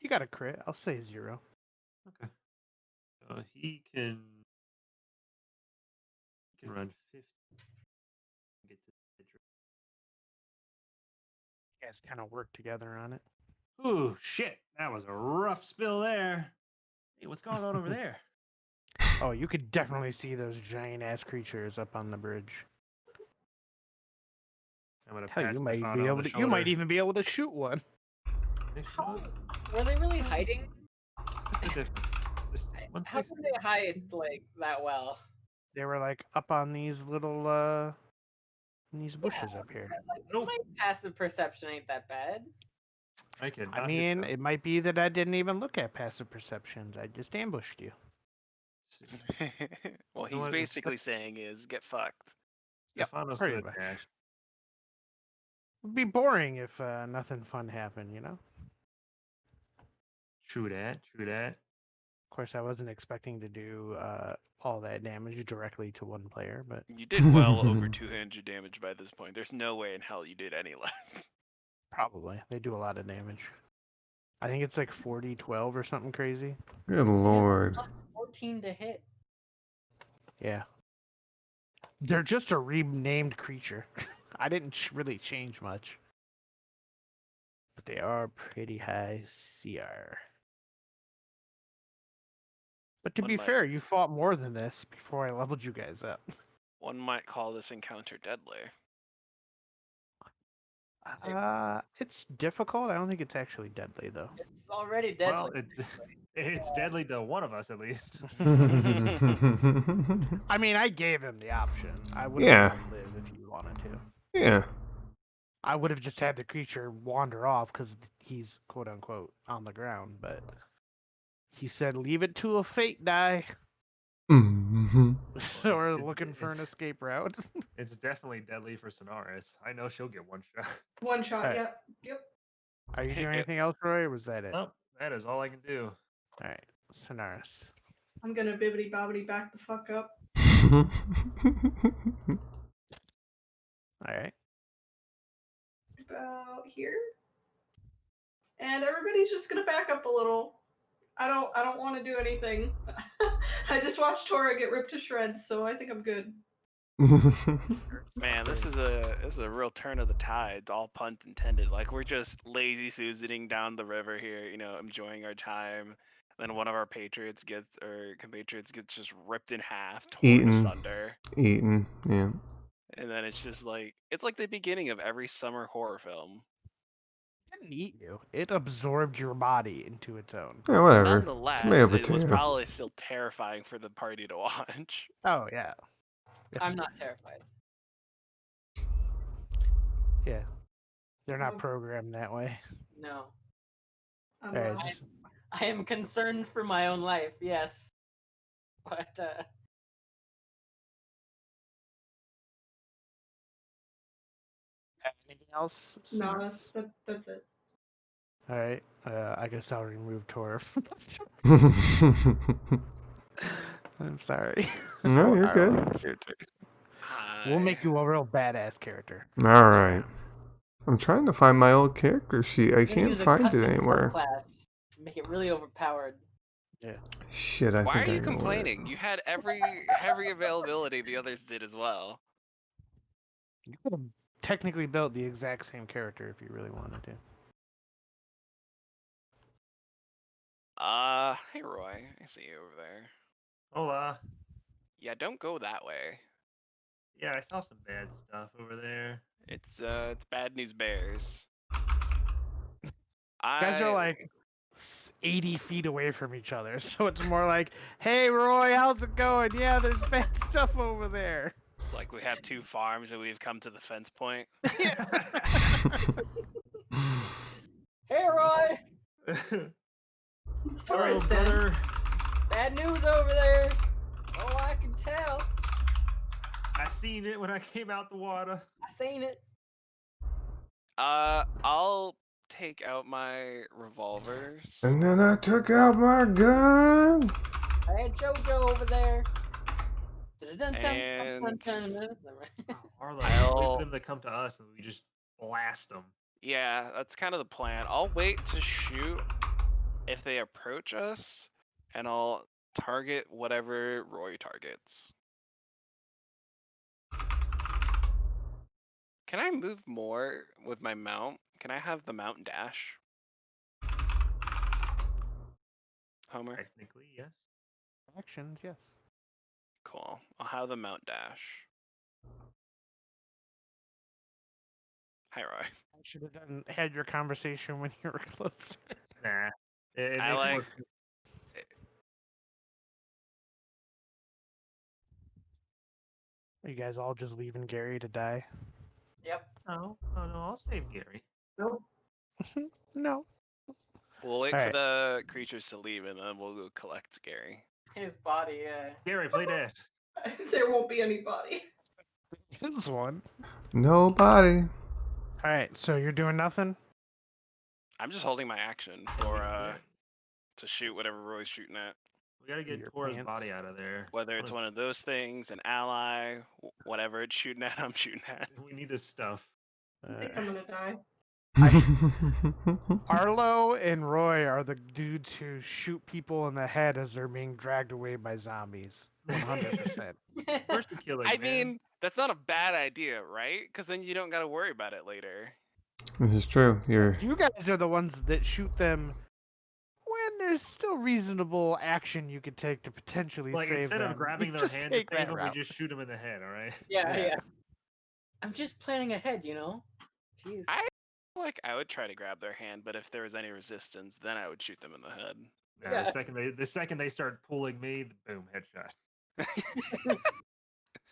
You got a crit. I'll say 0. Okay. He can run 50. Get to the edge. You guys kind of work together on it. Ooh, shit! That was a rough spill there. Hey, what's going on over there? Oh, you could definitely see those giant ass creatures up on the bridge. I'm gonna Hell, pat you might Stefano be on able the to. You might shoulder. even be able to shoot one. Were they really hiding? What's the difference? This one How place- can they hide like that well? They were like up on these little these bushes up here. Like, Nope. my passive perception ain't that bad. I could I not hit mean, them. it might be that I didn't even look at passive perceptions. I just ambushed you. Well, You know he's what, basically saying is get fucked. Yep, Stefano's pretty gonna much. dash. It'd be boring if nothing fun happened, you know? True that. True that. Of course, I wasn't expecting to do all that damage directly to one player, but You did well over 200 damage by this point. There's no way in hell you did any less. probably. They do a lot of damage. I think it's like 40-12 or something crazy. Good lord. Plus 14 to hit. Yeah. They're just a renamed creature. I didn't really change much. But they are pretty high CR. But to One be might- fair, you fought more than this before I leveled you guys up. One might call this encounter deadly. It's difficult. I don't think it's actually deadly though. It's already deadly. Well, it's deadly to one of us at least. I mean, I gave him the option. I would Yeah. let him live if you wanted to. Yeah. I would have just had the creature wander off because he's quote unquote on the ground, but he said leave it to a fate die. Mm-hmm. Well, Or looking for an escape route. It's definitely deadly for Sonaris. I know she'll get one shot. One shot. Alright. Yep. Are you doing anything else, Roy, or was that it? Nope, that is all I can do. Alright, Sonaris. I'm gonna bibbity bobbity back the fuck up. Alright. About here. And everybody's just gonna back up a little. I don't want to do anything. I just watched Tora get ripped to shreds, so I think I'm good. Man, this is a real turn of the tide, all pun intended. Like we're just lazy Susaning down the river here, enjoying our time. Then one of our compatriots gets just ripped in half, torn Eaten. asunder. Eaten, yeah. And then it's just like it's like the beginning of every summer horror film. It didn't eat you. It absorbed your body into its own. Yeah, whatever. Nonetheless, Tomato, it was potato. probably still terrifying for the party to watch. Oh yeah. I'm not terrified. Yeah. They're not programmed that way. No. I'm Alright, not. I am concerned for my own life, yes. But, anything else? No, Sonaris? that's it. Alright, I guess I'll remove Tor. I'm sorry. No, you're good. It's your turn. We'll make you a real badass character. All right. I'm trying to find my old character sheet. I I'm gonna can't use a find it custom anywhere. subclass to make it really overpowered. Shit, I Why think are I you know where- complaining? You had every availability the others did as well. You could have technically built the exact same character if you really wanted to. Hey Roy, I see you over there. Hola. Yeah, don't go that way. Yeah, I saw some bad stuff over there. It's bad news bears. You guys are like 80 feet away from each other, so it's more like, hey Roy, how's it going? Yeah, there's bad stuff over there. Like we have two farms and we've come to the fence point. Hey, Roy! Story's Hello, dead. brother. Bad news over there! Oh, I can tell. I seen it when I came out the water. I seen it. I'll take out my revolvers. And then I took out my gun. I had JoJo over there. And Arlo, I'll- wait for them to come to us and we just blast them. Yeah, that's kind of the plan. I'll wait to shoot if they approach us, and I'll target whatever Roy targets. Can I move more with my mount? Can I have the mount dash? Homer? Technically, yes. Actions, yes. Cool. I'll have the mount dash. Hi, Roy. I should have had your conversation when you were closer. Nah. It I makes like- more... Are you guys all just leaving Gary to die? Yep. No, I'll save Gary. No. We'll wait Alright. for the creatures to leave, and then we'll go collect Gary. His body, yeah. Gary, play dead. There won't be anybody. This one. Nobody. Alright, so you're doing nothing? I'm just holding my action for to shoot whatever Roy's shooting at. We gotta get Your Tora's pants. body out of there. Whether it's one of those things, an ally, whatever it's shooting at, I'm shooting at. We need his stuff. I think I'm gonna die. Arlo and Roy are the dudes who shoot people in the head as they're being dragged away by zombies. 100%. Person killing, I man. mean, that's not a bad idea, right? Because then you don't got to worry about it later. This is true. You're You guys are the ones that shoot them when there's still reasonable action you could take to potentially Like, save instead them. of grabbing You their just hand to take save that them, we route. just shoot them in the head, alright? Yeah, Yeah. yeah. I'm just planning ahead, you know? Jeez. I feel like I would try to grab their hand, but if there was any resistance, then I would shoot them in the head. Yeah, Yeah. the second they start pulling me, boom, headshot.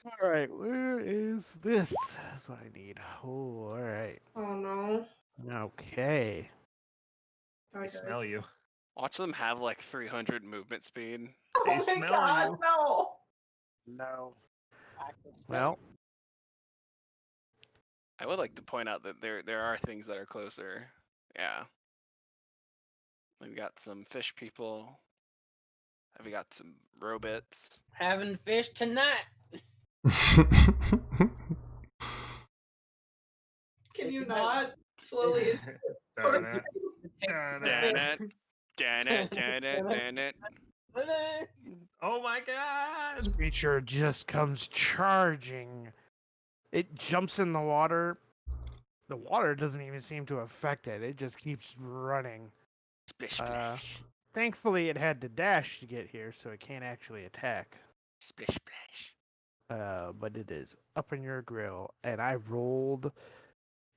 All right, where is this? That's what I need. Oh, all right. Oh no. Okay. I They died. smell you. Watch them have like 300 movement speed. They Oh my smell god, you. no. No. Practice Well, I would like to point out that there are things that are closer. Yeah. We've got some fish people. Have we got some robots? having fish tonight. Can you It's not slowly Da-da. Damn Da-da. it. Damn it. Damn it. Damn it. Oh my god! this creature just comes charging. It jumps in the water. The water doesn't even seem to affect it. It just keeps running. Splish splash. Thankfully, it had to dash to get here, so it can't actually attack. Splish splash. But it is up in your grill, and I rolled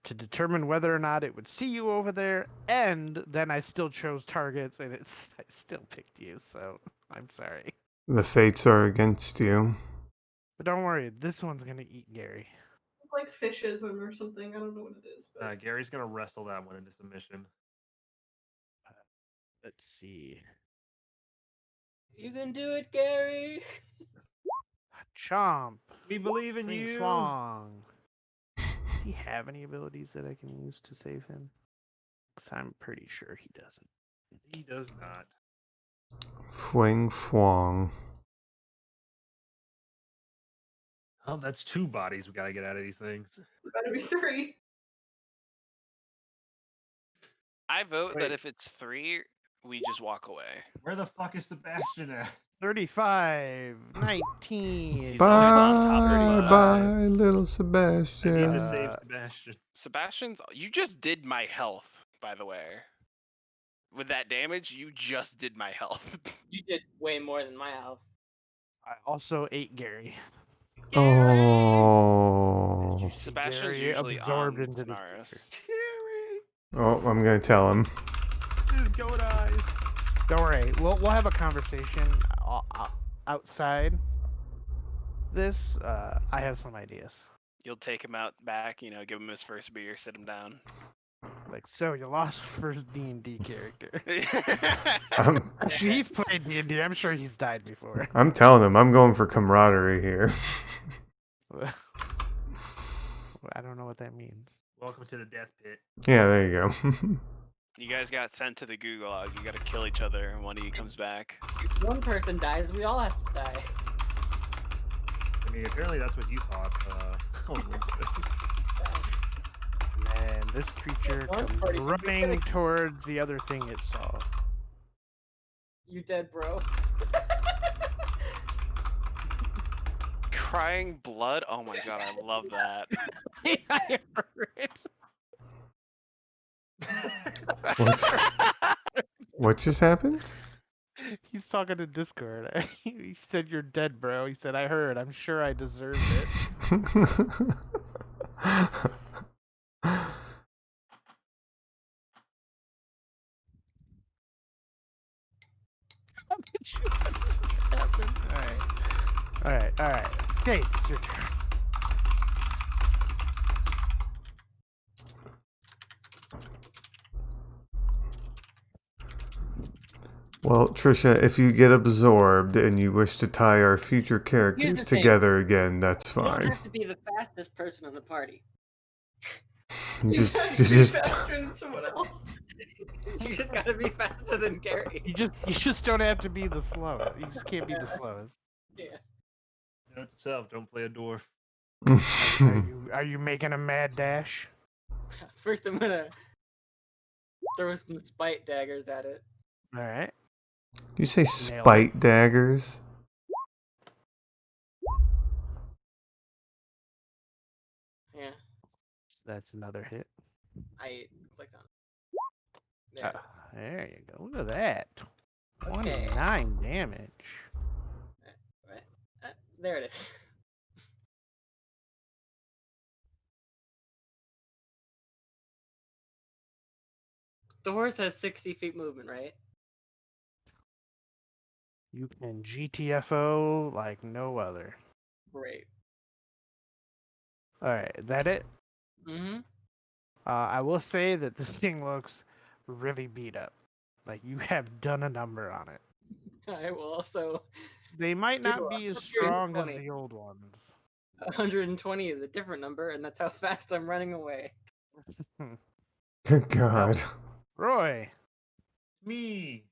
to determine whether or not it would see you over there, and then I still chose targets, and I still picked you, so I'm sorry. The fates are against you. But don't worry, this one's gonna eat Gary. It's like fishism or something. I don't know what it is, but Gary's gonna wrestle that one into submission. Let's see. You can do it, Gary. Chomp. We believe in Swing you. Swang. Does he have any abilities that I can use to save him? Because I'm pretty sure he doesn't. He does not. Fwing Fwang. Oh, that's 2 bodies we gotta get out of these things. it better be 3. I vote Wait. that if it's 3, we just walk away. Where the fuck is Sebastian at? 35, 19. He's always on top of Bye, the- bye, little I need Sebastian. to save Sebastian. Sebastian's. You just did my health, by the way. With that damage, you just did my health. You did way more than my health. I also ate Gary. Oh. Did you see Sebastian's Gary usually absorbed on into this Sonaris. Gary! Oh, I'm gonna tell him. His goat eyes. Don't worry, we'll have a conversation outside this. I have some ideas. You'll take him out back, give him his first beer, sit him down. Like, so you lost first D&D character. I'm, Actually, he's played D&D. I'm sure he's died before. I'm telling him I'm going for camaraderie here. I don't know what that means. Welcome to the death pit. Yeah, there you go. You guys got sent to the Gulag. You gotta kill each other, and one of you comes back. If one person dies, we all have to die. I mean, apparently that's what you thought. On Wednesday. And this creature One comes party- running towards the other thing it saw. You dead, bro. Crying blood? Oh my god, I love that. I heard it. What just happened? He's talking to Discord. He said, "You're dead, bro." He said, "I heard. I'm sure I deserved it." How did you let this happen? All right. Skate, it's your turn. Well, Trisha, if you get absorbed and you wish to tie our future Here's characters the thing. together again, that's You don't fine. have to be the fastest person in the party. You You just, have you to be just, faster than someone else. You just gotta be faster than Gary. You just don't have to be the slowest. You just can't be the slowest. Yeah. Note to self, don't play a dwarf. Are you making a mad dash? First, I'm gonna throw some spite daggers at it. All right. You say spite daggers? Yeah, That's another hit. I clicked on it. There it is. There you go. Look at that. Okay. 29 damage. There it is. The horse has 60 feet movement, right? You can GTFO like no other. Great. All right, that it? Mm-hmm. I will say that this thing looks really beat up. Like you have done a number on it. I will also They might do not be as strong as 120. the old ones. 120 is a different number, and that's how fast I'm running away. Good God. Roy, Me.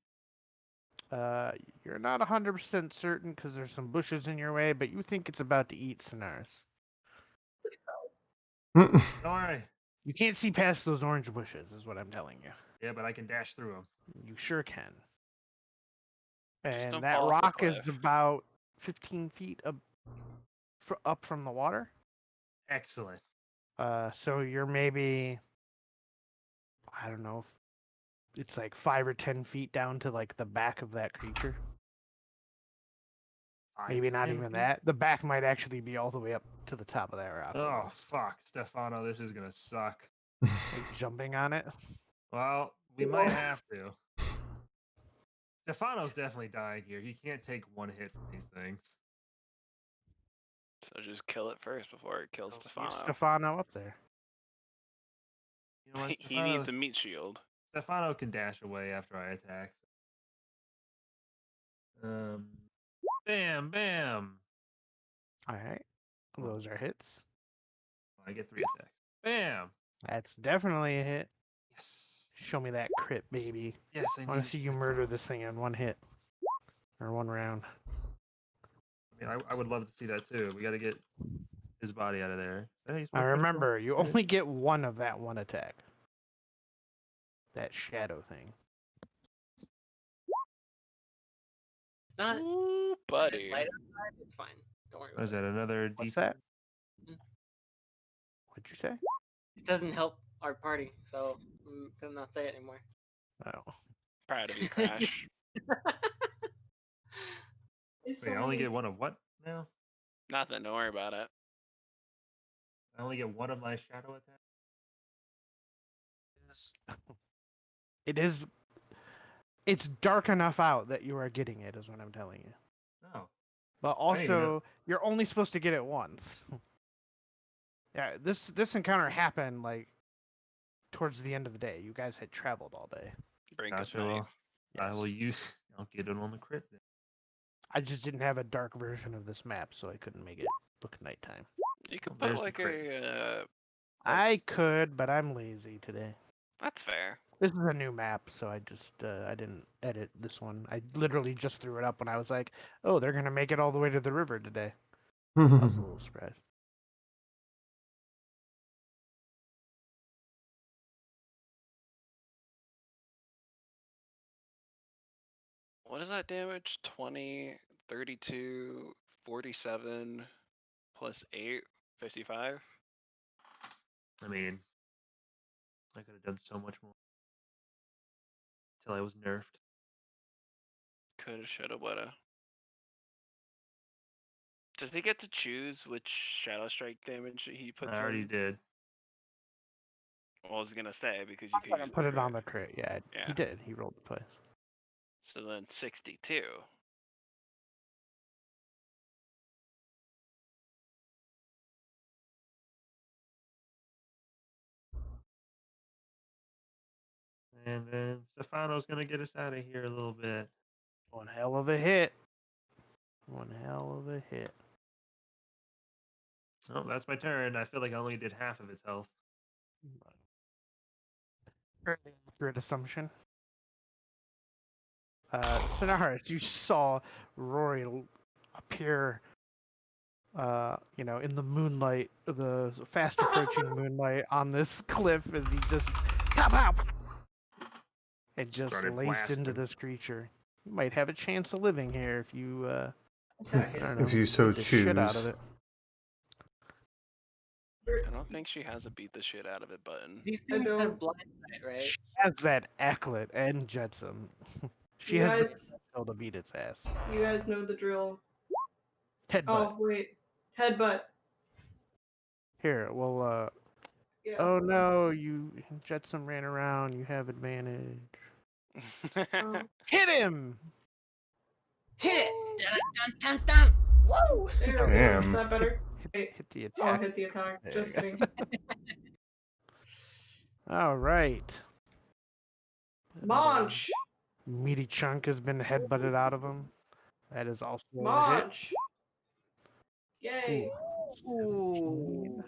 you're not 100% certain because there's some bushes in your way, but you think it's about to eat Sonaris. Don't worry. You can't see past those orange bushes, is what I'm telling you. Yeah, but I can dash through them. You sure can. Just don't And that fall off the rock is cliff. about 15 feet up from the water. Excellent. So you're maybe, I don't know, it's like 5 or 10 feet down to like the back of that creature. Maybe not 10 even feet? that. The back might actually be all the way up to the top of that rock. Oh, almost. fuck. Stefano, this is going to suck. Are you jumping on it? Well, we might have to. Stefano's definitely dying here. He can't take one hit from these things. So just kill it first before it kills Leave Stefano. Stefano up there. You know what? He needs a meat shield. Stefano can dash away after I attack. Bam, bam. All right. Those are hits. I get 3 attacks. Bam. That's definitely a hit. Yes. Show me that crit, baby. Yes, I want to see you murder this thing in one hit. Or one round. I mean, I would love to see that too. We got to get his body out of there. Now remember, you only get one of that one attack. That shadow thing. It's not Ooh, buddy. light outside. It's fine. Don't worry What about is it. that? Another What's D6? that? What'd you say? It doesn't help our party, so I'm gonna not say it anymore. Oh. Proud of you, Crash. Wait, I only get one of what now? Nothing. Don't worry about it. I only get one of my shadow attacks? It is. It's dark enough out that you are getting it, is what I'm telling you. No. But also, you're only supposed to get it once. Yeah, this encounter happened like towards the end of the day. You guys had traveled all day. Brink of Gotcha. night. Well, I Yes. will use. I'll get it on the crit then. I just didn't have a dark version of this map, so I couldn't make it look nighttime. You could Well, put there's the like crit. I could, but I'm lazy today. That's fair. This is a new map, so I just I didn't edit this one. I literally just threw it up when I was like, "Oh, they're gonna make it all the way to the river today." I was a little surprised. What is that damage? 20, 32, 47, plus 8, 55? I mean, I could have done so much more. Until I was nerfed. Coulda, shoulda, woulda. Does he get to choose which Shadow Strike damage he puts I already in? did. Well, I was gonna say, because you could use Put the it on crit. the crit. Yeah, Yeah. he did. He rolled twice. So then 62. And then Stefano's gonna get us out of here a little bit. One hell of a hit. One hell of a hit. Oh, that's my turn. I feel like I only did half of its health. Fairly accurate assumption. Sonaris, you saw Rory appear, in the moonlight, the fast approaching moonlight on this cliff as he just pow, and just Started laced into blasting. this creature. You might have a chance of living here if you, I Attack it. don't know, If you so beat the shit out of choose. it. I don't think she has a beat the shit out of it button. These I things have don't- blind sight, right? She has that Acklet and Jetsam. She You has the guys, potential to beat its ass. you guys know the drill. Headbutt. Oh wait, headbutt. Here, well, Yeah. oh no, you Jetsam ran around. You have advantage. Um, Hit him! Hit it! Dun, dun, dun, dun. Woo! there we go. Damn. Is that better? Hit the Oh, attack. hit the attack. There Just you go. kidding. All right. Munch! Meaty chunk has been headbutted out of him. That is also a hit. Munch! Yay! Ooh.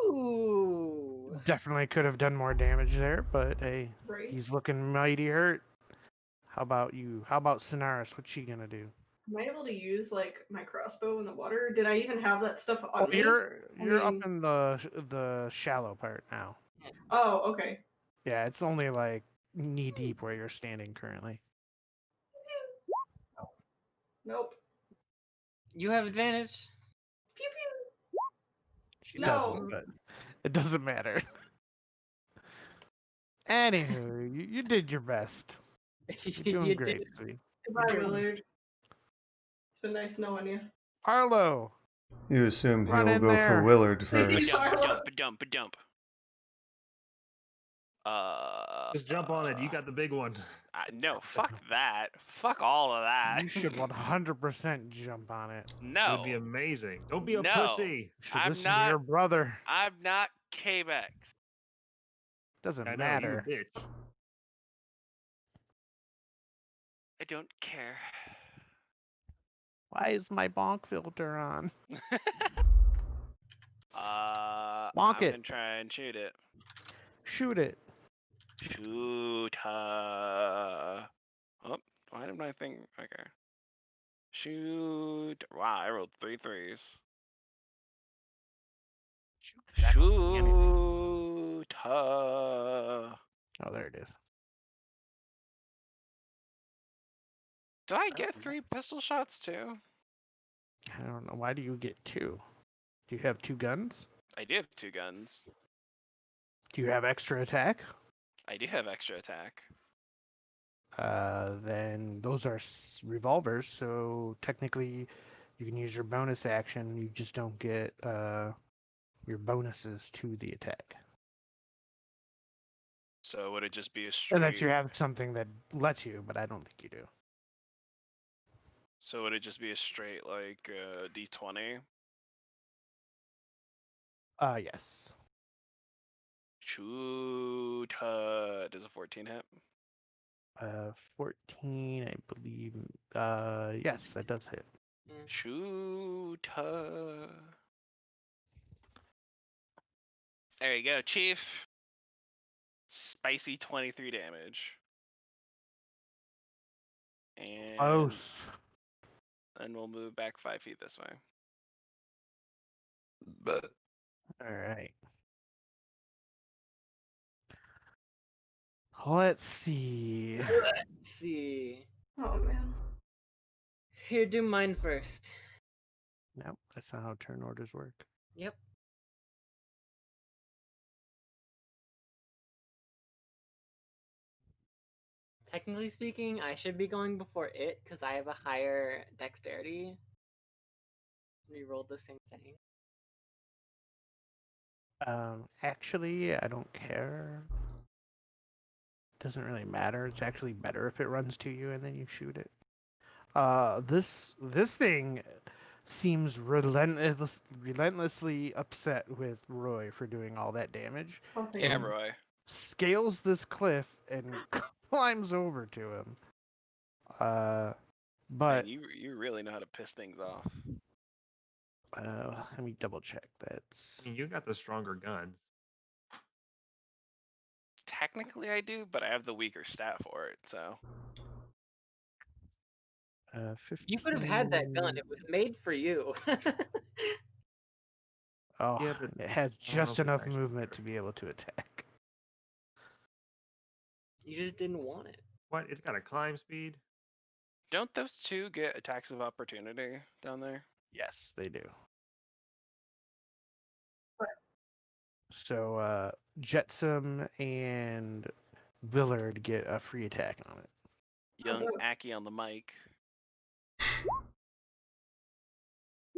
Ooh. Definitely could have done more damage there, but hey, Great. he's looking mighty hurt. How about you? How about Sonaris? What's she gonna do? Am I able to use like my crossbow in the water? Did I even have that stuff on me? You're up mean- in the shallow part now. Oh, okay. Yeah, it's only like knee deep where you're standing currently. Nope. You have advantage. Pew pew. She No. doesn't, but it doesn't matter. Anywho, you did your best. You're doing You great, did. sweetie. Goodbye, Willard. It's been nice knowing you. Arlo, You assume Run he'll in go for there. Willard Please. first. Ba-dump. Just jump on it. You got the big one. No, fuck that. Fuck all of that. you should 100% jump on it. It No, would be amazing. Don't be a No. pussy. You should I'm listen to not- your brother. I'm not K-Bex. Doesn't I know, matter. you bitch. I don't care. Why is my bonk filter on? I'm it. gonna try and shoot it. Shoot it. Shoot. Oh, why did my thing? Okay. Shoot. Wow, I rolled 3 3s. Shoot. Oh, there it is. Do I get 3 pistol shots too? I don't know. Why do you get 2? Do you have 2 guns? I do have 2 guns. Do you have extra attack? I do have extra attack. Then those are revolvers, so technically you can use your bonus action. You just don't get your bonuses to the attack. So would it just be a straight? Unless you have something that lets you, but I don't think you do. So would it just be a straight like D20? Yes. Shoot. Does a 14 hit? 14, I believe. Yes, that does hit. Shoot. There you go, Chief. Spicy 23 damage. And Close. then we'll move back 5 feet this way. But All right. Let's see. Let's see. Oh man. Here, do mine first. Nope, that's not how turn orders work. Yep. Technically speaking, I should be going before it because I have a higher dexterity. We rolled the same thing. Actually, I don't care. Doesn't really matter. It's actually better if it runs to you and then you shoot it. This thing seems relentlessly upset with Roy for doing all that damage. Oh, thank yeah, you. Roy. Scales this cliff and climbs over to him. But Man, you really know how to piss things off. let me double check. That's I mean, you got the stronger guns. Technically I do, but I have the weaker stat for it, so 15. You could have had that gun. It was made for you. Oh, Yeah, but it has I don't know just if it's enough actually movement better. to be able to attack. You just didn't want it. What? It's got a climb speed? don't those two get attacks of opportunity down there? Yes, they do. What? So Jetsam and Villard get a free attack on it. Young good. Aki on the mic.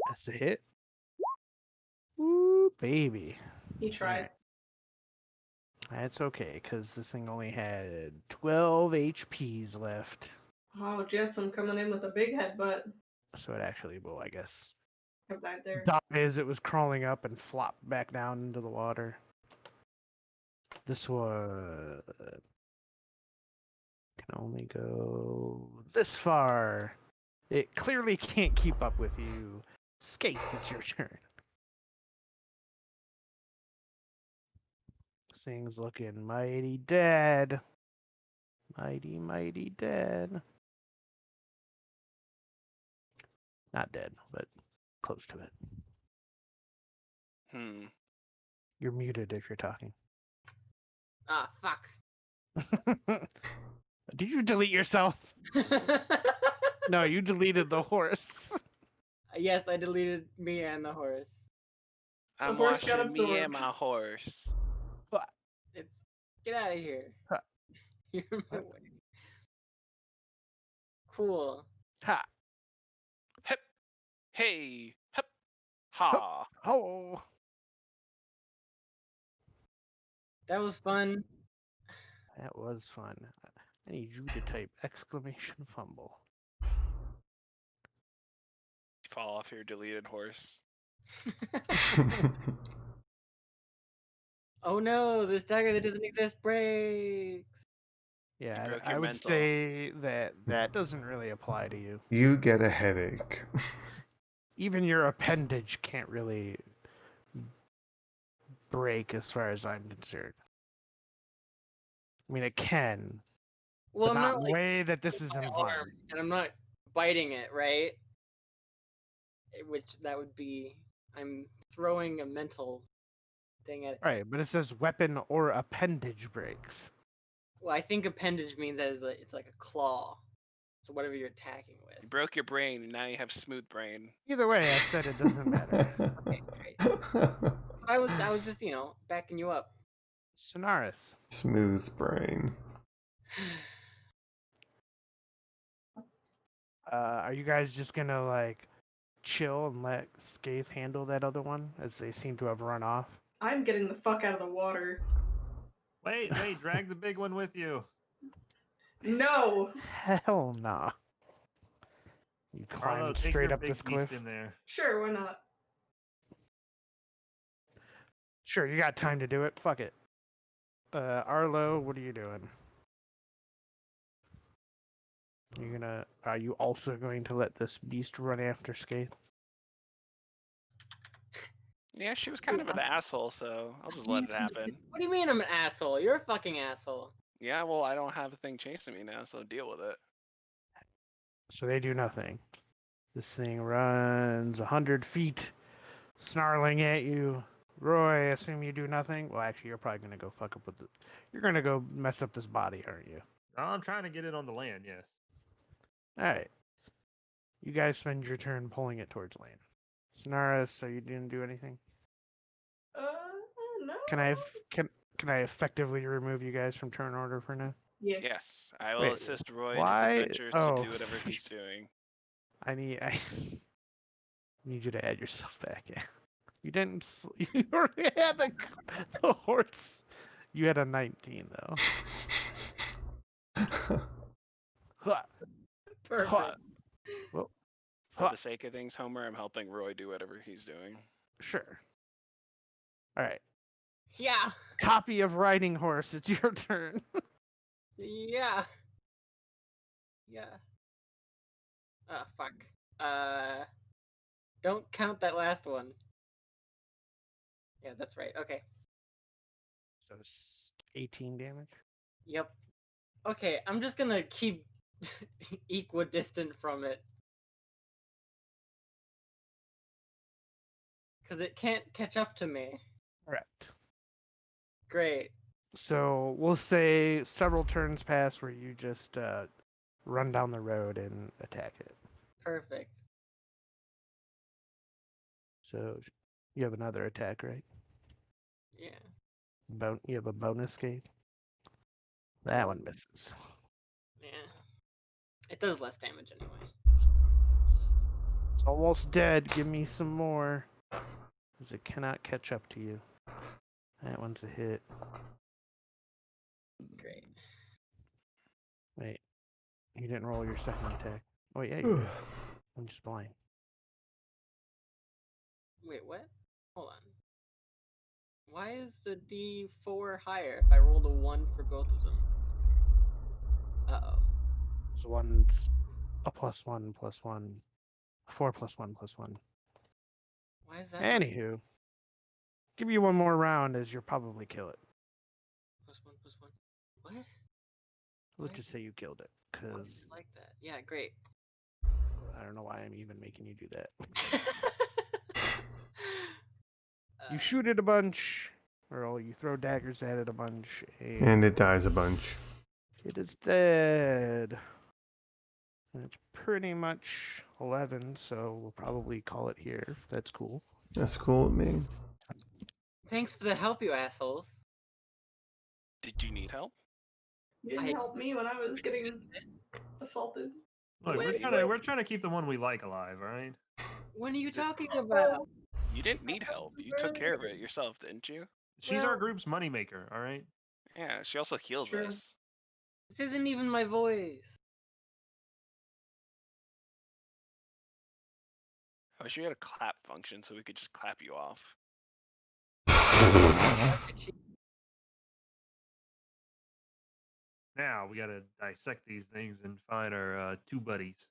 That's a hit. Woo, baby. He tried. Alright. That's okay, because this thing only had 12 HPs left. Oh, Jetsam coming in with a big headbutt. So it actually will, I guess. Have died there. Dot is it was crawling up and flopped back down into the water. This one can only go this far. It clearly can't keep up with you. Skate, it's your turn. This thing's looking mighty dead. Mighty, mighty dead. Not dead, but close to it. You're muted if you're talking. Ah, fuck. Did you delete yourself? No, you deleted the horse. Yes, I deleted me and the horse. I'm horse got watching me and absorbed. my horse. It's get out of here. Huh. You're in my way. Cool. Ha! Hip, hey, hip, ha. Oh! That was fun. That was fun. I need you to type exclamation fumble. Fall off your deleted horse. Oh no, this dagger that doesn't exist breaks. Yeah, broke I your would mental. say that doesn't really apply to you. You get a headache. Even your appendage can't really break as far as I'm concerned. I mean, it can, Well, but I'm not not in the like way that this is my implied. arm, and I'm not biting it, right? Which that would be I'm throwing a mental thing at it. Right, but it says weapon or appendage breaks. Well, I think appendage means that it's like a claw. So whatever you're attacking with. You broke your brain, and now you have smooth brain. Either way, I said it doesn't matter. Okay, great. I was just, backing you up. Sonaris. Smooth brain. Are you guys just gonna like chill and let Scathe handle that other one as they seem to have run off? I'm getting the fuck out of the water. Wait, drag the big one with you. No. Hell nah. You climb Arlo, take straight your up big this cliff. beast in there. Sure, why not? Sure, you got time to do it. Fuck it. Arlo, what are you doing? Are you also going to let this beast run after Scathe? Yeah, she was kind of an asshole, so I'll just let it happen. What do you mean I'm an asshole? You're a fucking asshole. Yeah, well, I don't have a thing chasing me now, so deal with it. So they do nothing. This thing runs 100 feet, snarling at you. Roy, assume you do nothing? Well, actually, you're probably going to go fuck up with it. You're going to go mess up this body, aren't you? I'm trying to get it on the land, yes. Alright. You guys spend your turn pulling it towards land. Sonaris, so you didn't do anything? No. Can I effectively remove you guys from turn order for now? Yeah. Yes, I will Wait, assist Roy in why? his adventures Oh. to do whatever he's doing. I need you to add yourself back in. You didn't. You already had the horse. You had a 19 though. Huh. Perfect. Huh. Well, For the sake of things, Homer, I'm helping Roy do whatever he's doing. sure. All right. Yeah. Copy of Riding Horse. It's your turn. Yeah. Yeah. Fuck. Don't count that last one. Yeah, that's right. Okay. So it's 18 damage. Yep. Okay, I'm just gonna keep equidistant from it. Because it can't catch up to me. Correct. Great. So we'll say several turns pass where you just run down the road and attack it. Perfect. So you have another attack, right? Yeah. You have a bonus gate. That one misses. Yeah. It does less damage anyway. It's almost dead. Give me some more. Because it cannot catch up to you. That one's a hit. Great. Wait. You didn't roll your second attack. Oh, yeah, you did. I'm just blind. Wait, what? Hold on. Why is the D4 higher if I rolled a 1 for both of them? Uh-oh. So one's a +1 +1, 4 +1 +1. Why is that? Anywho, give you one more round as you'll probably kill it. +1 +1. What? Let's Why just is say you killed it, Why is because it like that? Yeah, great. I don't know why I'm even making you do that. Uh, You shoot it a bunch, or you throw daggers at it a bunch, And it dies a bunch. it is dead. And it's pretty much 11, so we'll probably call it here, if that's cool. That's cool with me. Thanks for the help, you assholes. Did you need help? You didn't help me when I was getting assaulted. Look, Wait, we're trying to keep the one we like alive, all right? What are you talking about? You didn't need help. You took care of it yourself, didn't you? She's our Well- group's moneymaker, all right? Yeah, she also heals True. us. This isn't even my voice. I wish we had a clap function so we could just clap you off. Now we gotta dissect these things and find our two buddies.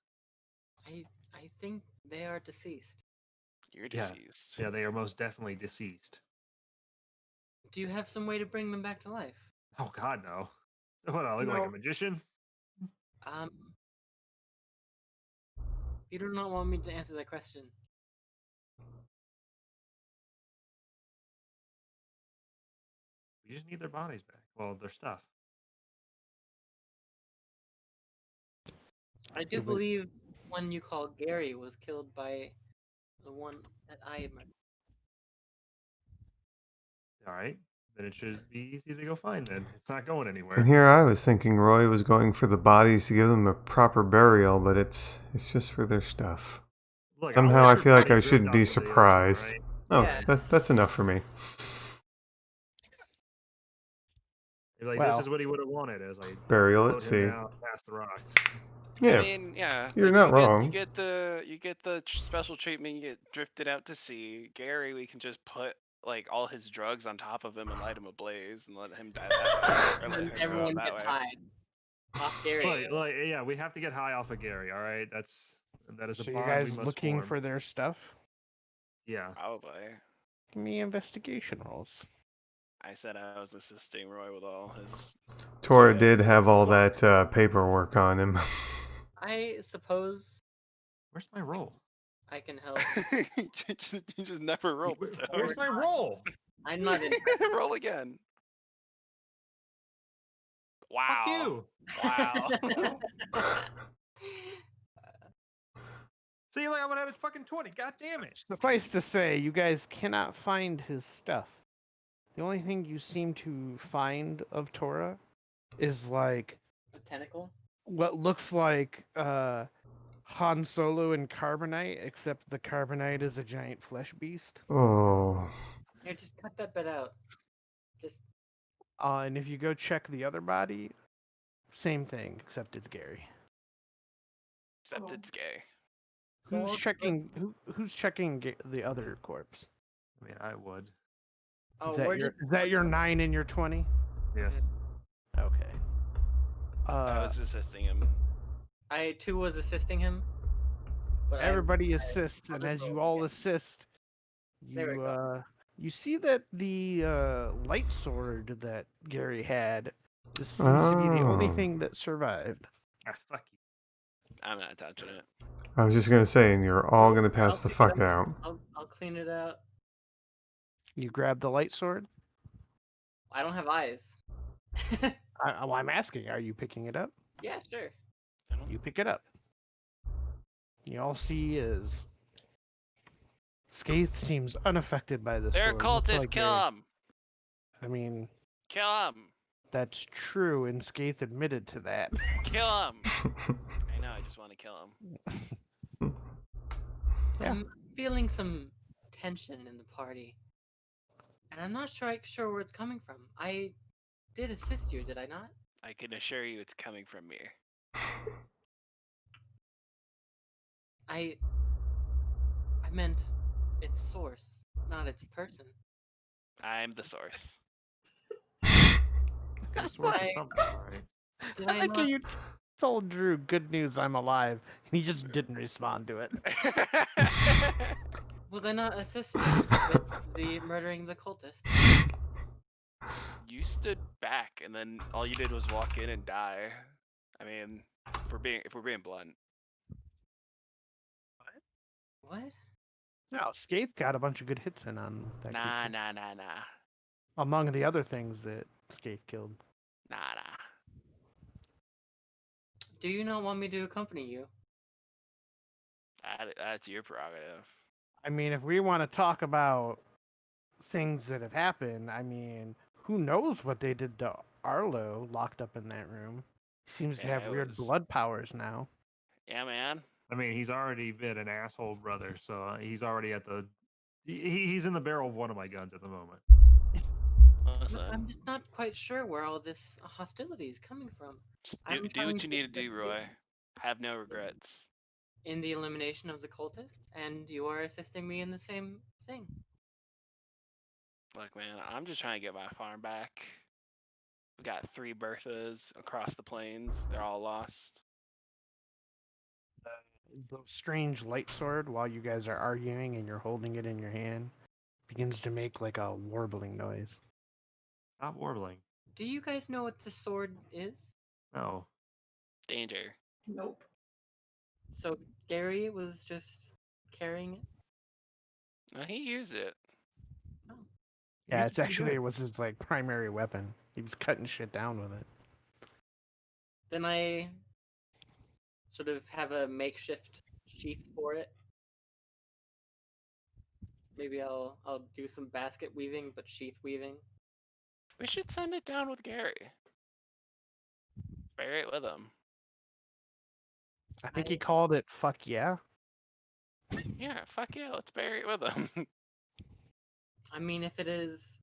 I think they are deceased. You're Yeah. deceased. Yeah, they are most definitely deceased. Do you have some way to bring them back to life? Oh God, no! What? I look like a No. magician? You do not want me to answer that question. We just need their bodies back. Well, their stuff. I do believe one you call Gary was killed by the one that I murdered. All right, then it should be easy to go find. Then it's not going And anywhere. here I was thinking Roy was going for the bodies to give them a proper burial, but it's just for their stuff. Look, I'll Somehow let I your feel like buddy I drift shouldn't off be into the ocean, surprised. alright? Oh, Yeah. that's enough for me. You're like, Well. this is what he would have wanted as I Burial float at him sea. down past the rocks. Yeah, I mean, yeah. you're like, not you wrong. Get you get the special treatment. You get drifted out to sea. Gary, we can just put like all his drugs on top of him and light him ablaze and let him die that way. Or let And her go everyone that gets way. high. Off Gary. Yeah, we have to get high off of Gary. All right, that is a So bond you guys we must looking form. for their stuff? Yeah. Probably. Give me investigation rolls. I said I was assisting Roy with all his. Tora Yeah. did have all that paperwork on him. I suppose Where's my roll? I can help. you just never rolled. So. Where's my roll? I'm not in. Roll again. Wow. Fuck you. Wow. See, like I would have had a fucking 20. God damn it. Suffice to say, you guys cannot find his stuff. The only thing you seem to find of Tora is like A tentacle? what looks like Han Solo and Carbonite, except the Carbonite is a giant flesh beast. Oh, Here, just cut that bit out. Just And if you go check the other body, same thing, except it's Gary. Except it's gay. Who's So- checking? Who's checking the other corpse? I mean, I would. Oh, Is that we're your just- is that your 9 and your 20? Yes. Okay. I was assisting him. I too was assisting him. But everybody assists, and just as you roll all again. assist, There we go. you see that the light sword that Gary had seems to be the only Oh. thing that survived. Ah, fuck you. I'm not touching it. I was just gonna say, and you're all gonna I'll pass the pick it fuck up. out. I'll clean it out. You grab the light sword. I don't have eyes. I'm asking, are you picking it up? Yeah, sure. You pick it up. You all see is Skaith seems unaffected by this They're sword. Looks cultists. like Kill Gary- them. I mean, Kill them. that's true, and Skaith admitted to that. Kill them. I know. I just want to kill them. Yeah. I'm feeling some tension in the party, and I'm not sure where it's coming from. I did assist you, did I not? I can assure you, it's coming from me. I meant its source, not its person. I'm the source. You're a source of I- something, all right? Did I I think not? you told Drew good news, I'm alive, and he just didn't respond to it. Was I not assisting with the murdering the cultist? You stood back, and then all you did was walk in and die. I mean, if we're being blunt. What? No, Skaith got a bunch of good hits in on that Nah, creature. nah. Among the other things that Skaith killed. Nah. Do you not want me to accompany you? That's your prerogative. I mean, if we want to talk about things that have happened, I mean, who knows what they did to Arlo locked up in that room? He seems to Yeah, have it weird was- blood powers now. Yeah, man. I mean, he's already been an asshole brother, so he's already at the. He's in the barrel of one of my guns at the moment. Look, Listen, I'm just not quite sure where all this hostility is coming from. just I'm do trying what you need to to do, Roy. Have no regrets. in the elimination of the cultists, and you are assisting me in the same thing. Look, man, I'm just trying to get my farm back. We got 3 Berthas across the plains. They're all lost. The strange light sword, while you guys are arguing and you're holding it in your hand, begins to make like a warbling noise. Stop warbling. Do you guys know what the sword is? No. Danger. Nope. So Gary was just carrying it. No, he used it. Yeah, Used it's to be actually good. it was his like primary weapon. He was cutting shit down with it. Then I sort of have a makeshift sheath for it. Maybe I'll do some basket weaving, but sheath weaving. We should send it down with Gary. Bury it with him. I think he called it "fuck yeah." Yeah, fuck yeah, let's bury it with him. I mean, if it is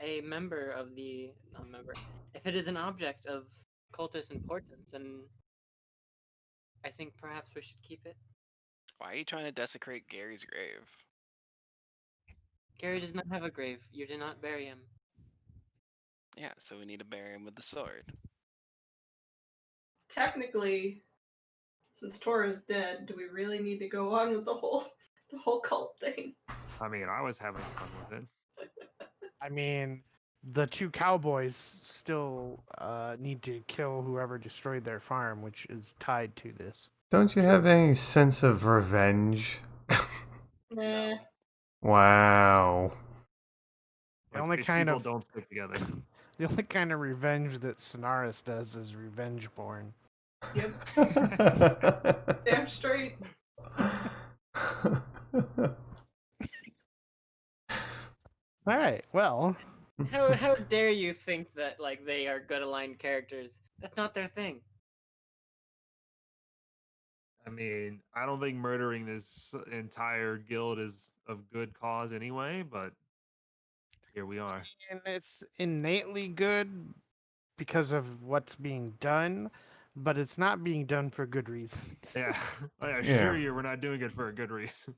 a member of the not member, if it is an object of cultist importance, then I think perhaps we should keep it. Why are you trying to desecrate Gary's grave? Gary does not have a grave. You did not bury him. Yeah, so we need to bury him with the sword. Technically, since Tora's dead, do we really need to go on with the whole cult thing? I mean, I was having fun with it. I mean, the 2 cowboys still need to kill whoever destroyed their farm, which is tied to this. Don't you have any sense of revenge? Nah. Wow. The Like, only fish kind people of don't stick together. the only kind of revenge that Sonaris does is revenge porn. Yep. Damn straight. All right, well, How dare you think that like they are good aligned characters? That's not their thing. I mean, I don't think murdering this entire guild is of good cause anyway, but here we are. and it's innately good because of what's being done, but it's not being done for good reasons. Yeah, I Yeah. assure you, we're not doing it for a good reason.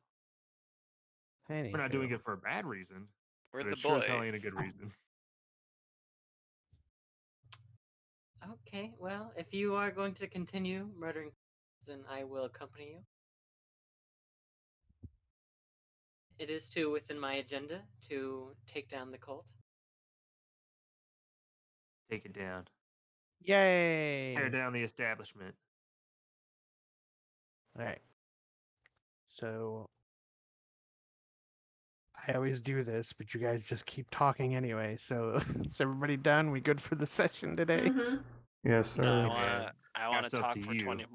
We're not doing Anywho. it for a bad reason. We're But the it sure as hell ain't a boys. good reason. Okay, well, if you are going to continue murdering, then I will accompany you. It is too within my agenda to take down the cult. Take it down. Yay! Tear down the establishment. All right. So I always do this, but you guys just keep talking anyway. So is everybody done? We good for the session today? Mhm. Yes, No, sir. I wanna That's up talk to for you. 20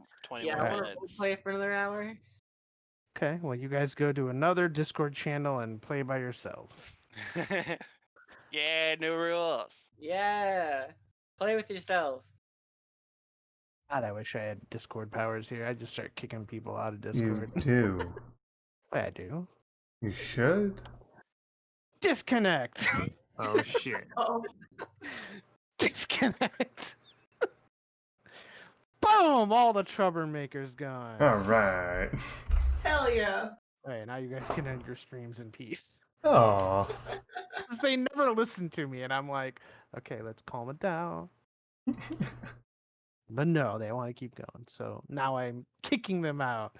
Yeah, more I want minutes. to play for another hour. Okay. Well, you guys go to another Discord channel and play by yourselves. Yeah, no rules. Yeah, play with yourself. God, I wish I had Discord powers here. I'd just start kicking people out of You Discord. do. I do. You should. Disconnect. Oh shit. Oh. Disconnect. Boom. Boom! All the troublemakers gone. All right. Hell yeah. Alright, now you guys can end your streams in peace. Oh. 'Cause they never listen to me, and I'm like, okay, let's calm it down. But no, they want to keep going. So now I'm kicking them out.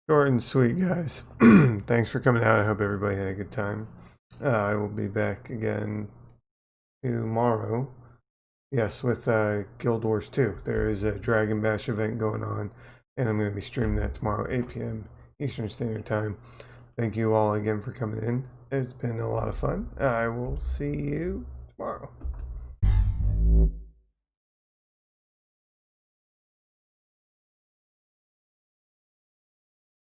Short and sweet, guys. Thanks for coming out. I hope everybody had a good time. I will be back again tomorrow. Yes, with Guild Wars 2. There is a Dragon Bash event going on, and I'm going to be streaming that tomorrow, 8 p.m. Eastern Standard Time. Thank you all again for coming in. It's been a lot of fun. I will see you tomorrow.